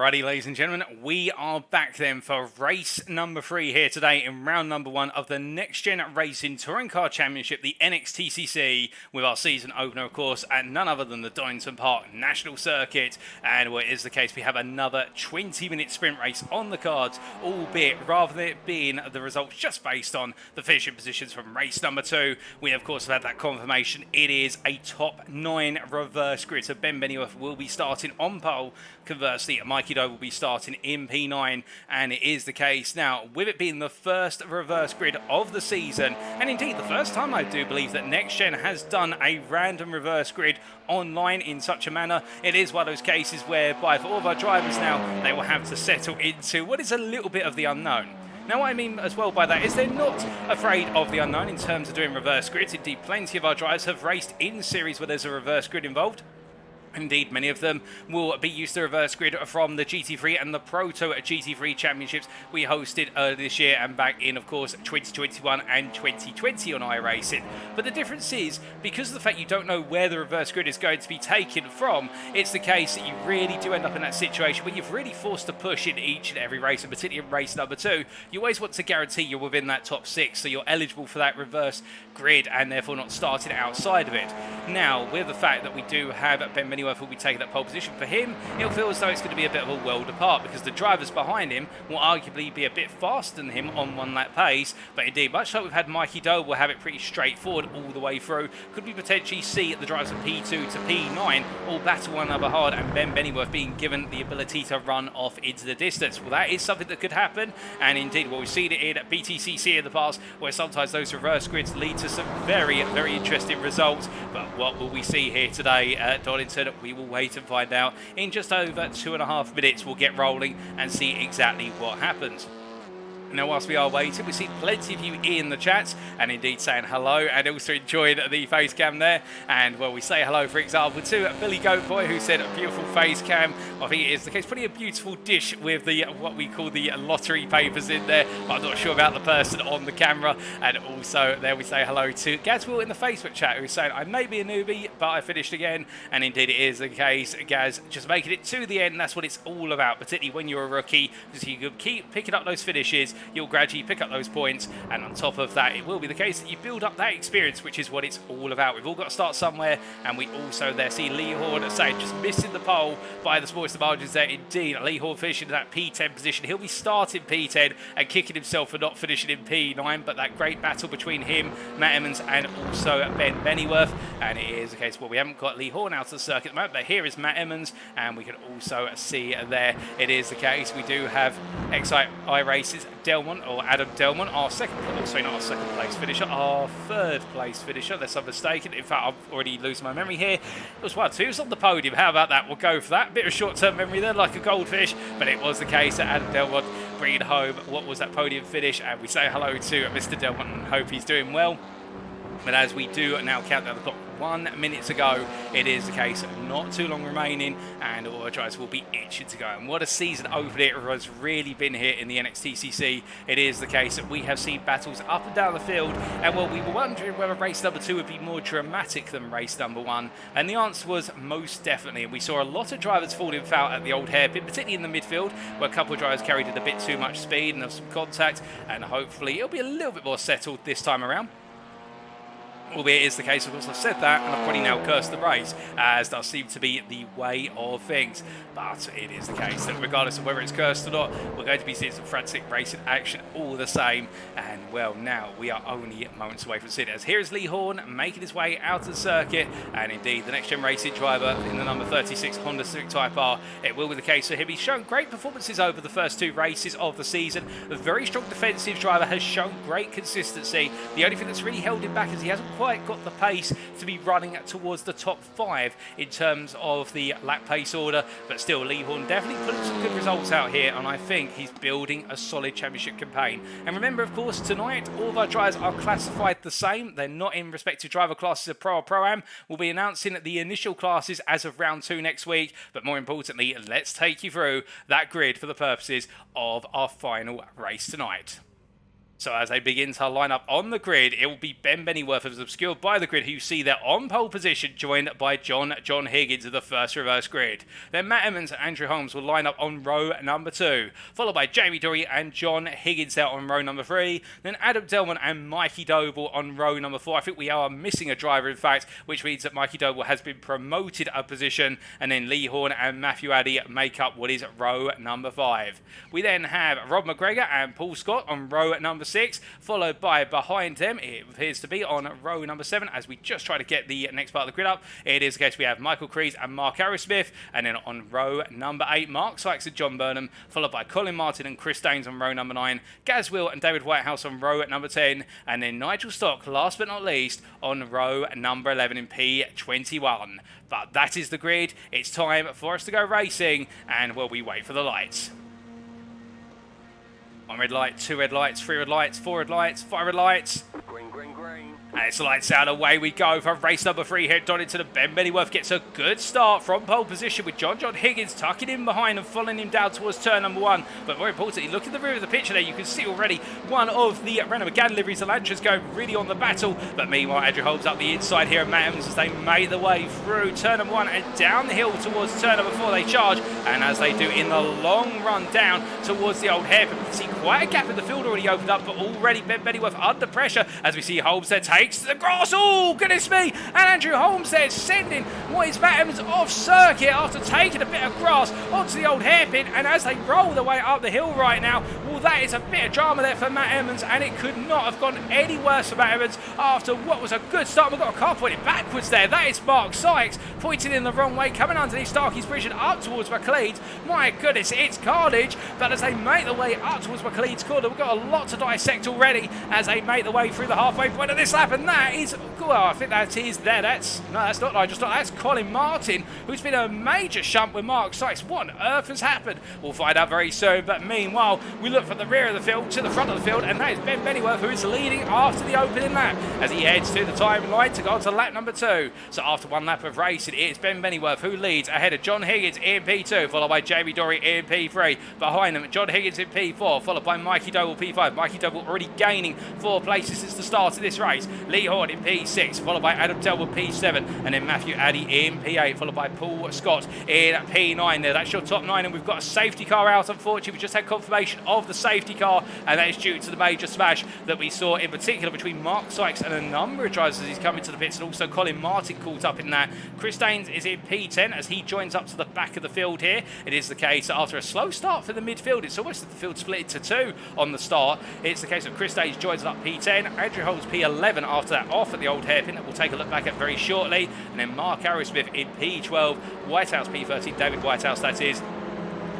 Alrighty, ladies and gentlemen, we are back then for race number 3 here today in round number 1 of the NXTGEN Racing Touring Car Championship, the NXTCC, with our season opener, of course, at none other than the Donington Park National Circuit. And what is the case, we have another 20-minute sprint race on the cards, albeit rather than it being the results just based on the finishing positions from race number 2, we of course have had that confirmation. It is a top 9 reverse grid, so Ben Benioff will be starting on pole. Conversely, Mikey Doe will be starting in P9, and it is the case now, with it being the first reverse grid of the season, and indeed the first time I do believe that NextGen has done a random reverse grid online in such a manner. It is one of those cases whereby for all of our drivers now, they will have to settle into what is a little bit of the unknown. Now, what I mean as well by that is they're not afraid of the unknown in terms of doing reverse grids. Indeed, plenty of our drivers have raced in series where there's a reverse grid involved. Indeed, many of them will be used to reverse grid from the GT3 and the Proto GT3 Championships we hosted earlier this year and back in, of course, 2021 and 2020 on iRacing. But the difference is, because of the fact you don't know where the reverse grid is going to be taken from, it's the case that you really do end up in that situation where you've really forced to push in each and every race, and particularly in race number 2, you always want to guarantee you're within that top 6, so you're eligible for that reverse grid and therefore not starting outside of it. Now, with the fact that we do have Ben Benioff will be taking that pole position, for him, it'll feel as though it's going to be a bit of a world apart because the drivers behind him will arguably be a bit faster than him on one lap pace. But indeed, much like we've had Mikey Doe, will have it pretty straightforward all the way through. Could we potentially see the drivers from P2 to P9 all battle one another hard, and Ben Benioff being given the ability to run off into the distance? Well, that is something that could happen, and indeed, well, we've seen it in BTCC in the past, where sometimes those reverse grids lead to some very, very interesting results. But what will we see here today at Donington? We will wait and find out. In just over 2.5 minutes, we'll get rolling and see exactly what happens. Now, whilst we are waiting, we see plenty of you in the chat and indeed saying hello and also enjoying the face cam there. And, well, we say hello, for example, to Billy Goat Boy, who said a beautiful face cam. I think it is the case. Pretty a beautiful dish with the what we call the lottery papers in there, but I'm not sure about the person on the camera. And also, there we say hello to Gazwill in the Facebook chat, who's saying, I may be a newbie, but I finished again. And indeed, it is the case. Gaz, just making it to the end. That's what it's all about, particularly when you're a rookie, because you can keep picking up those finishes. You'll gradually pick up those points, and on top of that, it will be the case that you build up that experience, which is what it's all about. We've all got to start somewhere, and we also there see Lee Horn saying just missing the pole by the smallest of margins there. Indeed, Lee Horn finishing in that P10 position. He'll be starting P10 and kicking himself for not finishing in P9, but that great battle between him, Matt Emmons, and also Ben Benioff, and it is the case, well, we haven't got Lee Horn out of the circuit at the moment, but here is Matt Emmons, and we can also see there, it is the case, we do have iRacing's Delmont, or Adam Delmont, our second, sorry, not our second place finisher, our third place finisher, unless I'm mistaken. In fact, I'm already losing my memory here. It was one, two, was on the podium. How about that? We'll go for that. Bit of short-term memory there, like a goldfish, but it was the case that Adam Delmont bringing home what was that podium finish, and we say hello to Mr. Delmont and hope he's doing well. But as we do now count down the clock, 1 minute to go, it is the case, not too long remaining, and all our drivers will be itching to go. And what a season opener it has really been here in the NXTCC. It is the case that we have seen battles up and down the field, and well, we were wondering whether race number 2 would be more dramatic than race number 1, and the answer was most definitely. And we saw a lot of drivers falling foul at the old hairpin, particularly in the midfield, where a couple of drivers carried in a bit too much speed and there was some contact, and hopefully it'll be a little bit more settled this time around. Albeit it is the case, of course, I've said that, and I've probably now cursed the race, as does seem to be the way of things. But it is the case that regardless of whether it's cursed or not, we're going to be seeing some frantic racing action all the same. And, well, now we are only moments away from seeing it. As here is Lee Horn making his way out of the circuit, and indeed the NextGen Racing driver in the number 36 Honda Civic Type R. It will be the case for him. He's shown great performances over the first 2 races of the season. A very strong defensive driver, has shown great consistency. The only thing that's really held him back is he hasn't quite got the pace to be running towards the top 5 in terms of the lap pace order, but still Lee Horn definitely putting some good results out here, and I think he's building a solid championship campaign. And remember, of course, tonight all of our drivers are classified the same. They're not in respective driver classes of Pro or Pro-Am. We'll be announcing the initial classes as of round 2 next week, but more importantly, let's take you through that grid for the purposes of our final race tonight. So as they begin to line up on the grid, it will be Ben Bennyworth, who's obscured by the grid, who you see there on pole position, joined by John Higgins of the first reverse grid. Then Matt Emmons and Andrew Holmes will line up on row number 2, followed by Jamie Dory and John Higgins there on row number 3. Then Adam Delman and Mikey Doble on row number 4. I think we are missing a driver, in fact, which means that Mikey Doble has been promoted a position. And then Lee Horn and Matthew Addy make up what is row number 5. We then have Rob McGregor and Paul Scott on row number 6, followed by behind them, it appears to be on row number 7, as we just try to get the next part of the grid up. It is the case we have Michael Crees and Mark Arrowsmith, and then on row number 8, Mark Sykes and John Burnham, followed by Colin Martin and Chris Daines on row number 9, Gaz Will and David Whitehouse on row number 10, and then Nigel Stock, last but not least, on row number 11 in P21. But that is the grid. It's time for us to go racing, and well, we wait for the lights. 1 red light, 2 red lights, 3 red lights, 4 red lights, 5 red lights. Green, green, green. And it's lights out, away we go for race number 3 here at Donington. And Ben Bennyworth gets a good start from pole position with John Higgins tucking in behind and following him down towards turn number 1. But more importantly, look at the rear of the picture there. You can see already one of the Renault Megane liveries, the Lantras, going really on the battle. But meanwhile, Andrew Holmes up the inside here at Matt Emmons as they made their way through turn number 1 and down the hill towards turn number 4. They charge, and as they do in the long run down towards the old hairpin, we can see quite a gap in the field already opened up, but already Ben Bennyworth under pressure as we see Holmes there takes the grass. Oh, goodness me! And Andrew Holmes there sending what is Matt Emmons off circuit after taking a bit of grass onto the old hairpin. And as they roll their way up the hill right now, well, that is a bit of drama there for Matt Emmons, and it could not have gone any worse for Matt Emmons after what was a good start. We've got a car pointing backwards there. That is Mark Sykes pointing in the wrong way, coming underneath Starkey's Bridge and up towards McLeod's. My goodness, it's carnage. But as they make their way up towards McLeod's corner, we've got a lot to dissect already as they make their way through the halfway point of this lap, and that is, well, I think that is there. That's not Nigel Stock, that's Colin Martin, who's been a major shunt with Mark Sykes. What on earth has happened? We'll find out very soon. But meanwhile, we look from the rear of the field to the front of the field, and that is Ben Bennyworth, who is leading after the opening lap as he heads to the timeline to go on to lap number 2. So after one lap of racing, it's Ben Bennyworth who leads ahead of John Higgins in P2, followed by Jamie Dory in P3. Behind them, John Higgins in P4, followed by Mikey Doble P5. Mikey Doble already gaining 4 places since the start of this race. Lee Horn in P6, followed by Adam Delwood P7, and then Matthew Addy in P8, followed by Paul Scott in P9 there. That's your top 9, and we've got a safety car out, unfortunately. We just had confirmation of the safety car, and that is due to the major smash that we saw in particular between Mark Sykes and a number of drivers as he's coming to the pits, and also Colin Martin caught up in that. Chris Daines is in P10 as he joins up to the back of the field here. It is the case that after a slow start for the midfield, it's almost the field split into 2 on the start. It's the case that Chris Daines joins up P10, Andrew Holmes P11 after that off at the old hairpin that we'll take a look back at very shortly, and then Mark Arrowsmith in P12, Whitehouse P13, David Whitehouse that is.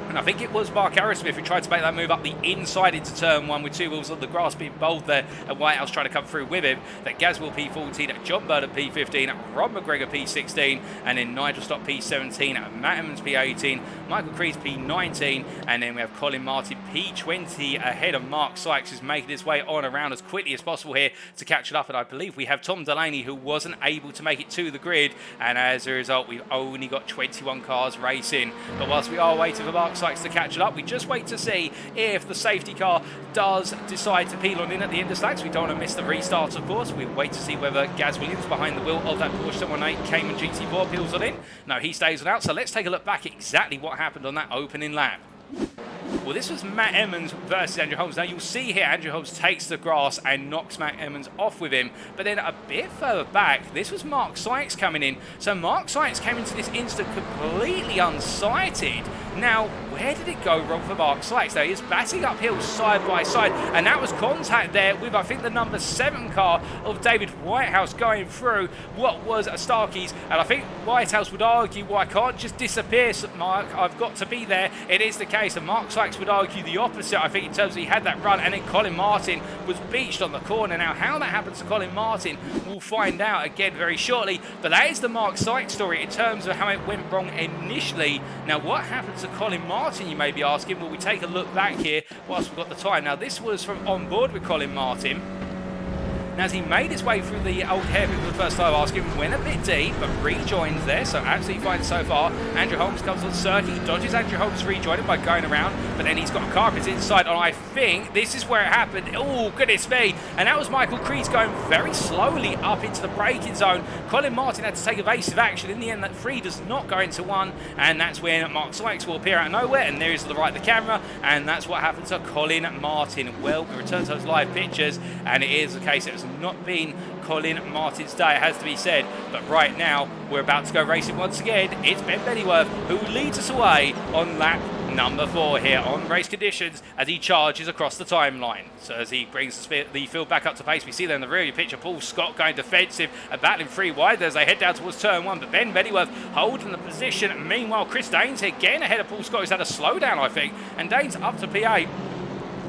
And I think it was Mark Arrowsmith who tried to make that move up the inside into turn 1 with 2 wheels on the grass, being bold there, and Whitehouse trying to come through with him. That Gazwell P14, John Burnham P15, Rob McGregor P16, and then Nigel Stock P17, Matt Emmons P18, Michael Crees P19, and then we have Colin Martin P20 ahead of Mark Sykes, who's making his way on around as quickly as possible here to catch it up. And I believe we have Tom Delaney, who wasn't able to make it to the grid, and as a result we've only got 21 cars racing. But whilst we are waiting for Mark Sykes to catch it up, we just wait to see if the safety car does decide to peel on in at the end of stacks. We don't want to miss the restarts, of course. We wait to see whether Gaz Williams behind the wheel of that Porsche 718 Cayman GT4 peels on in. No, he stays on out. So let's take a look back at exactly what happened on that opening lap. Well, this was Matt Emmons versus Andrew Holmes. Now, you'll see here Andrew Holmes takes the grass and knocks Matt Emmons off with him. But then a bit further back, this was Mark Sykes coming in. So Mark Sykes came into this instant completely unsighted. Now, where did it go wrong for Mark Sykes? Now, he's batting uphill side by side, and that was contact there with, I think, the number 7 car of David Whitehouse going through what was a Starkey's. And I think Whitehouse would argue, well, I can't just disappear, Mark. I've got to be there. It is the case, and Mark Sykes would argue the opposite, I think, in terms of he had that run, and then Colin Martin was beached on the corner. Now, how that happens to Colin Martin, we'll find out again very shortly. But that is the Mark Sykes story in terms of how it went wrong initially. Now, what happened to Colin Martin, you may be asking? Well, we take a look back here whilst we've got the time. Now, this was from on board with Colin Martin. Now, as he made his way through the old hairpin for the first time, asking, went a bit deep, but rejoins there, so absolutely fine so far. Andrew Holmes comes on circuit, he dodges Andrew Holmes rejoining by going around, but then he's got a car up his inside, and I think this is where it happened. Oh, goodness me. And that was Michael Crees going very slowly up into the braking zone. Colin Martin had to take evasive action. In the end, that 3 does not go into 1, and that's when Mark Sykes will appear out of nowhere, and there is to the right of the camera, and that's what happened to Colin Martin. Well, we return to those live pictures, and it is the case. It has not been Colin Martin's day, it has to be said, but right now we're about to go racing once again. It's Ben Bennyworth who leads us away on lap number 4 here on race conditions as he charges across the timeline. So as he brings the field back up to pace, we see there in the rear picture Paul Scott going defensive and battling 3 wide as they head down towards turn 1, but Ben Bennyworth holding the position. Meanwhile, Chris Danes here getting ahead of Paul Scott, who's had a slowdown, I think, and Danes up to P8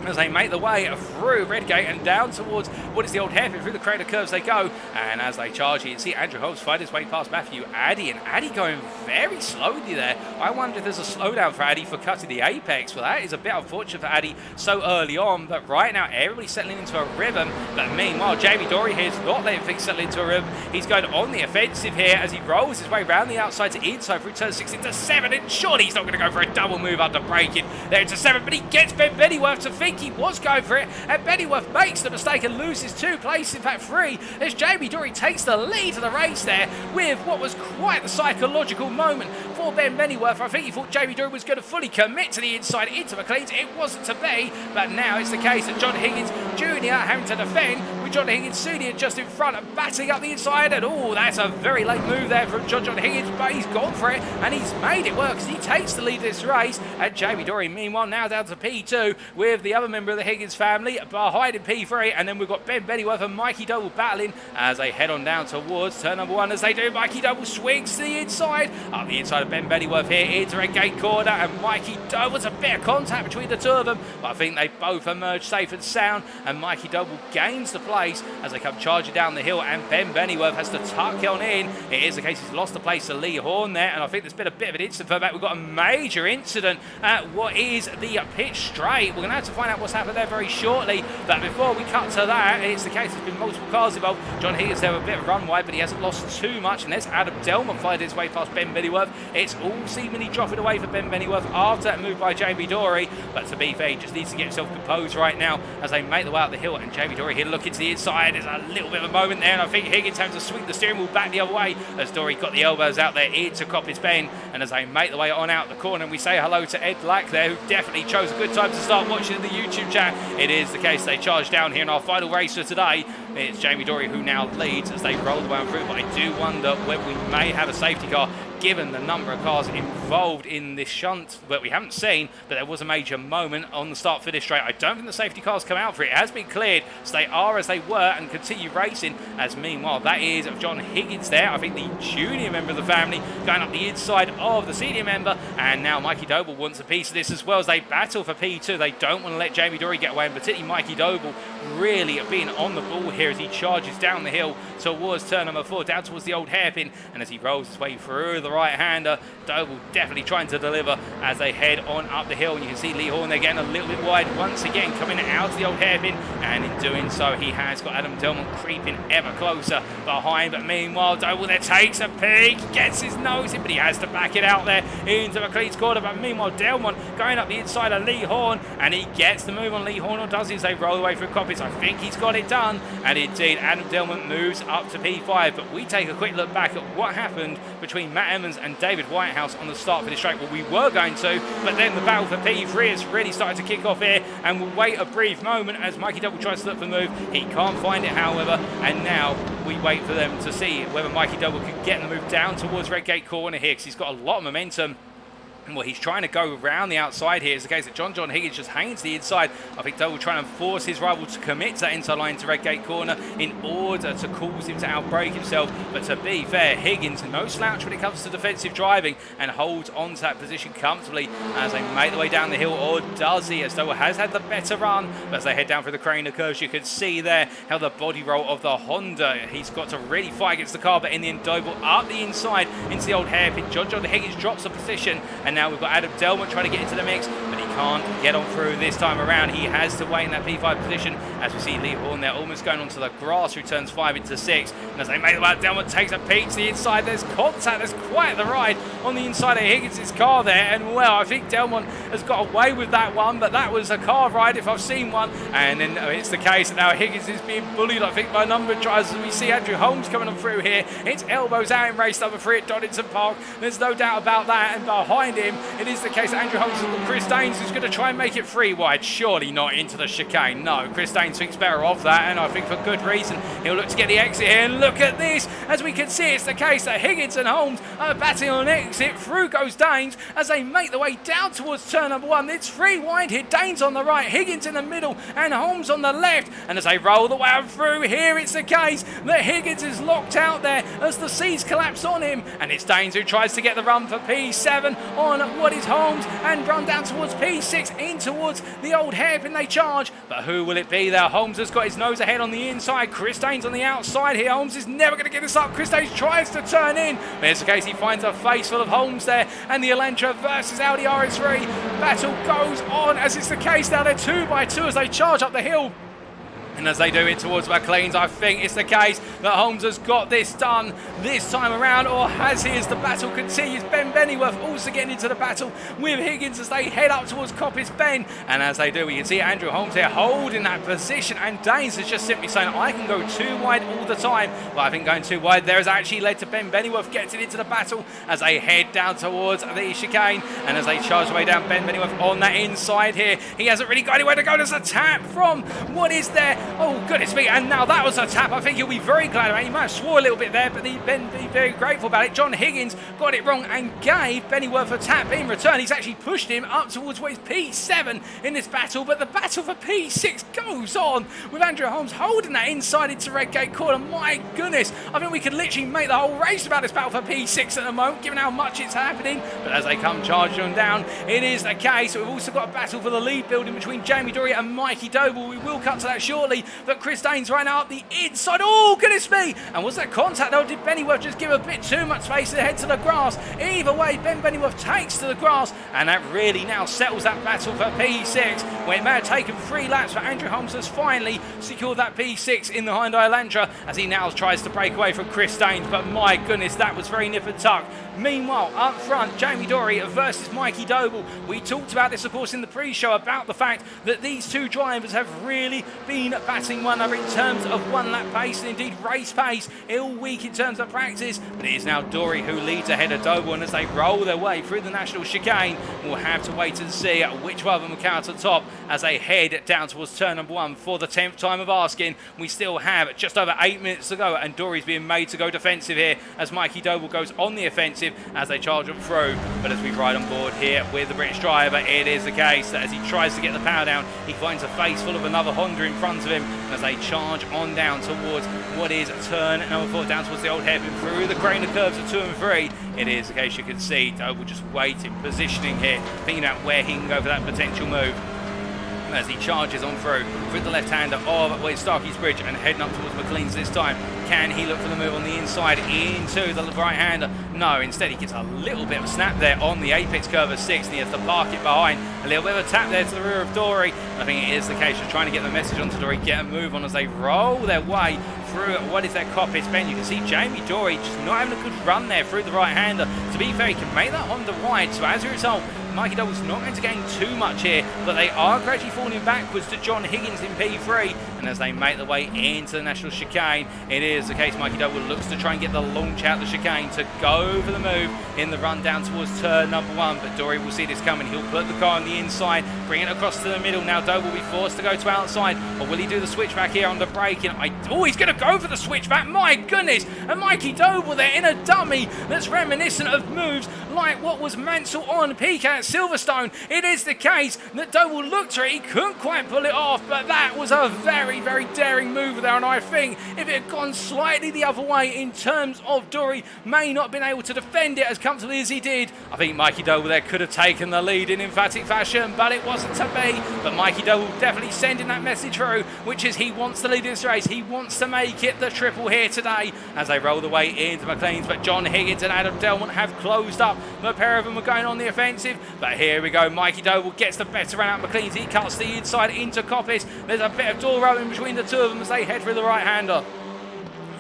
as they make the way through Redgate and down towards what is the old hairpin. Through the crater curves they go, and as they charge, you can see Andrew Holmes find his way past Matthew Addy, and Addy going very slowly there. I wonder if there's a slowdown for Addy for cutting the apex. Well, that is a bit unfortunate for Addy so early on, but right now everybody's settling into a rhythm. But meanwhile, Jamie Dory here is not letting things settle into a rhythm. He's going on the offensive here as he rolls his way around the outside to inside through turn 6 into 7, and surely he's not going to go for a double move under braking there into 7, but he gets Ben Bennyworth to think he was going for it, and Bennyworth makes the mistake and loses 2 places, in fact 3, as Jamie Dory takes the lead of the race there with what was quite the psychological moment for Ben Bennyworth. I think he thought Jamie Dory was going to fully commit to the inside into McLean's. It wasn't to be, but now it's the case that John Higgins Jr. having to defend with John Higgins Sr. just in front and batting up the inside, and oh, that's a very late move there from John Higgins, but he's gone for it and he's made it work as he takes the lead of this race. And Jamie Dory meanwhile now down to P2 with the other member of the Higgins family behind in P3, and then we've got Ben Bennyworth and Mikey Doble battling as they head on down towards turn number 1. As they do, Mikey Doble swings to the inside, up the inside of Ben Bennyworth here into Redgate corner, and Mikey Doble's a bit of contact between the 2 of them, but I think they both emerge safe and sound, and Mikey Doble gains the place as they come charging down the hill, and Ben Bennyworth has to tuck on in. It is the case he's lost the place to Lee Horn there, and I think there's been a bit of an incident for that. We've got a major incident at what is the pit straight. We're going to have to find out what's happened there very shortly, but before we cut to that, it's the case there's been multiple cars involved. John Higgins there with a bit of run wide, but he hasn't lost too much, and there's Adam Delman finding his way past Ben Bennyworth. It's all seemingly dropping away for Ben Bennyworth after that move by Jamie Dory, but to be fair, he just needs to get himself composed right now as they make the way up the hill, and Jamie Dory here looking to the inside. There's a little bit of a moment there, and I think Higgins having to swing the steering wheel back the other way as Dory got the elbows out there into Coppice Bend, and as they make the way on out the corner, and we say hello to Ed Black there, who definitely chose a good time to start watching in the YouTube chat. It is the case they charge down here in our final race for today. It's Jamie Dory who now leads as they roll the way through, but I do wonder whether we may have a safety car given the number of cars involved in this shunt that we haven't seen, but there was a major moment on the start finish straight. I don't think the safety cars come out for it. It has been cleared, so they are as they were and continue racing, as meanwhile that is of John Higgins there, I think the junior member of the family, going up the inside of the senior member, and now Mikey Doble wants a piece of this as well as they battle for P2. They don't want to let Jamie Dory get away, and particularly Mikey Doble really being on the ball here as he charges down the hill towards turn number 4, down towards the old hairpin, and as he rolls his way through the right-hander, Doble definitely trying to deliver as they head on up the hill, and you can see Lee Horn there getting a little bit wide once again, coming out of the old hairpin, and in doing so he has got Adam Delman creeping ever closer behind, but meanwhile Doble there takes a peek, gets his nose in, but he has to back it out there into McLean's corner, but meanwhile Delman going up the inside of Lee Horn, and he gets the move on Lee Horn, or does he, as they roll away through Coppice. I think he's got it done, and indeed Adam Delman moves up to P5, but we take a quick look back at what happened between Matt Emmons and David Whitehouse on the start for the straight. Well, we were going to, but then the battle for P3 has really started to kick off here, and we'll wait a brief moment as Mikey Doble tries to look for the move. He can't find it, however, and now we wait for them to see whether Mikey Doble can get the move down towards Redgate corner here, because he's got a lot of momentum. Well, he's trying to go around the outside here. It's the case that John Higgins just hanging to the inside. I think Doble trying to force his rival to commit to that inside line to Redgate corner in order to cause him to outbrake himself. But to be fair, Higgins, no slouch when it comes to defensive driving, and holds on to that position comfortably as they make their way down the hill, or does he? As Doble has had the better run, but as they head down through the crane of curves, you can see there how the body roll of the Honda, he's got to really fight against the car, but in the end, Doble up the inside into the old hairpin. John Higgins drops the position, and now we've got Adam Delman trying to get into the mix, but he can't get on through this time around. He has to wait in that P5 position as we see Lee Horn there almost going onto the grass through turns 5 into 6. And as they make the way downward, takes a peek to the inside. There's contact. There's quite the ride on the inside of Higgins' car there. And well, I think Delmont has got away with that one, but that was a car ride if I've seen one. And then it's the case that now Higgins is being bullied, I think, by a number of drivers. And we see Andrew Holmes coming on through here. It's elbows out in race number 3 at Donington Park. There's no doubt about that. And behind him, it is the case that Andrew Holmes has got Chris Daines, who's going to try and make it 3 wide. Surely not into the chicane. No, Chris Daines thinks better of that, and I think for good reason. He'll look to get the exit here. And look at this. As we can see, it's the case that Higgins and Holmes are batting on an exit. Through goes Daines as they make the way down towards turn number 1. It's 3 wide here. Daines on the right, Higgins in the middle, and Holmes on the left. And as they roll the way on through here, it's the case that Higgins is locked out there as the seas collapse on him. And it's Daines who tries to get the run for P7 on what is Holmes and run down towards P6 in towards the old hairpin they charge. But who will it be there? Holmes has got his nose ahead on the inside. Chris Daines on the outside here. Holmes is never going to get this up. Chris Daines tries to turn in. But it's the case he finds a face full of Holmes there. And the Elantra versus Audi RS3 battle goes on as it's the case now. They're 2 by 2 as they charge up the hill. And as they do it towards McLean's, I think it's the case that Holmes has got this done this time around, or has he, as the battle continues. Ben Bennyworth also getting into the battle with Higgins as they head up towards Coppice Bend. And as they do, we can see Andrew Holmes here holding that position, and Daines is just simply saying, I can go 2 wide all the time. But I think going 2 wide there has actually led to Ben Bennyworth getting into the battle as they head down towards the chicane. And as they charge their way down, Ben Bennyworth on that inside here. He hasn't really got anywhere to go. There's a tap from what is there. Oh, goodness me. And now that was a tap. I think he'll be very glad about it. He might have swore a little bit there, but Ben be very grateful about it. John Higgins got it wrong and gave Bennyworth a tap in return. He's actually pushed him up towards what is P7 in this battle, but the battle for P6 goes on with Andrew Holmes holding that inside into Redgate Corner. My goodness. I think we could literally make the whole race about this battle for P6 at the moment, given how much it's happening. But as they come charging on down, it is the case. We've also got a battle for the lead building between Jamie Dory and Mikey Doble. We will cut to that shortly. But Chris Daines right now up the inside. Oh, goodness me. And was that contact, though? Did Bennyworth just give a bit too much space to head to the grass? Either way, Ben Bennyworth takes to the grass, and that really now settles that battle for P6, where it may have taken 3 laps, but Andrew Holmes has finally secured that P6 in the Hyundai Elantra as he now tries to break away from Chris Daines. But my goodness, that was very nip and tuck. Meanwhile, up front, Jamie Dory versus Mikey Doble. We talked about this, of course, in the pre-show about the fact that these 2 drivers have really been batting one another in terms of 1-lap pace and indeed race pace all week in terms of practice. But it is now Dory who leads ahead of Doble, and as they roll their way through the national chicane, we'll have to wait and see which one of them will count at the top as they head down towards turn number 1 for the 10th time of asking. We still have just over 8 minutes to go, and Dory's being made to go defensive here as Mikey Doble goes on the offensive as they charge them through. But as we ride on board here with the British driver, it is the case that as he tries to get the power down, he finds a face full of another Honda in front of him as they charge on down towards what is turn number 4, down towards the old hairpin through the crane of curves of 2 and 3. It is the case you can see Doble just waiting, positioning here, thinking out where he can go for that potential move. As he charges on through the left-hander of Starkey's Bridge and heading up towards McLean's this time. Can he look for the move on the inside into the right-hander? No, instead he gets a little bit of a snap there on the apex curve of 6, and he has to park it behind. A little bit of a tap there to the rear of Dory. I think it is the case of trying to get the message onto Dory, get a move on as they roll their way through what is their Coppice Bend. You can see Jamie Dory just not having a good run there through the right-hander. To be fair, he can make that Honda wide, so as a result, Mikey Doble's not going to gain too much here, but they are gradually falling backwards to John Higgins in P3. And as they make their way into the national chicane, it is the case Mikey Doble looks to try and get the launch out the chicane to go for the move in the run down towards turn number 1. But Dory will see this coming. He'll put the car on the inside, bring it across to the middle. Now Doble will be forced to go to outside, or will he do the switchback here on the braking? Oh, he's going to go for the switchback. My goodness! And Mikey Doble there in a dummy that's reminiscent of moves like what was Mansell on peak at Silverstone. It is the case that Doble looked at it. He couldn't quite pull it off, but that was a very, very daring move there. And I think if it had gone slightly the other way in terms of Dory may not have been able to defend it as comfortably as he did, I think Mikey Doble there could have taken the lead in emphatic fashion, but it wasn't to be. But Mikey Doble definitely sending that message through, which is he wants to lead this race. He wants to make make it the triple here today as they roll the way into McLean's. But John Higgins and Adam Delmont have closed up. The pair of them are going on the offensive. But here we go. Mikey Doble gets the better run out of McLean's. He cuts the inside into Coppice. There's a bit of door open between the two of them as they head for the right-hander.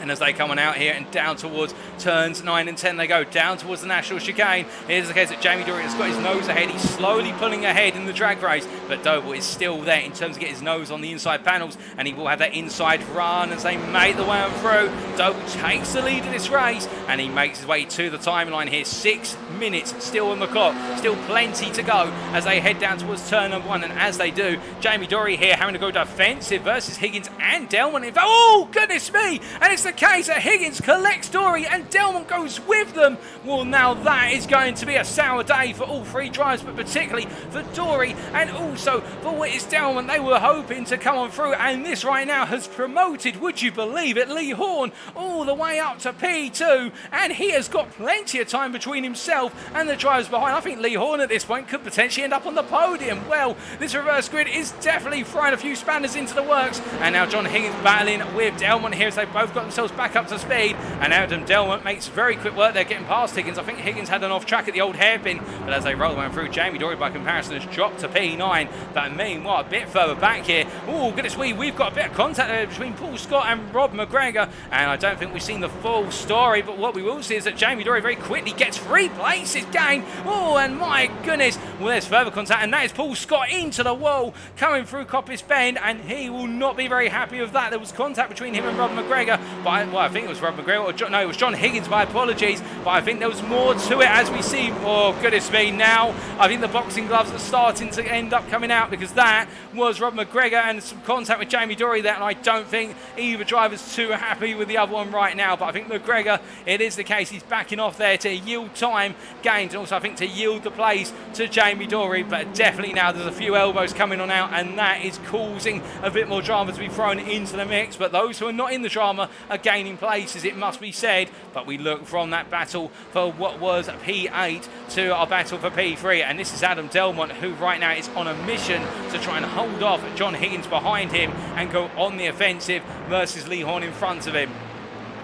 And as they come on out here and down towards turns 9 and 10 they go, down towards the national chicane. It is the case that Jamie Dory has got his nose ahead. He's slowly pulling ahead in the drag race, but Doble is still there in terms of getting his nose on the inside panels, and he will have that inside run as they make the way on through. Doble takes the lead in this race, and he makes his way to the timeline here. 6 minutes still on the clock, still plenty to go as they head down towards turn number 1, and as they do, Jamie Dory here having to go defensive versus Higgins and Delmont. Oh, goodness me! And it's the case that Higgins collects Dory and Delmont goes with them. Well, now that is going to be a sour day for all three drivers, but particularly for Dory and also for Wittis Delmont. They were hoping to come on through, and this right now has promoted, would you believe it, Lee Horn all the way up to P2, and he has got plenty of time between himself and the drivers behind. I think Lee Horn at this point could potentially end up on the podium. Well, this reverse grid is definitely throwing a few spanners into the works, and now John Higgins battling with Delmont here as they both got themselves back up to speed, and Adam Delmont makes very quick work there getting past Higgins. I think Higgins had an off track at the old hairpin, but as they roll on through, Jamie Dory by comparison has dropped to P9. But meanwhile, a bit further back here, oh goodness me, we've got a bit of contact there between Paul Scott and Rob McGregor, and I don't think we've seen the full story, but what we will see is that Jamie Dory very quickly gets 3 places gained. Oh, and my goodness, well, there's further contact, and that is Paul Scott into the wall coming through Coppice Bend, and he will not be very happy with that. There was contact between him and Rob McGregor, but I think it was Rob McGregor, or no, it was John Higgins, my apologies, but I think there was more to it as we see. Oh goodness me, now I think the boxing gloves are starting to end up coming out, because that was Rob McGregor and some contact with Jamie Dory there, and I don't think either driver's too happy with the other one right now. But I think McGregor, it is the case, he's backing off there to yield time gained, and also I think to yield the place to Jamie Dory. But definitely now there's a few elbows coming on out, and that is causing a bit more drama to be thrown into the mix. But those who are not in the drama are gaining places, it must be said. But we look from that battle for what was P8 to our battle for P3, and this is Adam Delmont, who right now is on a mission to try and hold off John Higgins behind him and go on the offensive versus Lee Horn in front of him.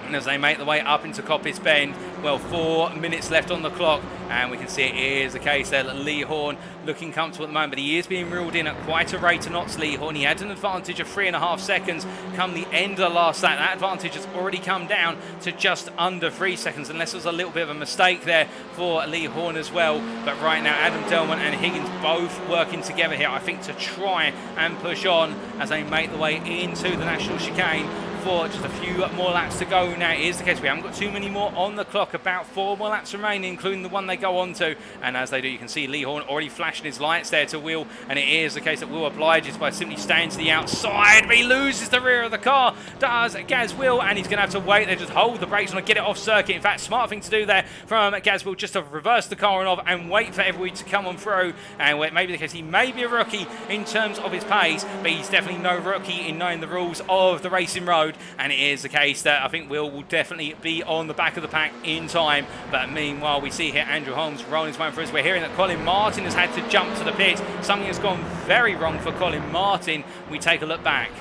And as they make the way up into Coppice Bend, well, 4 minutes left on the clock, and we can see it is the case there that Lee Horn looking comfortable at the moment, but he is being reeled in at quite a rate of knots. Lee Horn, he had an advantage of 3.5 seconds come the end of the last lap. That advantage has already come down to just under 3 seconds, unless there's a little bit of a mistake there for Lee Horn as well. But right now, Adam Delmont and Higgins both working together here, I think, to try and push on as they make the way into the national chicane for just a few more laps to go. Now it is the case we haven't got too many more on the clock, about 4 more laps remaining, including the one they go on to, and as they do, you can see Lee Horn already flashing his lights there to Will, and it is the case that Will obliges by simply staying to the outside, but he loses the rear of the car, does Gaz Will, and he's going to have to wait there, just hold the brakes on and get it off circuit. In fact, smart thing to do there from Gaz Will, just to reverse the car on off and wait for everybody to come on through. And it may be the case he may be a rookie in terms of his pace, but he's definitely no rookie in knowing the rules of the racing road, and it is the case that I think will definitely be on the back of the pack in time. But meanwhile, we see here Andrew Holmes rolling his way through. We're hearing that Colin Martin has had to jump to the pit. Something has gone very wrong for Colin Martin. We take a look back.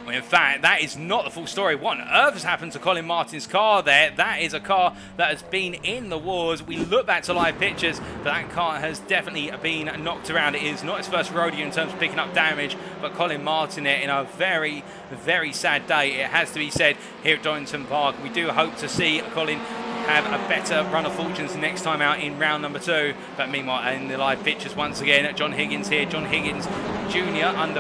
In fact, that is not the full story. What on earth has happened to Colin Martin's car there? That is a car that has been in the wars. We look back to live pictures, but that car has definitely been knocked around. It is not his first rodeo in terms of picking up damage, but Colin Martin there in a very, very sad day, it has to be said, here at Donington Park. We do hope to see Colin have a better run of fortunes next time out in round number 2. But meanwhile, in the live pictures once again, John Higgins here. John Higgins Jr. under...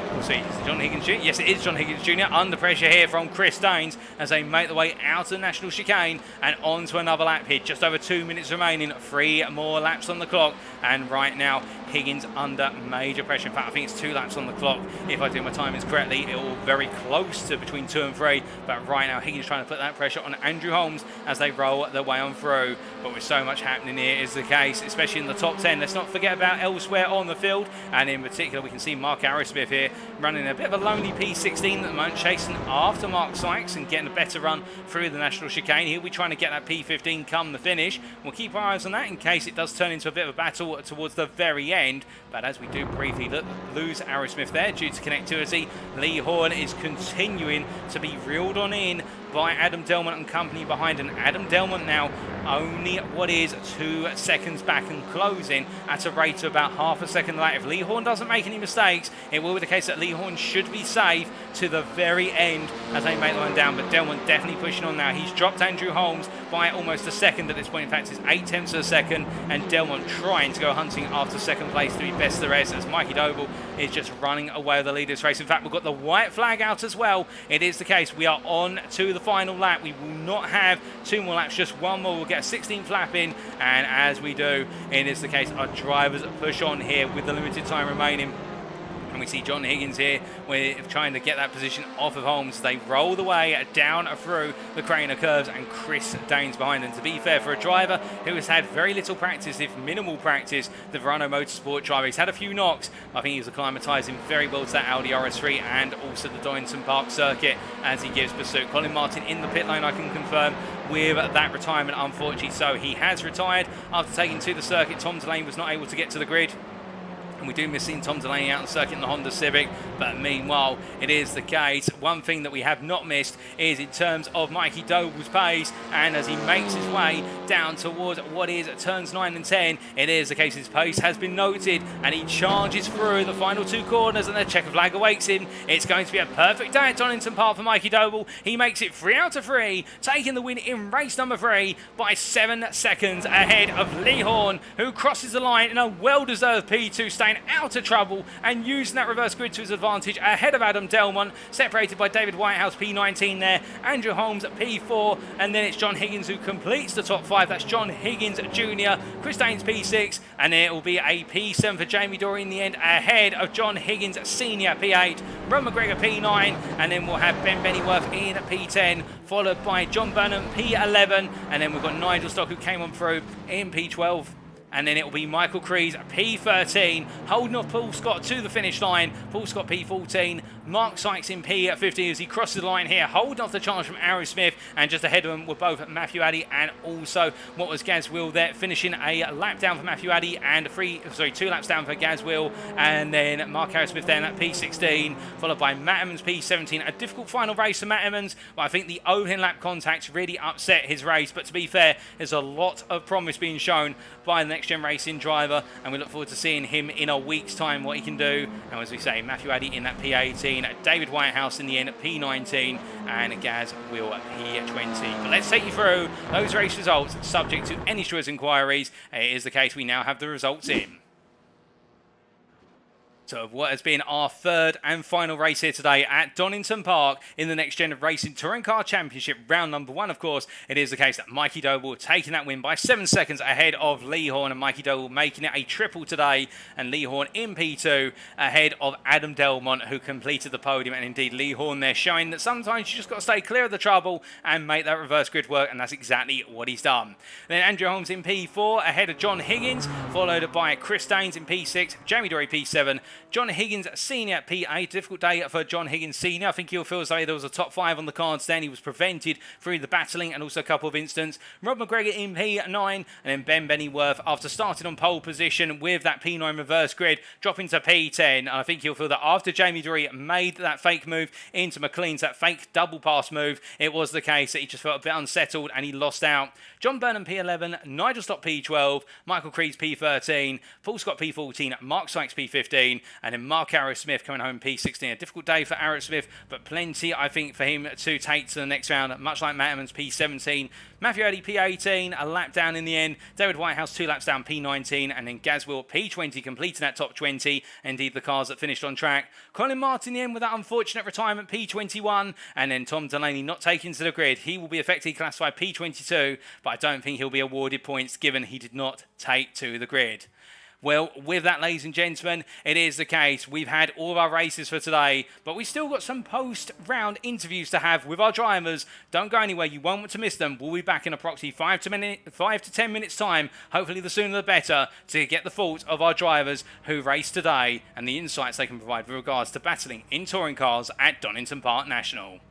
John Higgins Jr.? Yes, it is John Higgins Jr. under pressure here from Chris Daines as they make the way out of the national chicane and on to another lap here. Just over 2 minutes remaining. 3 more laps on the clock. And right now, Higgins under major pressure. In fact, I think it's 2 laps on the clock. If I do my timings correctly, it will very close to between 2 and 3. But right now, Higgins trying to put that pressure on Andrew Holmes as they roll their way on through. But with so much happening here is the case, especially in the top 10. Let's not forget about elsewhere on the field. And in particular, we can see Mark Aerosmith here, running a bit of a lonely P16 at the moment, chasing after Mark Sykes and getting a better run through the national chicane. He'll be trying to get that P15 come the finish. We'll keep our eyes on that in case it does turn into a bit of a battle towards the very end. But as we do briefly lose Aerosmith there due to connectivity, Lee Horn is continuing to be reeled on in by Adam Delmont and company behind, and Adam Delmont now only 2 seconds back and closing at a rate of about half a second late. If Lee Horn doesn't make any mistakes, it will be the case that Lee Horn should be safe to the very end as they make the one down, but Delmont definitely pushing on now. He's dropped Andrew Holmes by almost a second at this point. In fact, it's 0.8 of a second, and Delmont trying to go hunting after second place to be best of the rest as Mikey Doble is just running away with the lead of this race. In fact, we've got the white flag out as well. It is the case. We are on to the final lap. We will not have 2 more laps, just 1 more. We'll get a 16th lap in, and as we do, it is the case our drivers push on here with the limited time remaining. And we see John Higgins here, we're trying to get that position off of Holmes. They roll the way down through the Craner curves, and Chris Danes behind them. To be fair, for a driver who has had very little practice, if minimal practice, the Verano Motorsport driver, he's had a few knocks. I think he's acclimatising very well to that Audi RS3 and also the Donington Park circuit as he gives pursuit. Colin Martin in the pit lane, I can confirm, with that retirement, unfortunately. So he has retired after taking to the circuit. Tom Delaney was not able to get to the grid. And we do miss seeing Tom Delaney out on circuit in the Honda Civic, but meanwhile it is the case. One thing that we have not missed is in terms of Mikey Doble's pace, and as he makes his way down towards turns 9 and 10, it is the case his pace has been noted, and he charges through the final 2 corners, and the checker flag awaits him. It's going to be a perfect day at Donington Park for Mikey Doble. He makes it 3 out of 3, taking the win in race number 3 by 7 seconds ahead of Lee Horn, who crosses the line in a well-deserved P2, staying out of trouble and using that reverse grid to his advantage ahead of Adam Delmont, separated by David Whitehouse P19 there, Andrew Holmes at P4, and then it's John Higgins who completes the top 5. That's John Higgins Jr., Chris Danes P6, and then it will be a P7 for Jamie Dory in the end, ahead of John Higgins Senior P8, Ron McGregor P9, and then we'll have Ben Bennyworth in P10, followed by John Burnham P11, and then we've got Nigel Stock who came on through in P12. And then it will be Michael Crees, P13, holding off Paul Scott to the finish line. Paul Scott, P14. Mark Sykes in P15 as he crosses the line here, holding off the charge from Aerosmith. And just ahead of him were both Matthew Addy and also what was Gaz Will there, finishing a lap down for Matthew Addy and 2 laps down for Gaz Will. And then Mark Aerosmith then at P16, followed by Matt Emmons, P17. A difficult final race for Matt Emmons, but I think the overhead lap contact really upset his race. But to be fair, there's a lot of promise being shown by the NXTGEN Racing driver, and we look forward to seeing him in a week's time, what he can do. And as we say, Matthew Addy in that P18, David Whitehouse in the end at P19, and Gaz Will at P20. But let's take you through those race results, subject to any Stewards inquiries. It is the case we now have the results in. So what has been our 3rd and final race here today at Donington Park in the NXTGEN Racing Touring Car Championship, round number 1, of course, it is the case that Mikey Doble taking that win by 7 seconds ahead of Lee Horn, and Mikey Doble making it a triple today, and Lee Horn in P2 ahead of Adam Delmont, who completed the podium. And indeed Lee Horn there showing that sometimes you just got to stay clear of the trouble and make that reverse grid work, and that's exactly what he's done. Then Andrew Holmes in P4 ahead of John Higgins, followed by Chris Danes in P6, Jamie Dory P7, John Higgins Senior P8. Difficult day for John Higgins Senior. I think he'll feel as though there was a top 5 on the cards then. He was prevented through the battling and also a couple of incidents. Rob McGregor in P9, and then Ben Bennyworth, after starting on pole position with that P9 reverse grid, dropping to P10. And I think he'll feel that after Jamie Dory made that fake move into McLean's, that fake double pass move, it was the case that he just felt a bit unsettled and he lost out. John Burnham P11, Nigel Stock P12, Michael Crees P13, Paul Scott P14, Mark Sykes P15, and then Mark Aerosmith coming home P16. A difficult day for Aerosmith, but plenty, I think, for him to take to the next round, much like Matt Emmons P17. Matthew Addy P18, a lap down in the end. David Whitehouse 2 laps down P19, and then Gaz Will P20 completing that top 20. Indeed, the cars that finished on track. Colin Martin in the end with that unfortunate retirement P21, and then Tom Delaney not taken to the grid. He will be effectively classified P22, but I don't think he'll be awarded points given he did not take to the grid. Well, with that, ladies and gentlemen, it is the case. We've had all of our races for today, but we still got some post-round interviews to have with our drivers. Don't go anywhere. You won't want to miss them. We'll be back in approximately 5 to 10 minutes time, hopefully the sooner the better, to get the thoughts of our drivers who raced today and the insights they can provide with regards to battling in touring cars at Donington Park National.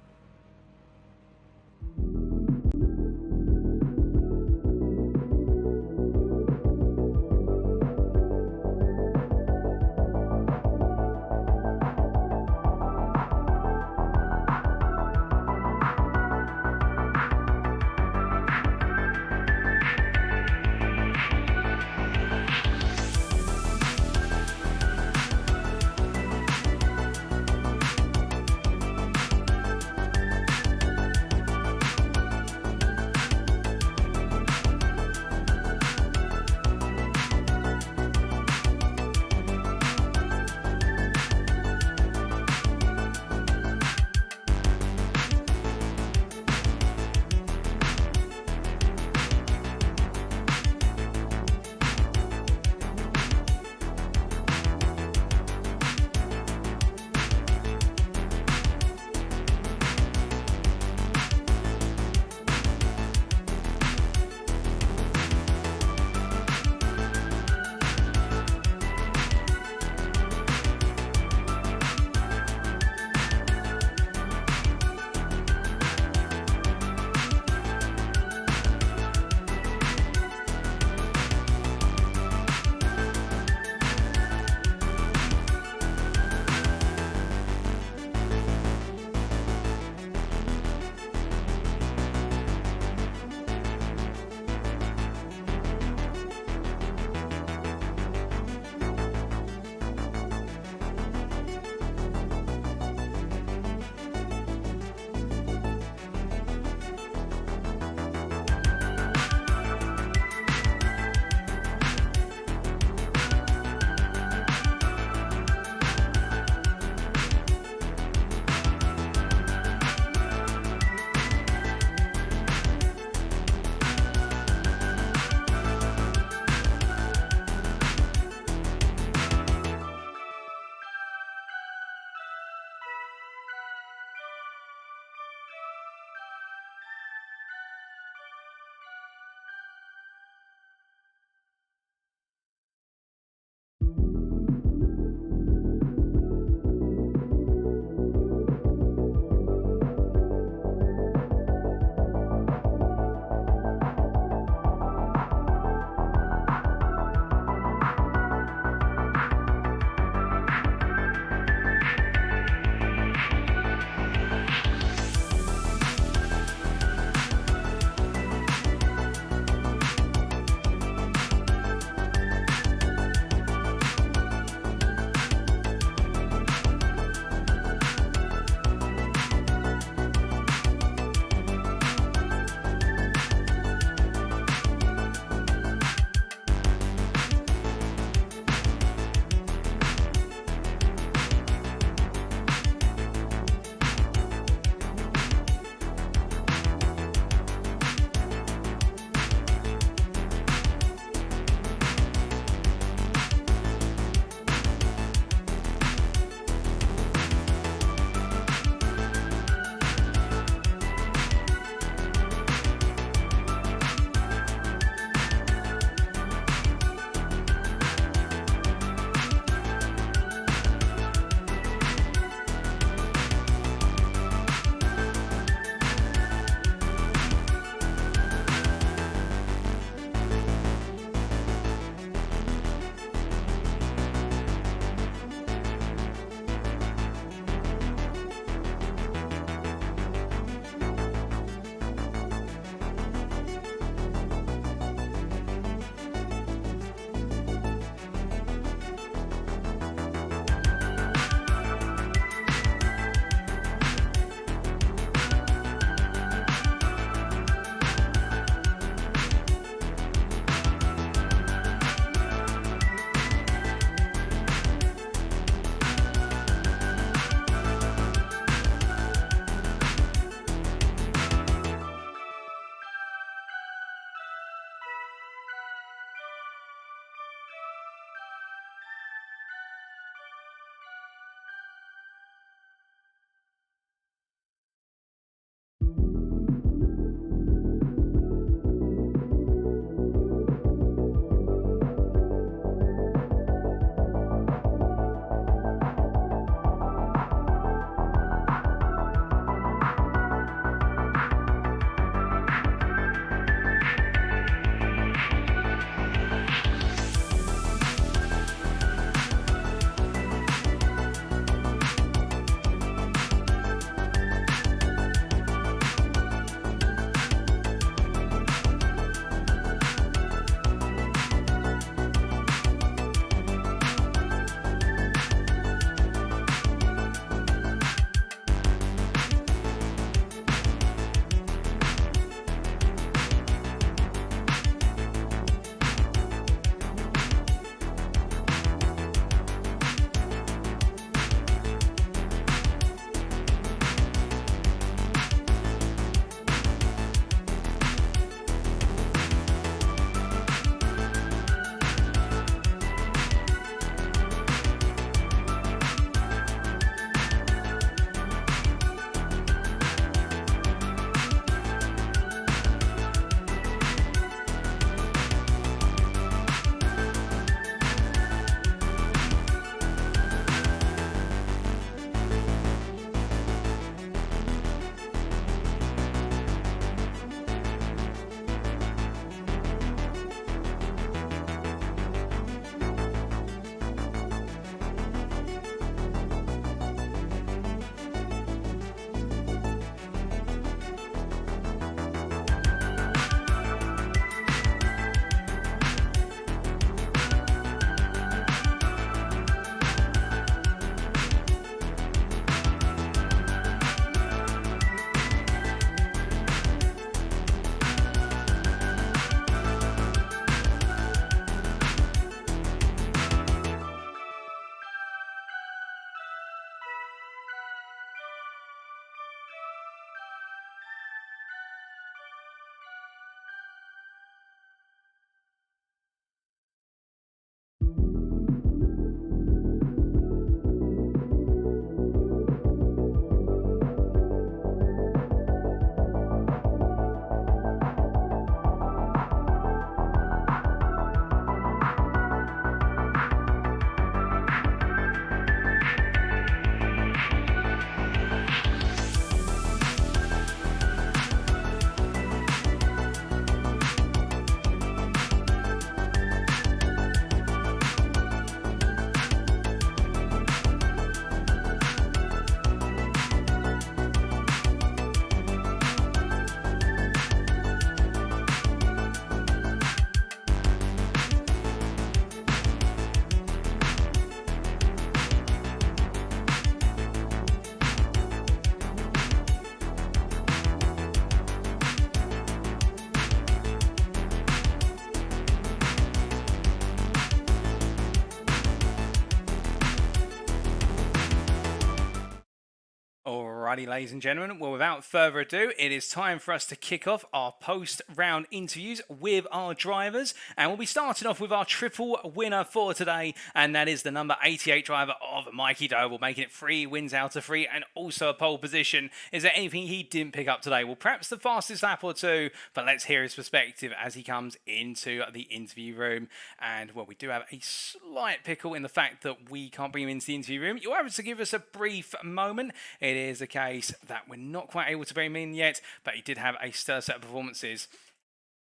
Alrighty, ladies and gentlemen, well, without further ado, it is time for us to kick off our post-round interviews with our drivers, and we'll be starting off with our triple winner for today, and that is the number 88 driver of Mikey Doble, making it 3 wins out of 3 and also a pole position. Is there anything he didn't pick up today? Well, perhaps the fastest lap or two, but let's hear his perspective as he comes into the interview room. And, well, we do have a slight pickle in the fact that we can't bring him into the interview room. You're able to give us a brief moment. It is a case that we're not quite able to bring him in yet, but he did have a stellar set of performances.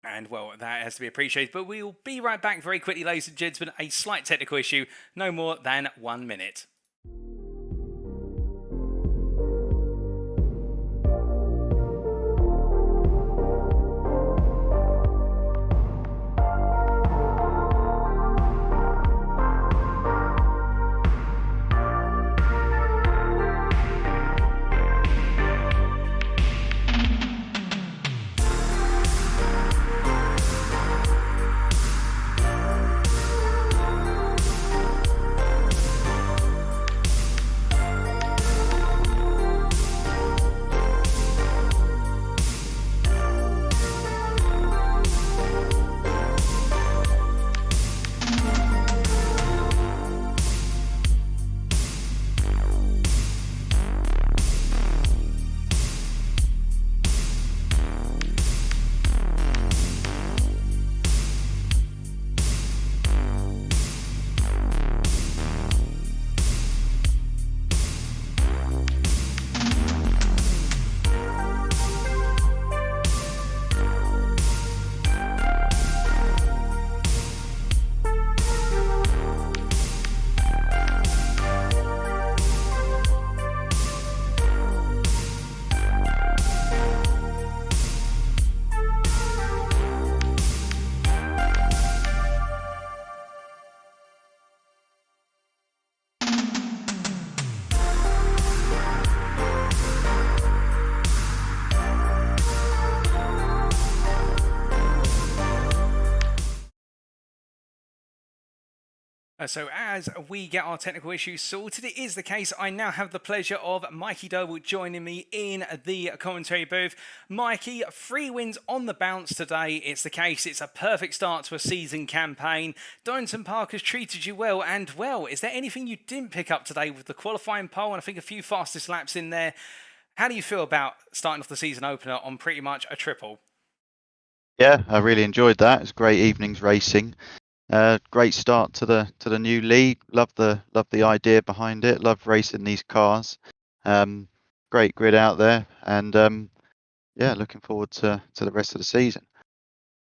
And, well, that has to be appreciated. But we'll be right back very quickly, ladies and gentlemen. A slight technical issue, no more than 1 minute. So as we get our technical issues sorted, it is the case I now have the pleasure of Mikey Doble joining me in the commentary booth. Mikey, 3 wins on the bounce today. It's the case, it's a perfect start to a season campaign. Donington Park has treated you well, and well, is there anything you didn't pick up today with the qualifying pole and I think a few fastest laps in there? How do you feel about starting off the season opener on pretty much a triple? Yeah, I really enjoyed that. It's great evenings racing. Great start to the new league. Love the idea behind it. Love racing these cars. Great grid out there, and yeah, looking forward to the rest of the season.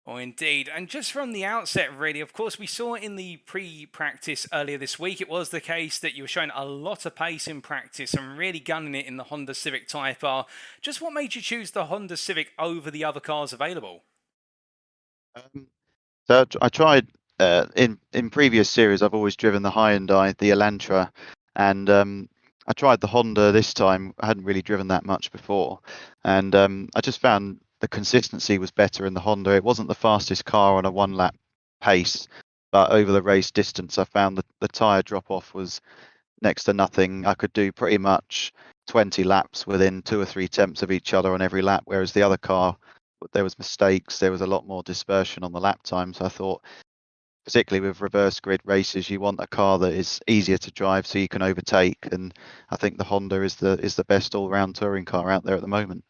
Oh, indeed. And just from the outset, really, of course, we saw in the pre-practice earlier this week, it was the case that you were showing a lot of pace in practice and really gunning it in the Honda Civic Type R. Just what made you choose the Honda Civic over the other cars available? So I tried in previous series. I've always driven the Hyundai, the Elantra, and I tried the Honda this time. I hadn't really driven that much before, and I just found the consistency was better in the Honda. It wasn't the fastest car on a 1-lap pace, but over the race distance, I found that the tyre drop off was next to nothing. I could do pretty much 20 laps within 2 or 3 tenths of each other on every lap, whereas the other car, there was mistakes, there was a lot more dispersion on the lap time. So I thought, particularly with reverse grid races, you want a car that is easier to drive so you can overtake, and I think the Honda is the best all-round touring car out there at the moment.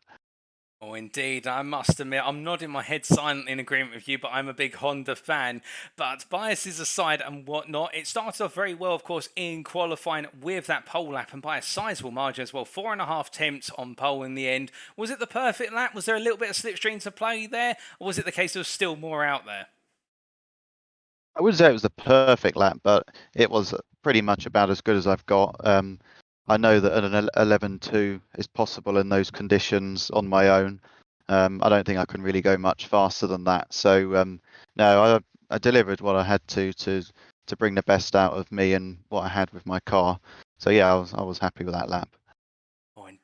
Oh, indeed. I must admit, I'm nodding my head silently in agreement with you, but I'm a big Honda fan. But biases aside and whatnot, it started off very well, of course, in qualifying with that pole lap and by a sizable margin as well. 4.5 tenths on pole in the end. Was it the perfect lap? Was there a little bit of slipstream to play there? Or was it the case there was still more out there? I wouldn't say it was the perfect lap, but it was pretty much about as good as I've got. I know that an 11.2 is possible in those conditions on my own. I don't think I can really go much faster than that. So no, I delivered what I had to bring the best out of me and what I had with my car. So yeah, I was happy with that lap.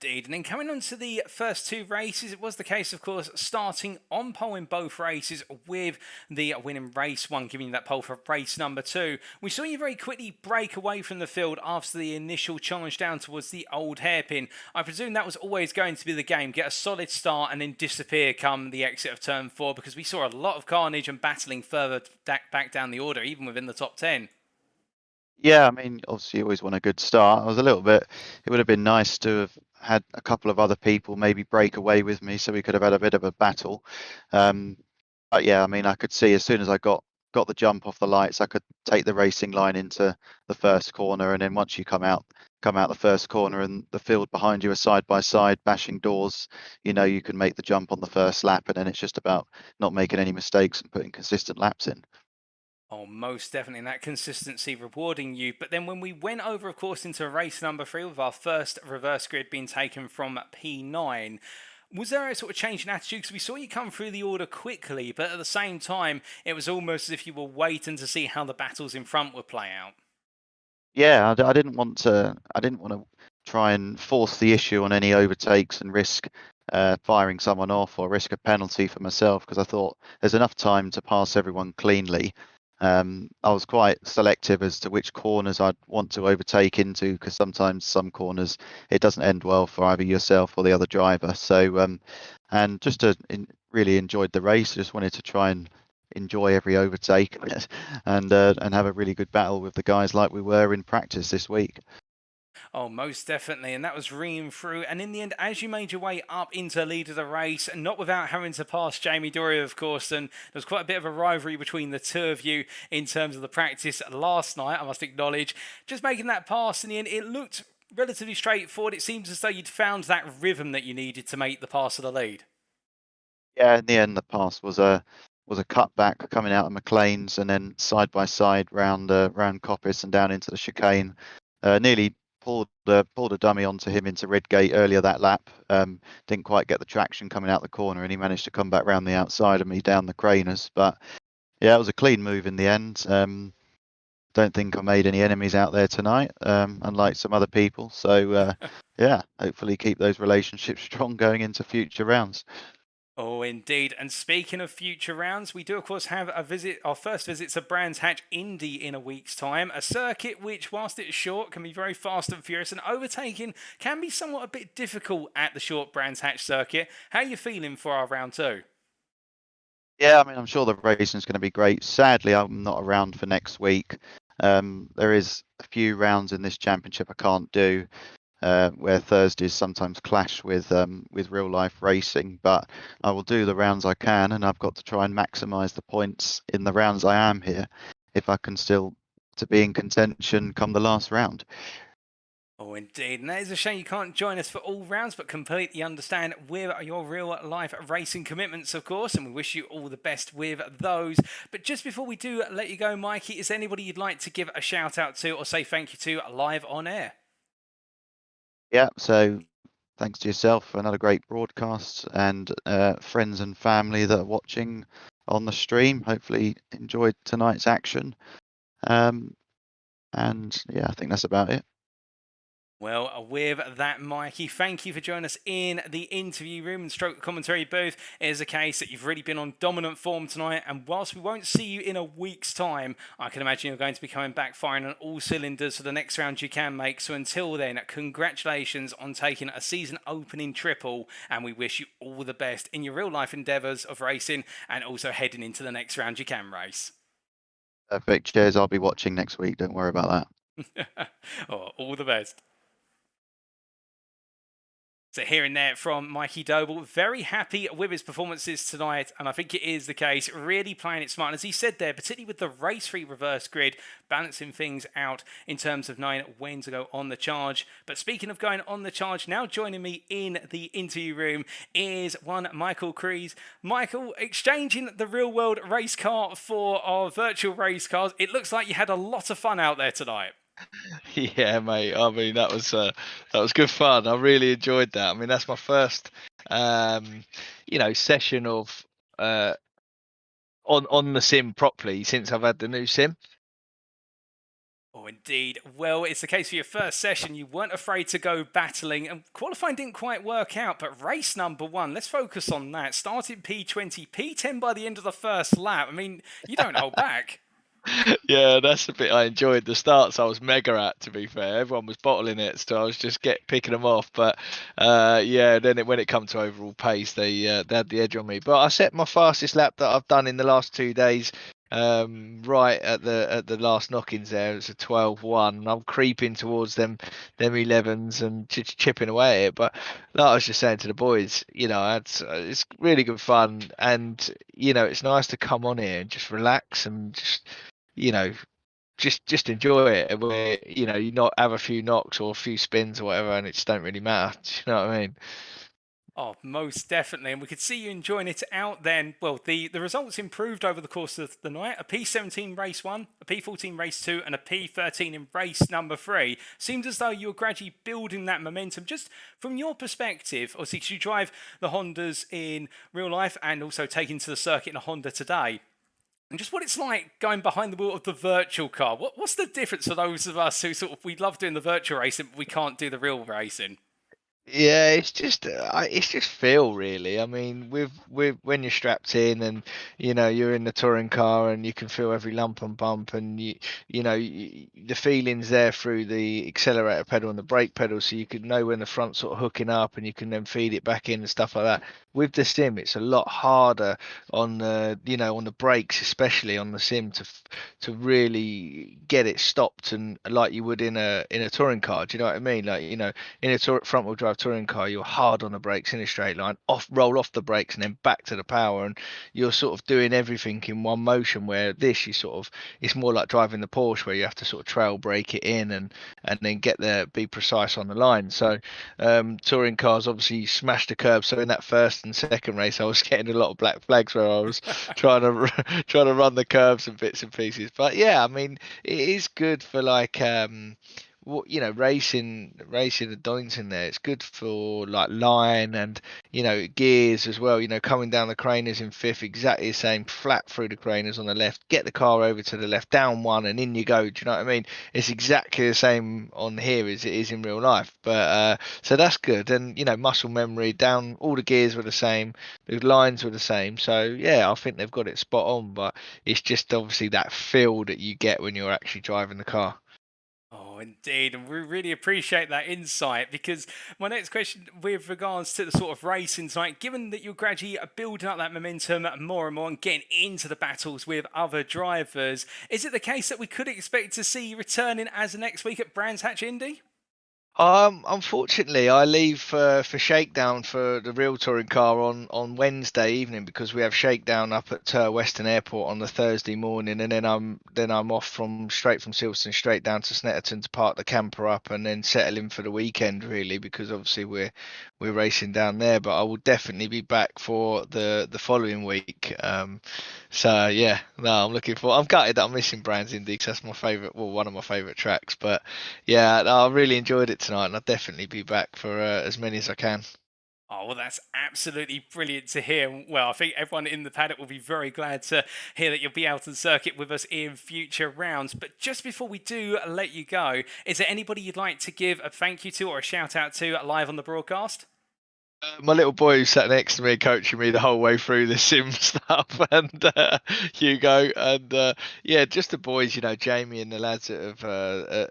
indeed. And then coming on to the first two races, it was the case, of course, starting on pole in both races with the winning race one, giving you that pole for race number 2. We saw you very quickly break away from the field after the initial challenge down towards the old hairpin. I presume that was always going to be the game, get a solid start and then disappear come the exit of turn 4, because we saw a lot of carnage and battling further back down the order, even within the top 10. Yeah, I mean, obviously you always want a good start. I was a little bit, it would have been nice to have had a couple of other people maybe break away with me so we could have had a bit of a battle. But yeah, I mean, I could see as soon as I got the jump off the lights, I could take the racing line into the first corner, and then once you come out the first corner and the field behind you are side by side bashing doors, you know, you can make the jump on the first lap, and then it's just about not making any mistakes and putting consistent laps in. Oh, most definitely, and that consistency rewarding you. But then when we went over, of course, into race number 3 with our first reverse grid being taken from P9, was there a sort of change in attitude? Because we saw you come through the order quickly, but at the same time, it was almost as if you were waiting to see how the battles in front would play out. Yeah, I didn't want to. I didn't want to try and force the issue on any overtakes and risk firing someone off or risk a penalty for myself, because I thought there's enough time to pass everyone cleanly. I was quite selective as to which corners I'd want to overtake into, because sometimes some corners it doesn't end well for either yourself or the other driver. So, and just to really enjoyed the race, just wanted to try and enjoy every overtake and have a really good battle with the guys like we were in practice this week. Oh, most definitely. And that was ringing through. And in the end, as you made your way up into lead of the race, and not without having to pass Jamie Dory, of course, and there was quite a bit of a rivalry between the two of you in terms of the practice last night, I must acknowledge. Just making that pass in the end, it looked relatively straightforward. It seems as though you'd found that rhythm that you needed to make the pass of the lead. Yeah, in the end, the pass was a cutback coming out of McLean's and then side by side round Coppice and down into the chicane. Nearly pulled a dummy onto him into Redgate earlier that lap. Didn't quite get the traction coming out the corner, and he managed to come back round the outside of me down the Craners. But yeah, it was a clean move in the end. Don't think I made any enemies out there tonight, unlike some other people. So yeah, hopefully keep those relationships strong going into future rounds. Oh, indeed. And speaking of future rounds, we do, of course, have our first visit to Brands Hatch Indy in a week's time. A circuit which, whilst it's short, can be very fast and furious, and overtaking can be somewhat a bit difficult at the short Brands Hatch circuit. How are you feeling for our round 2? Yeah, I mean, I'm sure the racing's going to be great. Sadly, I'm not around for next week. There is a few rounds in this championship I can't do, where Thursdays sometimes clash with real life racing. But I will do the rounds I can, and I've got to try and maximise the points in the rounds I am here, if I can still to be in contention come the last round. Oh, indeed. And that is a shame you can't join us for all rounds, but completely understand with your real life racing commitments, of course, and we wish you all the best with those. But just before we do let you go, Mikey, is there anybody you'd like to give a shout out to or say thank you to live on air? Yeah, so thanks to yourself for another great broadcast, and friends and family that are watching on the stream. Hopefully enjoyed tonight's action. And yeah, I think that's about it. Well, with that, Mikey, thank you for joining us in the interview room and stroke commentary booth. It is a case that you've really been on dominant form tonight, and whilst we won't see you in a week's time, I can imagine you're going to be coming back firing on all cylinders for the next round you can make. So until then, congratulations on taking a season opening triple, and we wish you all the best in your real life endeavours of racing and also heading into the next round you can race. Perfect. Cheers. I'll be watching next week. Don't worry about that. Oh, all the best. So hearing that from Mikey Doble, very happy with his performances tonight, and I think it is the case, really playing it smart. And as he said there, particularly with the race-free reverse grid, balancing things out in terms of knowing when to go on the charge. But speaking of going on the charge, now joining me in the interview room is one Michael Crees. Michael, exchanging the real-world race car for our virtual race cars, it looks like you had a lot of fun out there tonight. Yeah, mate. I mean, that was good fun. I really enjoyed that. I mean, that's my first, session of on the sim properly since I've had the new sim. Oh, indeed. Well, it's the case for your first session. You weren't afraid to go battling, and qualifying didn't quite work out, but race number one, let's focus on that. Started P20, P10 by the end of the first lap. I mean, you don't hold back. Yeah, that's the bit I enjoyed. The starts I was mega at, to be fair. Everyone was bottling it, so I was just picking them off. But yeah, then when it come to overall pace, they had the edge on me. But I set my fastest lap that I've done in the last 2 days. Right at the last knock-ins there, it's a 12:1, and I'm creeping towards them 11s and chipping away at it. But like I was just saying to the boys, it's really good fun, and it's nice to come on here and just relax and just you know, just enjoy it. Where you not have a few knocks or a few spins or whatever, and it just don't really matter. Do you know what I mean? Oh, most definitely. And we could see you enjoying it out then. Well, the results improved over the course of the night. A P17 race 1, a P14 race 2, and a P13 in race number 3. Seems as though you're gradually building that momentum. Just from your perspective, obviously, 'cause you drive the Hondas in real life and also taking to the circuit in a Honda today. And just what it's like going behind the wheel of the virtual car. What's the difference for those of us who we love doing the virtual racing, but we can't do the real racing? Yeah, it's just feel really. I mean, with when you're strapped in and you're in the touring car and you can feel every lump and bump, and the feelings there through the accelerator pedal and the brake pedal, so you can know when the front's sort of hooking up and you can then feed it back in and stuff like that. With the sim, it's a lot harder on the on the brakes, especially on the sim, to really get it stopped, and like you would in a touring car. Do you know what I mean? Like in a front wheel drive touring car, you're hard on the brakes in a straight line, roll off the brakes and then back to the power, and you're sort of doing everything in one motion. Where this, it's more like driving the Porsche, where you have to sort of trail brake it in and then be precise on the line. So touring cars obviously smash the curb. So in that first and second race, I was getting a lot of black flags where I was trying to run the curves and bits and pieces. But yeah, I mean, it is good for like racing at Donington there. It's good for like line and gears as well. Coming down the craners in fifth, exactly the same, flat through the craners on the left, get the car over to the left, down one, and in you go. Do you know what I mean? It's exactly the same on here as it is in real life. But so that's good. And muscle memory, down, all the gears were the same, the lines were the same. So yeah, I think they've got it spot on. But it's just obviously that feel that you get when you're actually driving the car. Oh, indeed. And we really appreciate that insight, because my next question with regards to the sort of racing tonight, given that you're gradually building up that momentum more and more and getting into the battles with other drivers, is it the case that we could expect to see you returning as the next week at Brands Hatch Indy? Unfortunately, I leave for shakedown for the real touring car on Wednesday evening, because we have shakedown up at Western Airport on the Thursday morning, and then I'm off straight from Silverstone straight down to Snetterton to park the camper up and then settle in for the weekend, really, because obviously we're racing down there. But I will definitely be back for the following week. So yeah, no, I'm gutted that I'm missing Brands Indy, because that's my favourite, well, one of my favourite tracks. But yeah, no, I really enjoyed it tonight, and I'll definitely be back for as many as I can. Oh, well, that's absolutely brilliant to hear. Well, I think everyone in the paddock will be very glad to hear that you'll be out on circuit with us in future rounds. But just before we do let you go, is there anybody you'd like to give a thank you to or a shout out to live on the broadcast? My little boy who sat next to me, coaching me the whole way through the sim stuff, and Hugo, and yeah, just the boys, Jamie and the lads that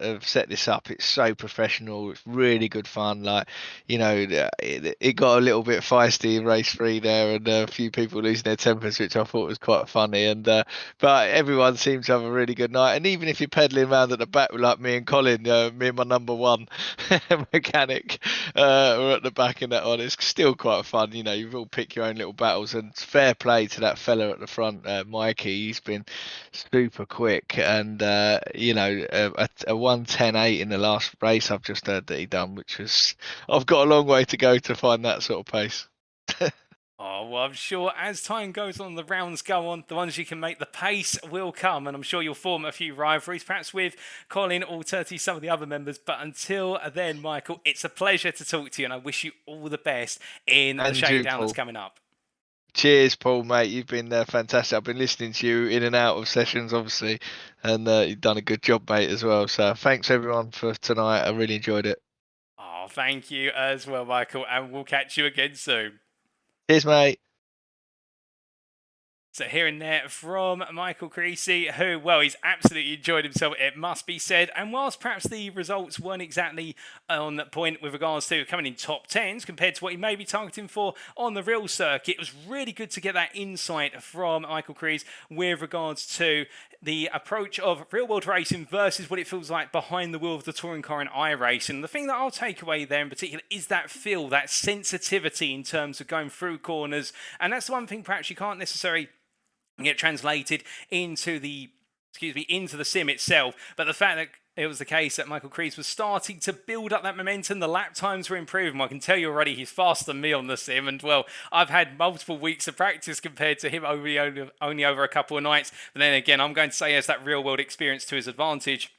have set this up. It's so professional. It's really good fun. Like, it got a little bit feisty in race 3 there, and a few people losing their tempers, which I thought was quite funny. And but everyone seems to have a really good night. And even if you're pedaling around at the back like me and Colin, me and my number 1 mechanic, we're at the back in that one. It's still quite fun. You've all pick your own little battles, and fair play to that fella at the front, Mikey. He's been super quick, and a 1:10.8 in the last race I've just heard that he done, which was, I've got a long way to go to find that sort of pace. Oh, well, I'm sure as time goes on, the rounds go on, the ones you can make, the pace will come, and I'm sure you'll form a few rivalries, perhaps with Colin or Turty, some of the other members. But until then, Michael, it's a pleasure to talk to you, and I wish you all the best in the shakedown that's coming up. Cheers, Paul, mate. You've been fantastic. I've been listening to you in and out of sessions, obviously, and you've done a good job, mate, as well. So thanks, everyone, for tonight. I really enjoyed it. Oh, thank you as well, Michael, and we'll catch you again soon. Cheers, mate. So hearing there from Michael Crees, who, well, he's absolutely enjoyed himself, it must be said. And whilst perhaps the results weren't exactly on that point with regards to coming in top 10s compared to what he may be targeting for on the real circuit, it was really good to get that insight from Michael Crees with regards to the approach of real-world racing versus what it feels like behind the wheel of the touring car in iRacing. The thing that I'll take away there in particular is that feel, that sensitivity in terms of going through corners. And that's the one thing perhaps you can't necessarily get translated into the sim itself, but the fact that it was the case that Michael Crees was starting to build up that momentum, the lap times were improving. I can tell you already he's faster than me on the sim, and well, I've had multiple weeks of practice compared to him only over a couple of nights. But then again, I'm going to say he has that real world experience to his advantage.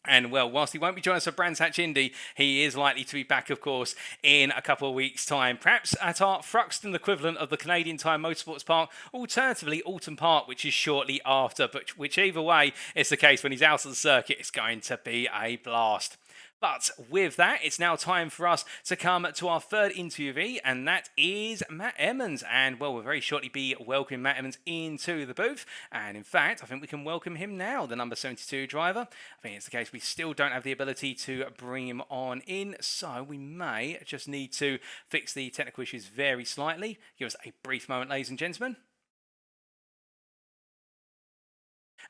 And well, whilst he won't be joining us at Brands Hatch Indy, he is likely to be back, of course, in a couple of weeks' time. Perhaps at our Thruxton equivalent of the Canadian Tire Motorsports Park, alternatively Alton Park, which is shortly after. But whichever way it's the case, when he's out of the circuit, it's going to be a blast. But with that, it's now time for us to come to our third interviewee, and that is Matt Emmons. And, well, we'll very shortly be welcoming Matt Emmons into the booth. And, in fact, I think we can welcome him now, the number 72 driver. I think it's the case we still don't have the ability to bring him on in, so we may just need to fix the technical issues very slightly. Give us a brief moment, ladies and gentlemen.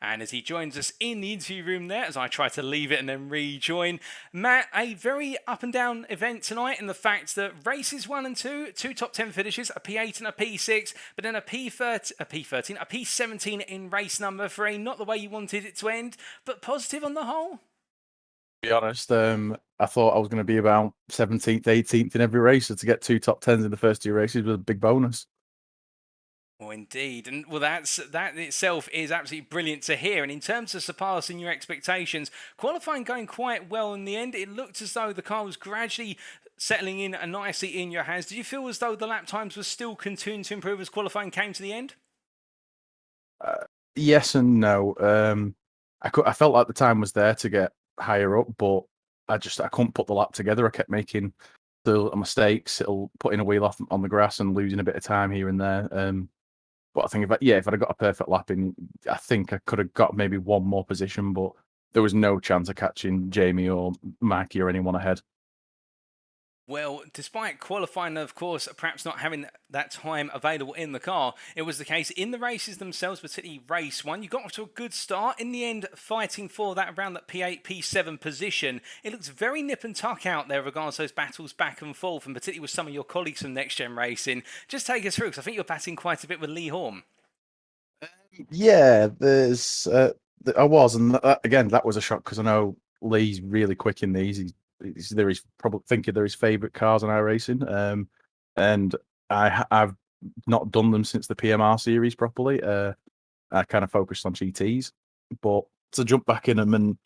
And as he joins us in the interview room there, as I try to leave it and then rejoin, Matt, a very up and down event tonight in the fact that races 1 and 2, two top 10 finishes, a P8 and a P6, but then a P13, a P17 in race number 3. Not the way you wanted it to end, but positive on the whole. To be honest, I thought I was going to be about 17th, 18th in every race, so to get 2 top 10s in the first 2 races was a big bonus. Well, indeed. And well, that itself is absolutely brilliant to hear. And in terms of surpassing your expectations, qualifying going quite well in the end. It looked as though the car was gradually settling in nicely in your hands. Did you feel as though the lap times were still continuing to improve as qualifying came to the end? Yes and no. I felt like the time was there to get higher up, but I couldn't put the lap together. I kept making the mistakes, putting a wheel off on the grass and losing a bit of time here and there. But I think if I'd have got a perfect lap in, I think I could have got maybe one more position, but there was no chance of catching Jamie or Mikey or anyone ahead. Well, despite qualifying, of course, perhaps not having that time available in the car, it was the case in the races themselves, particularly race 1. You got off to a good start. In the end, fighting for that around that P8, P7 position. It looks very nip and tuck out there regards to those battles back and forth, and particularly with some of your colleagues from NXTGEN Racing. Just take us through, because I think you're battling quite a bit with Lee Horn. Yeah, I was, and again, that was a shock because I know Lee's really quick in these. They're probably thinking they're his favourite cars in iRacing, and I've not done them since the PMR series properly. I kind of focused on GTs, but to jump back in them and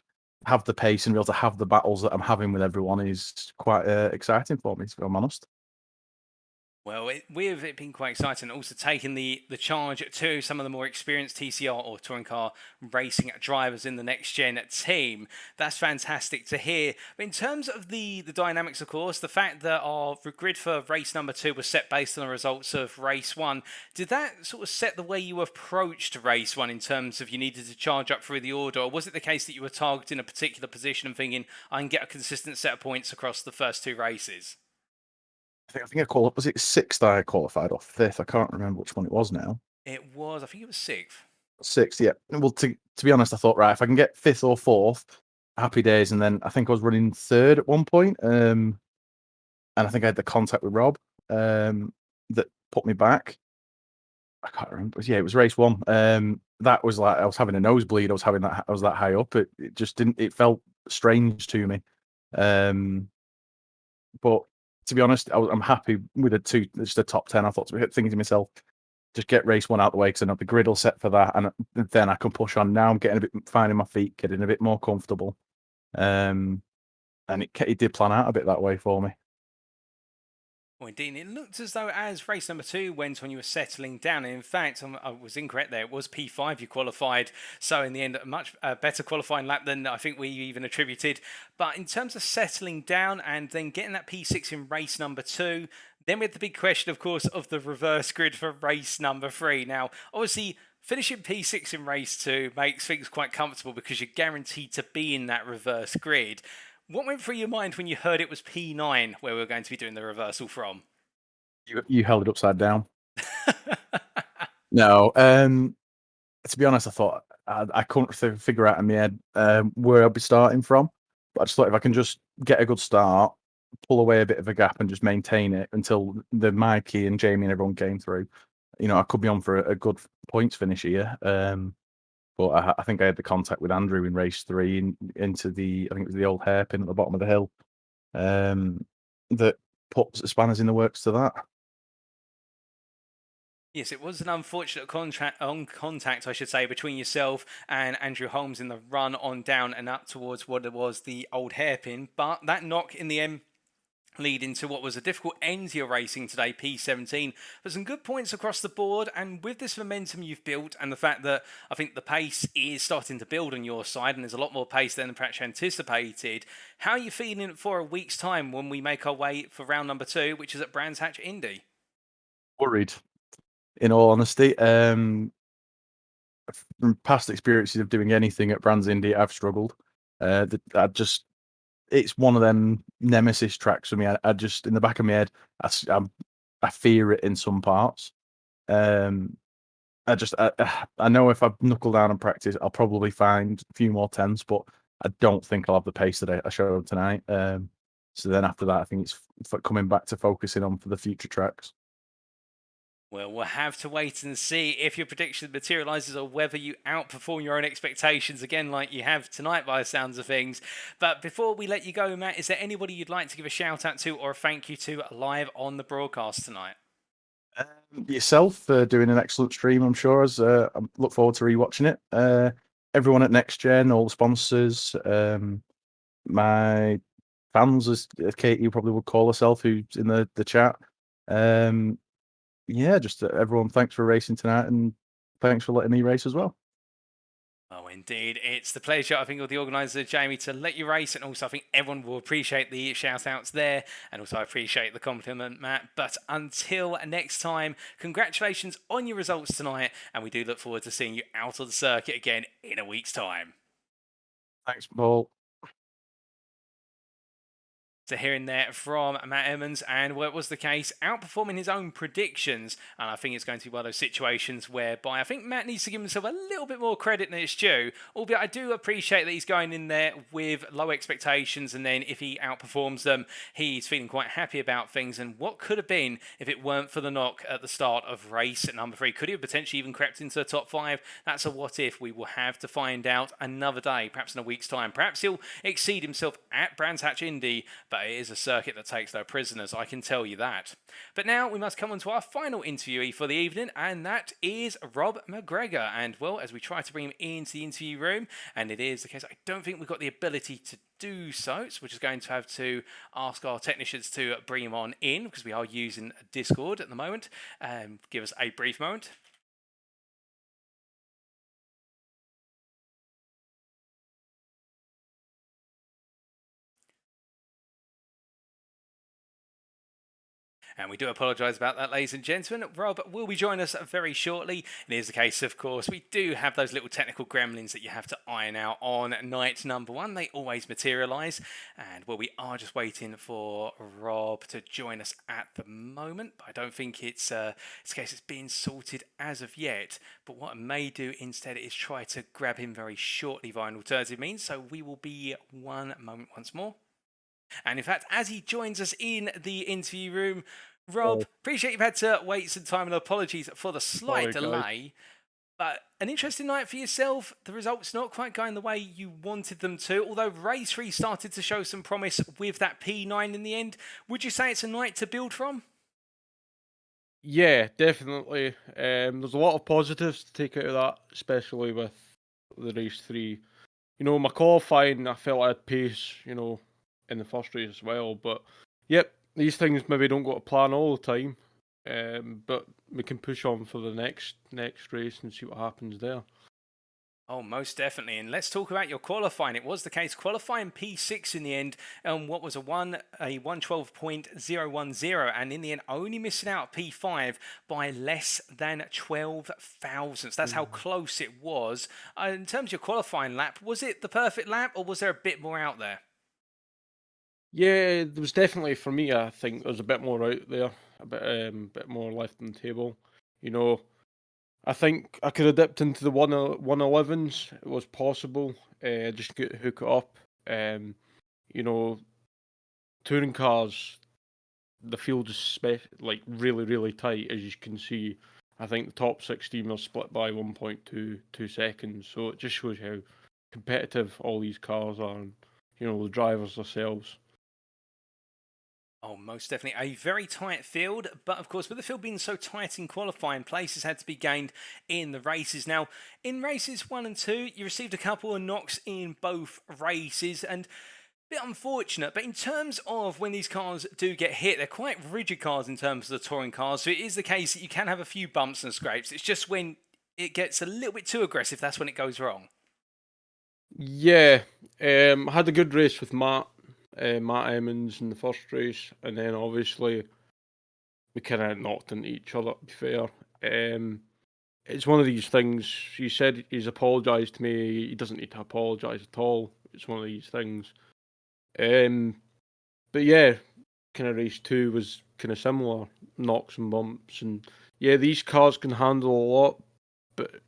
have the pace and be able to have the battles that I'm having with everyone is quite exciting for me, if I'm honest. Well, with it being quite exciting, also taking the charge to some of the more experienced TCR or touring car racing drivers in the NXTGEN team, that's fantastic to hear. But in terms of the dynamics, of course, the fact that our grid for race number 2 was set based on the results of race 1, did that sort of set the way you approached race 1 in terms of you needed to charge up through the order, or was it the case that you were targeting a particular position and thinking, I can get a consistent set of points across the first 2 races? I think was it 6th I qualified or 5th? I can't remember which one it was now. It was, I think it was 6th. 6th, yeah. Well, to be honest, I thought, right, if I can get 5th or 4th, happy days. And then I think I was running 3rd at one point. And I think I had the contact with Rob that put me back. I can't remember. It was race 1. That was like I was having a nosebleed. I was that high up. It just didn't. It felt strange to me. But to be honest, I'm happy with just the top 10. I thought, thinking to myself, just get race 1 out the way because I know the grid will set for that, and then I can push on. Now I'm getting finding my feet, getting a bit more comfortable, and it did plan out a bit that way for me. Well, indeed, it looked as though as race number 2 went on, you were settling down. And in fact, I was incorrect there. It was P5 you qualified. So in the end, a much better qualifying lap than I think we even attributed. But in terms of settling down and then getting that P6 in race number 2, then we had the big question, of course, of the reverse grid for race number 3. Now, obviously, finishing P6 in race 2 makes things quite comfortable because you're guaranteed to be in that reverse grid. What went through your mind when you heard it was P9 where we were going to be doing the reversal from? You held it upside down. No, to be honest, I thought I couldn't figure out in my head where I'd be starting from. But I just thought if I can just get a good start, pull away a bit of a gap, and just maintain it until the Mikey and Jamie and everyone came through, I could be on for a good points finish here. But I think I had the contact with Andrew in race 3 into the, I think it was the old hairpin at the bottom of the hill, that put spanners in the works to that. Yes, it was an unfortunate contact, I should say, between yourself and Andrew Holmes in the run on down and up towards what it was the old hairpin. But that knock in the end lead into what was a difficult end to your racing today, P17. But some good points across the board, and with this momentum you've built and the fact that I think the pace is starting to build on your side and there's a lot more pace than perhaps anticipated, how are you feeling for a week's time when we make our way for round number 2, which is at Brands Hatch Indy? Worried, in all honesty. From past experiences of doing anything at Brands Indy, I've struggled. It's one of them nemesis tracks for me. I just, in the back of my head, I fear it in some parts. I know if I knuckle down and practice, I'll probably find a few more tenths, but I don't think I'll have the pace that I showed tonight. So then after that, I think it's coming back to focusing on for the future tracks. Well, we'll have to wait and see if your prediction materialises or whether you outperform your own expectations again like you have tonight by the sounds of things. But before we let you go, Matt, is there anybody you'd like to give a shout out to or a thank you to live on the broadcast tonight? Yourself for doing an excellent stream, I'm sure. I look forward to rewatching it. Everyone at NXTGEN, all the sponsors, my fans, as Katie probably would call herself, who's in the chat. Yeah, just everyone, thanks for racing tonight, and thanks for letting me race as well. Oh, indeed. It's the pleasure, I think, of the organiser, Jamie, to let you race. And also, I think everyone will appreciate the shout-outs there. And also, I appreciate the compliment, Matt. But until next time, congratulations on your results tonight. And we do look forward to seeing you out of the circuit again in a week's time. Thanks, Paul. So hearing there from Matt Emmons, and what was the case, outperforming his own predictions. And I think it's going to be one of those situations whereby I think Matt needs to give himself a little bit more credit than it's due. Albeit I do appreciate that he's going in there with low expectations, and then if he outperforms them, he's feeling quite happy about things. And what could have been if it weren't for the knock at the start of race number 3? Could he have potentially even crept into the top 5? That's a what if. We will have to find out another day, perhaps in a week's time. Perhaps he'll exceed himself at Brands Hatch Indy, but it is a circuit that takes no prisoners, I can tell you that. But now we must come on to our final interviewee for the evening, and that is Rob McGregor. And well, as we try to bring him into the interview room, and it is the case, I don't think we've got the ability to do so we're just going to have to ask our technicians to bring him on in, because we are using Discord at the moment. Give us a brief moment. And we do apologise about that, ladies and gentlemen. Rob will be joining us very shortly. It is the case, of course, we do have those little technical gremlins that you have to iron out on night number 1. They always materialise. And, well, we are just waiting for Rob to join us at the moment. But I don't think it's a case it's being sorted as of yet. But what I may do instead is try to grab him very shortly via an alternative means. So we will be one moment once more. And in fact, as he joins us in the interview room, Rob, appreciate you've had to wait some time, and apologies for the slight delay. But an interesting night for yourself. The results not quite going the way you wanted them to, although race 3 started to show some promise with that P9 in the end. Would you say it's a night to build from? Yeah, definitely. There's a lot of positives to take out of that, especially with the race 3. My qualifying, I felt I had pace, in the first race as well. But, yep, these things maybe don't go to plan all the time, but we can push on for the next race and see what happens there. Oh, most definitely. And let's talk about your qualifying. It was the case, qualifying P6 in the end, what was a 112.010, and in the end only missing out P5 by less than 12 thousandths. That's how close it was. In terms of your qualifying lap, was it the perfect lap, or was there a bit more out there? Yeah, there was definitely, for me, I think there's a bit more out there, a bit more left on the table. You know, I think I could have dipped into the 111s. It was possible. Just to hook it up. You know, touring cars, the field is like really, really tight, as you can see. I think the top 16 were split by 1.22 seconds. So it just shows how competitive all these cars are, and the drivers themselves. Oh, most definitely. A very tight field, but of course, with the field being so tight in qualifying, places had to be gained in the races. Now, in races 1 and 2, you received a couple of knocks in both races, and a bit unfortunate, but in terms of when these cars do get hit, they're quite rigid cars in terms of the touring cars, so it is the case that you can have a few bumps and scrapes. It's just when it gets a little bit too aggressive, that's when it goes wrong. Yeah, I had a good race with Matt Emmons in the first race, and then obviously we kind of knocked into each other, to be fair. It's one of these things. He said he's apologised to me. He doesn't need to apologise at all. It's one of these things. But yeah, kind of race 2 was kind of similar, knocks and bumps, and yeah, these cars can handle a lot, but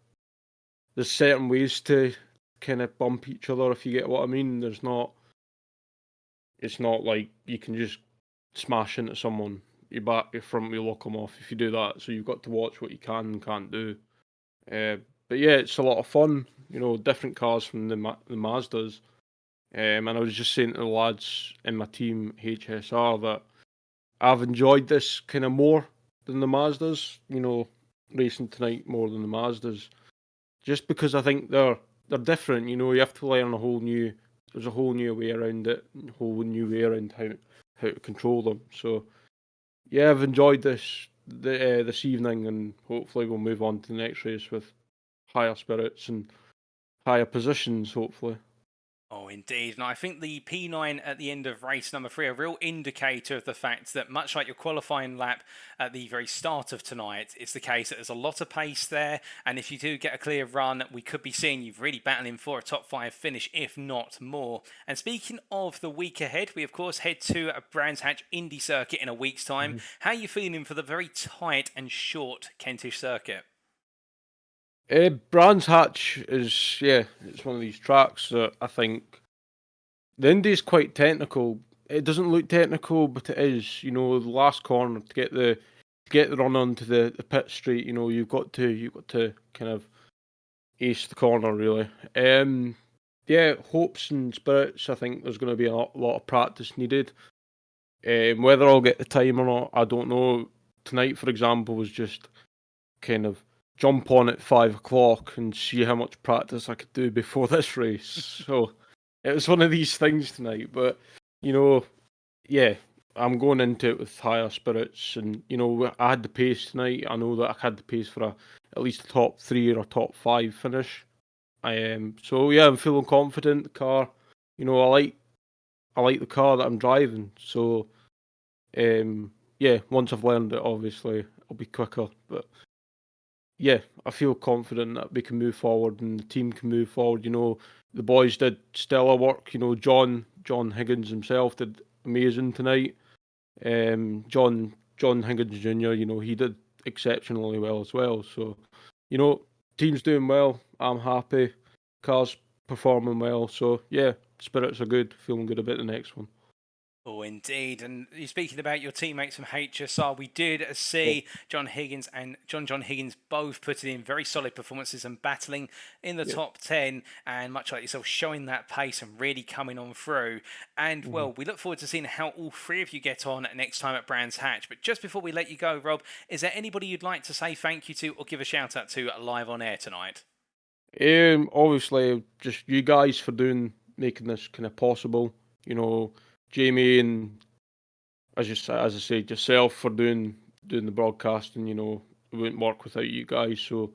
there's certain ways to kind of bump each other, if you get what I mean. It's not like you can just smash into someone, your back, your front wheel, lock them off if you do that. So you've got to watch what you can and can't do. But yeah, it's a lot of fun. Different cars from the Mazdas. And I was just saying to the lads in my team, HSR, that I've enjoyed this kind of more than the Mazdas. Racing tonight more than the Mazdas, just because I think they're different. You have to learn there's a whole new way around it, a whole new way around how to control them. So yeah, I've enjoyed this evening, and hopefully we'll move on to the next race with higher spirits and higher positions, hopefully. Oh, indeed. And I think the P9 at the end of race number 3, a real indicator of the fact that, much like your qualifying lap at the very start of tonight, it's the case that there's a lot of pace there. And if you do get a clear run, we could be seeing you really battling for a top 5 finish, if not more. And speaking of the week ahead, we of course head to a Brands Hatch Indy circuit in a week's time. How are you feeling for the very tight and short Kentish circuit? Brands Hatch is, it's one of these tracks that I think the Indy's quite technical. It doesn't look technical, but it is. The last corner to get the run onto the pit straight. You've got to kind of ace the corner, really. Hopes and spirits. I think there's going to be a lot of practice needed. Whether I'll get the time or not, I don't know. Tonight, for example, was just kind of jump on at 5 o'clock and see how much practice I could do before this race. So it was one of these things tonight. But, I'm going into it with higher spirits. And, I had the pace tonight. I know that I had the pace for at least a top 3 or top 5 finish. So, yeah, I'm feeling confident. The car, I like the car that I'm driving. So, once I've learned it, obviously, it'll be quicker. But yeah, I feel confident that we can move forward and the team can move forward. The boys did stellar work. John Higgins himself did amazing tonight. John Higgins Jr., he did exceptionally well as well. So, team's doing well. I'm happy. Car's performing well. So, yeah, spirits are good. Feeling good about the next one. Oh, indeed. And you're speaking about your teammates from HSR. We did see John Higgins and John Higgins both putting in very solid performances and battling in the top 10. And much like yourself, showing that pace and really coming on through. And, well, we look forward to seeing how all 3 of you get on next time at Brands Hatch. But just before we let you go, Rob, is there anybody you'd like to say thank you to or give a shout out to live on air tonight? Obviously, just you guys for making this kind of possible. Jamie and as I said yourself, for doing the broadcasting. You know, it wouldn't work without you guys. So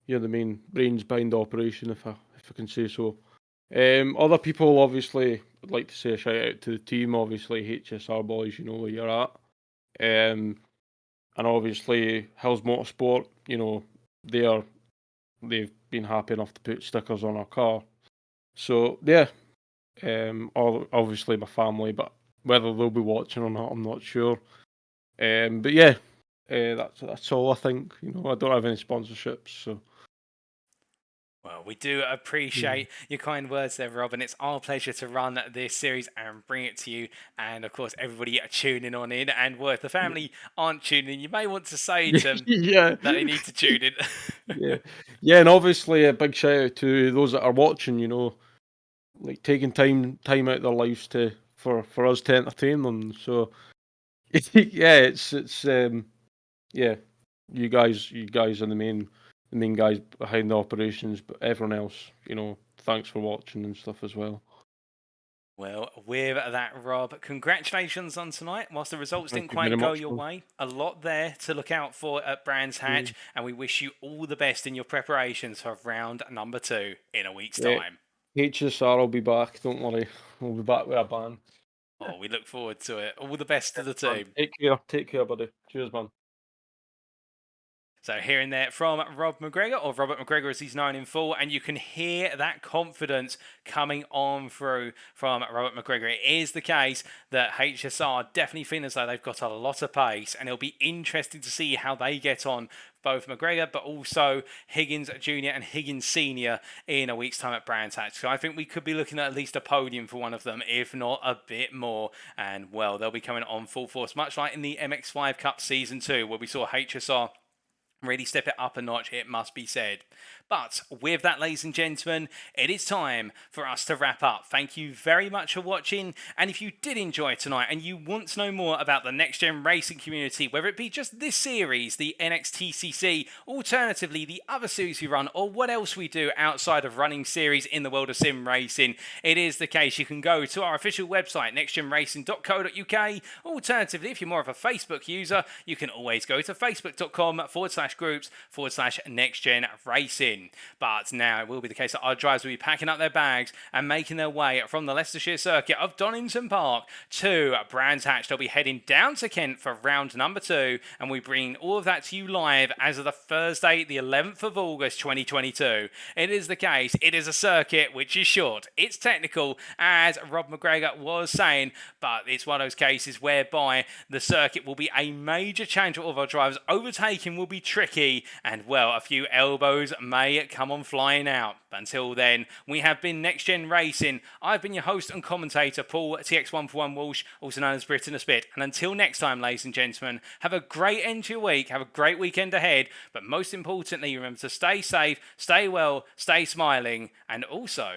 you're the main brains behind the operation, if I can say so. Other people, obviously, I'd like to say a shout out to the team. Obviously, HSR boys, you know where you're at. And obviously Hills Motorsport, you know, they've been happy enough to put stickers on our car. So yeah, obviously my family, but whether they'll be watching or not, I'm not sure. But yeah, that's all I think. You know, I don't have any sponsorships, so. Well, we do appreciate your kind words there, Rob, and it's our pleasure to run this series and bring it to you. And of course, everybody tuning on in. And if the family aren't tuning in, you may want to say to them that they need to tune in. Yeah, and obviously a big shout out to those that are watching. You know, like taking time out of their lives for us to entertain them. So yeah, it's yeah, you guys are the main guys behind the operations, but everyone else, you know, thanks for watching and stuff as well. Well, with that, Rob, congratulations on tonight. Whilst the results didn't quite go your way, a lot there to look out for at Brands Hatch, and we wish you all the best in your preparations for round number 2 in a week's time. HSR will be back, don't worry. We'll be back with a band. Oh, we look forward to it. All the best to the team. Take care, buddy. Cheers, man. So hearing there from Rob McGregor, or Robert McGregor as he's known in full, and you can hear that confidence coming on through from Robert McGregor. It is the case that HSR definitely feel as though they've got a lot of pace, and it'll be interesting to see how they get on, both McGregor, but also Higgins Jr. and Higgins Sr. in a week's time at Brands Hatch. So I think we could be looking at least a podium for one of them, if not a bit more. And, well, they'll be coming on full force, much like in the MX5 Cup Season 2, where we saw HSR really step it up a notch, it must be said. But with that, ladies and gentlemen, it is time for us to wrap up. Thank you very much for watching. And if you did enjoy tonight and you want to know more about the Next Gen Racing community, whether it be just this series, the NXTCC, alternatively the other series we run, or what else we do outside of running series in the world of sim racing, it is the case you can go to our official website, nextgenracing.co.uk. Alternatively, if you're more of a Facebook user, you can always go to facebook.com/groups/NextGen Racing. But now it will be the case that our drivers will be packing up their bags and making their way from the Leicestershire circuit of Donington Park to Brands Hatch. They'll be heading down to Kent for round number 2, and we bring all of that to you live as of the Thursday, the 11th of August 2022. It is the case, it is a circuit which is short, it's technical, as Rob McGregor was saying, but it's one of those cases whereby the circuit will be a major challenge for all of our drivers. Overtaking will be tricky, and, well, a few elbows may come on flying out. But until then, we have been Next Gen Racing. I've been your host and commentator, Paul TX141 Walsh, also known as Britain a Spit. And until next time, ladies and gentlemen, have a great end to your week, have a great weekend ahead, but most importantly, remember to stay safe, stay well, stay smiling, and also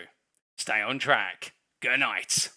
stay on track. Good night.